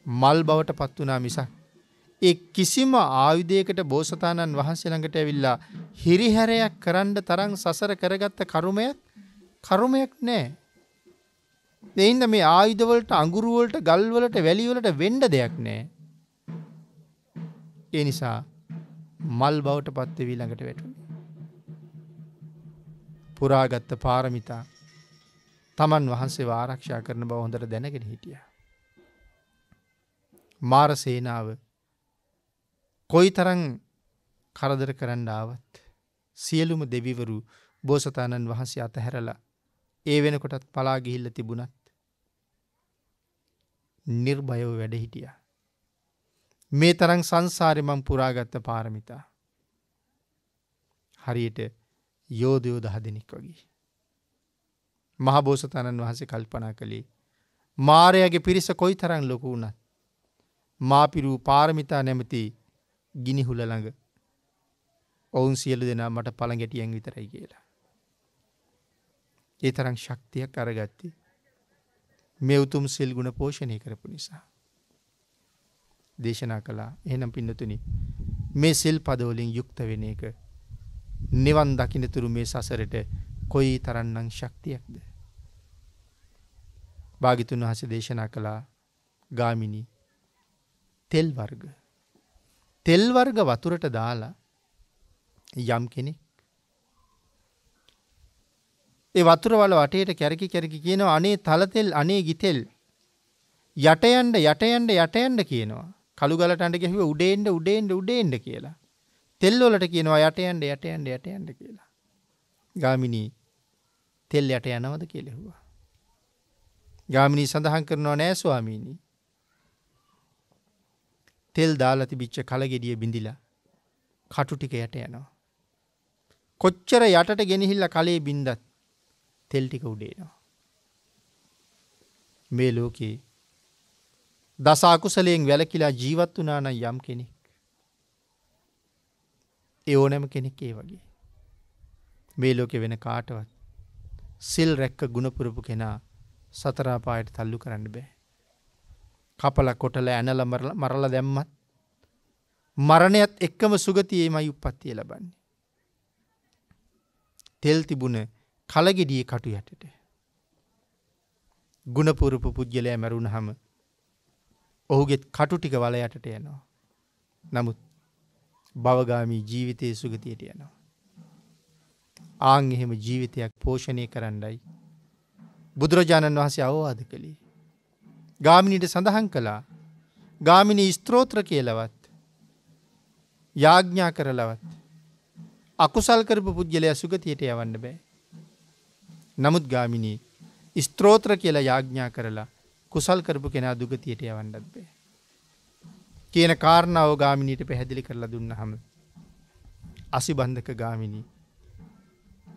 මල් බවට පත් වුණා මිසක් ඒ කිසිම ආයුධයකට බෝසතාණන් වහන්සේ ළඟට ඇවිල්ලා හිරිහැරයක් කරන්න තරම් සසර කරගත්ත කර්මයක් නැහැ. දෙයින්ද මේ ආයුධ වලට, අඟුරු වලට, ගල් වලට, වැලි වලට වෙන්න දෙයක් නැහැ. ඒ නිසා මල් බවට පත් වෙවි ළඟට වැටුණා. පුරාගත් පාරමිතා තමන් වහන්සේව ආරක්ෂා කරන බව හොඳට දැනගෙන හිටියා. මාර සේනාව කොයිතරම් කරදර කරන්න ආවත් සියලුම දෙවිවරු බෝසතාණන් වහන්සේ අතහැරලා ඒ වෙනකොටත් පලා ගිහිල්ලා තිබුණත් නිර්භයව වැඩ හිටියා. මේ තරම් සංසාරේ මම පුරාගත්ත පාරමිතා හරියට යෝධයෝ 10 දෙනෙක් වගේ. මහ බෝසතාණන් වහන්සේ කල්පනා කළේ මාරයාගේ පිරිස කොයිතරම් ලොකු වුණත් මාපිරු පාරමිතා නැමැති ගිනිහුල ළඟ ඔවුන් සියලු දෙනා මට පළඟැටියෙන් විතරයි කියලා. ඒ තරම් ශක්තියක් අරගත්තේ මේ උතුම් සිල් ගුණ පෝෂණය කරපු නිසා. දේශනා කළා. එහෙනම් පින්නතුනි මේ සිල් පදවලින් යුක්ත වෙන එක නිවන් දකින්න තුරු මේ සසරට කොයි තරම්නම් ශක්තියක්ද. භාග්‍යතුන් වහන්සේ දේශනා කළා ගාමිණී තෙල් වර්ග වතුරට දාලා යම් කෙනෙක් ඒ වතුර වල වටේට කැරකි කියනවා අනේ තල තෙල් අනේ ගිතෙල් යට යන්න කියනවා. කළු ගලට අඬ ගැහුවා උඩ එන්න කියලා. තෙල් වලට කියනවා යට යන්න කියලා. ගාමිණී තෙල් යට යනවද කියලා ඇහුවා. ගාමිණී සඳහන් කරනවා නෑ ස්වාමීනි. තෙල් දාලා තිබිච්ච කලගෙඩිය බිඳිලා කටු ටික යට යනවා. කොච්චර යටට ගෙනහිල්ලා කලේ බින්දත් තෙල් ටික උඩ එනවා. මේ ලෝකේ දස අකුසලයෙන් වැළකීලා ජීවත් වුණා නම් යම් කෙනෙක් ඒ ඕනෑම කෙනෙක් ඒ වගේ. මේ ලෝකේ වෙන කාටවත් සිල් රැක්ක ගුණ පුරපු කෙනා සතර අපායට තල්ලු කරන්න බෑ. කපලා කොටලා ඇනලා මරලා දැම්මත් මරණයත් එක්කම සුගතියේමයි උප්පත්තිය ලබන්නේ. තෙල් තිබුණ කලගෙඩියේ කටු යටට ගුණ පුරපු පුජ්‍යලයා මරුණහම ඔහුගේ කටු ටික වල යටට යනවා. නමුත් භවගාමී ජීවිතයේ සුගතියට යනවා. ආන් එහෙම ජීවිතයක් පෝෂණය කරන්නයි බුදුරජාණන් වහන්සේ අවවාද කළේ. ගාමිණීට සඳහන් කළා ගාමිණී ස්තෝත්‍ර කියලාවත් යාඥා කරලවත් අකුසල් කරපු පුජ්‍යලයා සුගතියට යවන්න බෑ. නමුත් ගාමිණී ස්තෝත්‍ර කියලා යාඥා කරලා කුසල් කරපු කෙනා දුගතියට යවන්නත් බෑ. කියන කාරණාව ගාමිණීට පැහැදිලි කරලා දුන්නාම අසිබන්ධක ගාමිණී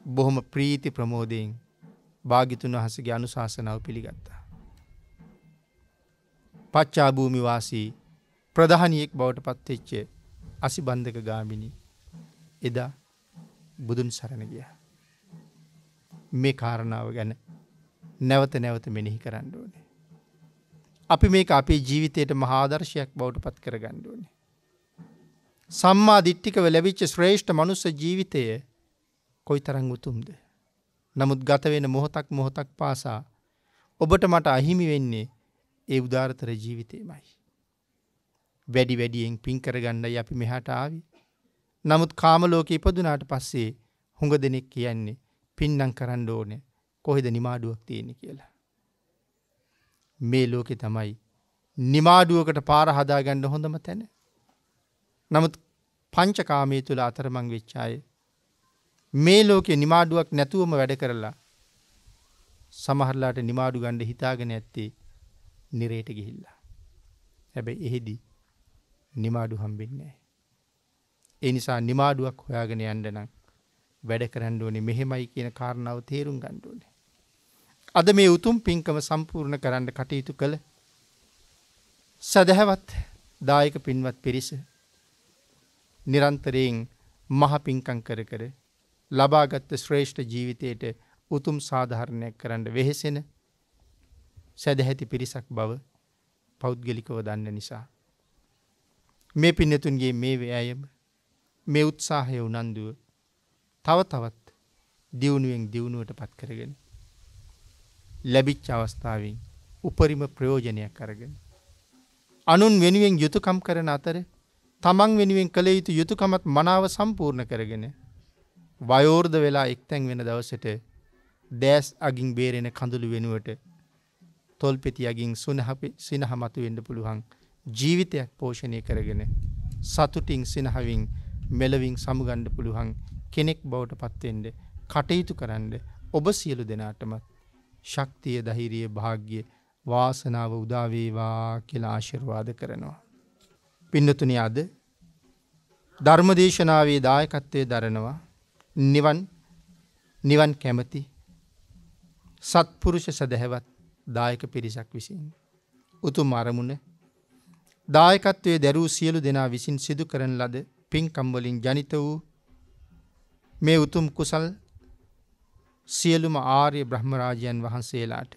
බොහොම ප්‍රීති ප්‍රමෝදයෙන් භාග්‍යතුන් වහන්සේගේ අනුශාසනාව පිළිගත්තා. පච්චා භූමි වාසී ප්‍රධානියෙක් බවට පත්වෙච්ච අසිබන්ධක ගාමිණී එදා බුදුන් සරණ ගියා. මේ කාරණාව ගැන නැවත මෙනෙහි කරන්න ඕනේ. අපි මේක අපේ ජීවිතයට මහා ආදර්ශයක් බවට පත් කරගන්න ඕනේ. සම්මා දිට්ඨිකව ලැබිච්ච ශ්‍රේෂ්ඨ මනුස්ස ජීවිතය කොයිතරම් උතුම්ද? නමුත් ගත වෙන මොහොතක් පාසා ඔබට මට අහිමි වෙන්නේ ඒ උදාරතර ජීවිතේමයි. වැඩියෙන් පින් කරගන්නයි අපි මෙහාට ආවේ. නමුත් කාම ලෝකේ ඉපදුනාට පස්සේ හුඟ දෙනෙක් කියන්නේ පින්නම් කරන්න ඕනේ. කොහෙද නිමාඩුවක් තියෙන්නේ කියලා. මේ ලෝකේ තමයි නිමාඩුවකට පාර හදාගන්න හොඳම තැන. නමුත් පංචකාමයේ තුල අතරමං වෙච්ච අය මේ ලෝකේ නිමාඩුවක් නැතුවම වැඩ කරලා සමහරලාට නිමාඩු ගන්න හිතාගෙන ඇත්තේ නිරේට ගිහිල්ලා. හැබැයි එහෙදි නිමාඩු හම්බෙන්නේ නැහැ. ඒ නිසා නිමාඩුවක් හොයාගෙන යන්න නම් වැඩ කරන්න ඕනේ. මෙහෙමයි කියන කාරණාව තේරුම් ගන්න ඕනේ. අද මේ උතුම් පින්කම සම්පූර්ණ කරන්න කටයුතු කළ සදහවත් දායක පින්වත් පිරිස නිරන්තරයෙන් මහ පින්කම් කර කර ලබාගත් ශ්‍රේෂ්ඨ ජීවිතයට උතුම් සාධාරණයක් කරන්න වෙහෙසෙන සදැහැති පිරිසක් බව පෞද්ගලිකව දන්න නිසා මේ පින්නතුන්ගේ මේ වෑයම මේ උත්සාහය උනන්දුව තව තවත් දියුණුවෙන් දියුණුවට පත් කරගෙන ලැබිච්ච අවස්ථාවෙන් උපරිම ප්‍රයෝජනයක් අරගෙන අනුන් වෙනුවෙන් යුතුයකම් කරන අතර තමන් වෙනුවෙන් කළ යුතු යුතුයකමත් මනාව සම්පූර්ණ කරගෙන වයෝවෘද්ධ වෙලා එක්තැන් වෙන දවසට දැස් අගින් බේරෙන කඳුළු වෙනුවට තොල්පෙති අගින් සිනහ මතු වෙන්න පුළුවන් ජීවිතයක් පෝෂණය කරගෙන සතුටින් සිනහවින් මෙලවින් සමුගන්න පුළුවන් කෙනෙක් බවට පත් වෙන්න කටයුතු කරන්න ඔබ සියලු දෙනාටම ශක්තිය ධෛර්යය වාග්ය වාසනාව උදා වේවා කියලා ආශිර්වාද කරනවා. පින්නතුනි අද ධර්මදේශනාවේ දායකත්වයේ දරනවා නිවන් කැමැති සත්පුරුෂ සදහැවත් දායක පිරිසක් විසින් උතුම් අරමුණ දායකත්වයේ දරූ සියලු දෙනා විසින් සිදු කරන ලද පින්කම් වලින් ජනිත වූ මේ උතුම් කුසල් සියලුම ආර්ය බ්‍රහ්මරාජයන් වහන්සේලාට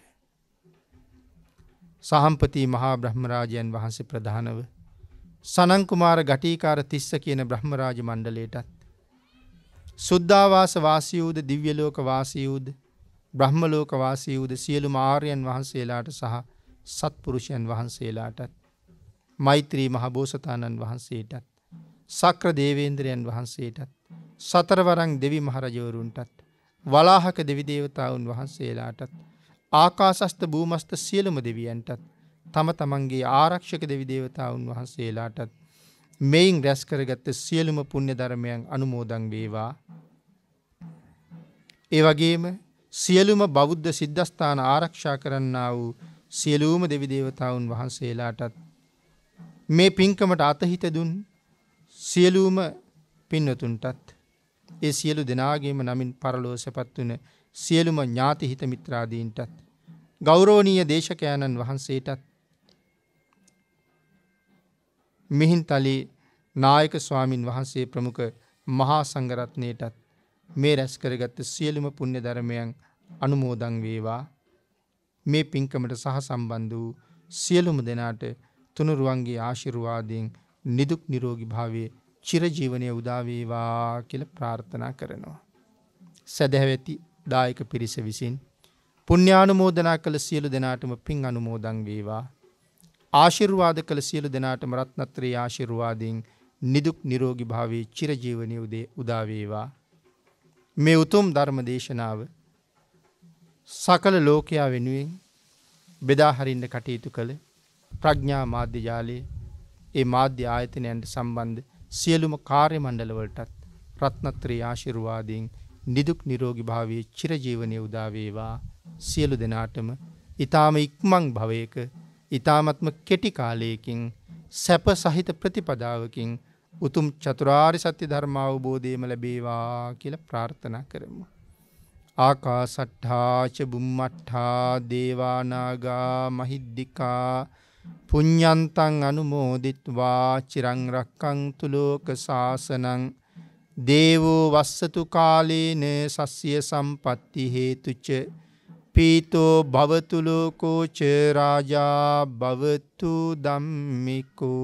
සහම්පති මහා බ්‍රහ්මරාජයන් වහන්සේ ප්‍රධානව සනන් කුමාර ගටීකාර තිස්ස කියන බ්‍රහ්මරාජ මණ්ඩලයටත් සුද්ධාවාස වාසී වූද දිව්‍ය ලෝක වාසී වූද බ්‍රහ්ම ලෝක වාසී වූද සියලුම ආර්යයන් වහන්සේලාට සහ සත්පුරුෂයන් වහන්සේලාටත් මෛත්‍රී මහ බෝසතාණන් වහන්සේටත් සක්‍ර දේවේන්ද්‍රයන් වහන්සේටත් සතරවරන් දෙවි මහරජවරුන්ටත් වලාහක දෙවි දේවතාවුන් වහන්සේලාටත් ආකාශස්ත භූමස්ත සියලුම දෙවියන්ටත් තම තමන්ගේ ආරක්ෂක දෙවි දේවතාවුන් වහන්සේලාටත් මෙයින් රැස් කරගත් සියලුම පුණ්‍ය ධර්මයන් අනුමෝදන් වේවා. ඒ වගේම සියලුම බෞද්ධ සිද්ධාස්ථාන ආරක්ෂා කරන්නා වූ සියලුම දෙවි දේවතාවුන් වහන්සේලාටත් මේ පින්කමට අතහිත දුන් සියලුම පින්වතුන්ටත් ඒ සියලු දෙනාගේම නමින් පරලෝ සැපත් වුණ සියලුම ඥාති හිත මිත්‍රාදීන්ටත් ගෞරවනීය දේශකයන්න් වහන්සේටත් මිහින්තලේ නායක ස්වාමින් වහන්සේ ප්‍රමුඛ මහා සංඝරත්නයටත් මේ රැස් කරගත් සියලුම පුණ්‍ය ධර්මයන් අනුමෝදන් වේවා. මේ පින්කමට සහ සම්බන්ධ වූ සියලුම දෙනාට තුනුරුවන්ගේ ආශිර්වාදයෙන් නිදුක් නිරෝගී භාවයේ චිරජීවනයේ උදා වේවා කියලා ප්‍රාර්ථනා කරනවා. සදහැවති දායක පිරිස විසින් පුණ්‍යානුමෝදනා කළ සියලු දෙනාටම පින් අනුමෝදන් වේවා. ආශිර්වාද කළ සියලු දෙනාටම රත්නත්‍රයේ ආශිර්වාදයෙන් නිදුක් නිරෝගී භාවයේ චිරජීවනයේ උදා වේවා. මේ උතුම් ධර්ම දේශනාව සකල ලෝකයා වෙනුවෙන් බෙදා හරින්න කටයුතු කළ ප්‍රඥා මාධ්‍ය ජාලයේ ඒ මාධ්‍ය ආයතනයන්ට සම්බන්ධ සියලුම කාර්ය මණ්ඩල වලටත් රත්නත්‍රයේ ආශිර්වාදයෙන් නිදුක් නිරෝගී භාවයේ චිරජීවනයේ උදා වේවා. සියලු දෙනාටම ඊ타ම ඉක්මන් භවයක ඊ타මත්ම කෙටි කාලයකින් සැප සහිත ප්‍රතිපදාවකින් උතුම් චතුරාර්ය සත්‍ය ධර්ම අවබෝධයම ලැබේවා කියලා ප්‍රාර්ථනා කරමු. ආකාසට්ඨා ච බුම්මට්ඨා දේවා නාග මහිද්దికා පුඤ්ඤන්තං අනුමෝදිත්වා චිරං රක්ඛන්තු ලෝක සාසනං දේවෝ වස්සතු කාලේන සස්ය සම්පatti හේතුච පීතෝ භවතු ලෝකෝ ච රාජා භවතු ධම්මිකෝ.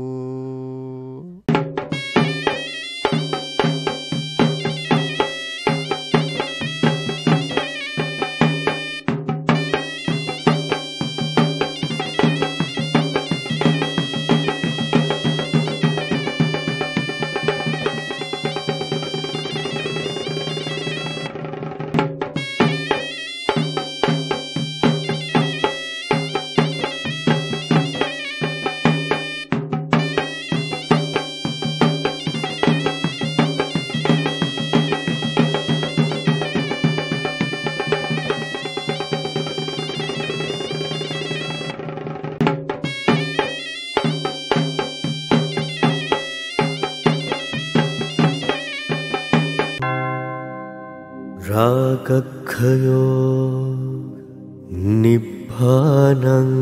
කක්ඛයෝ නිබ්බානං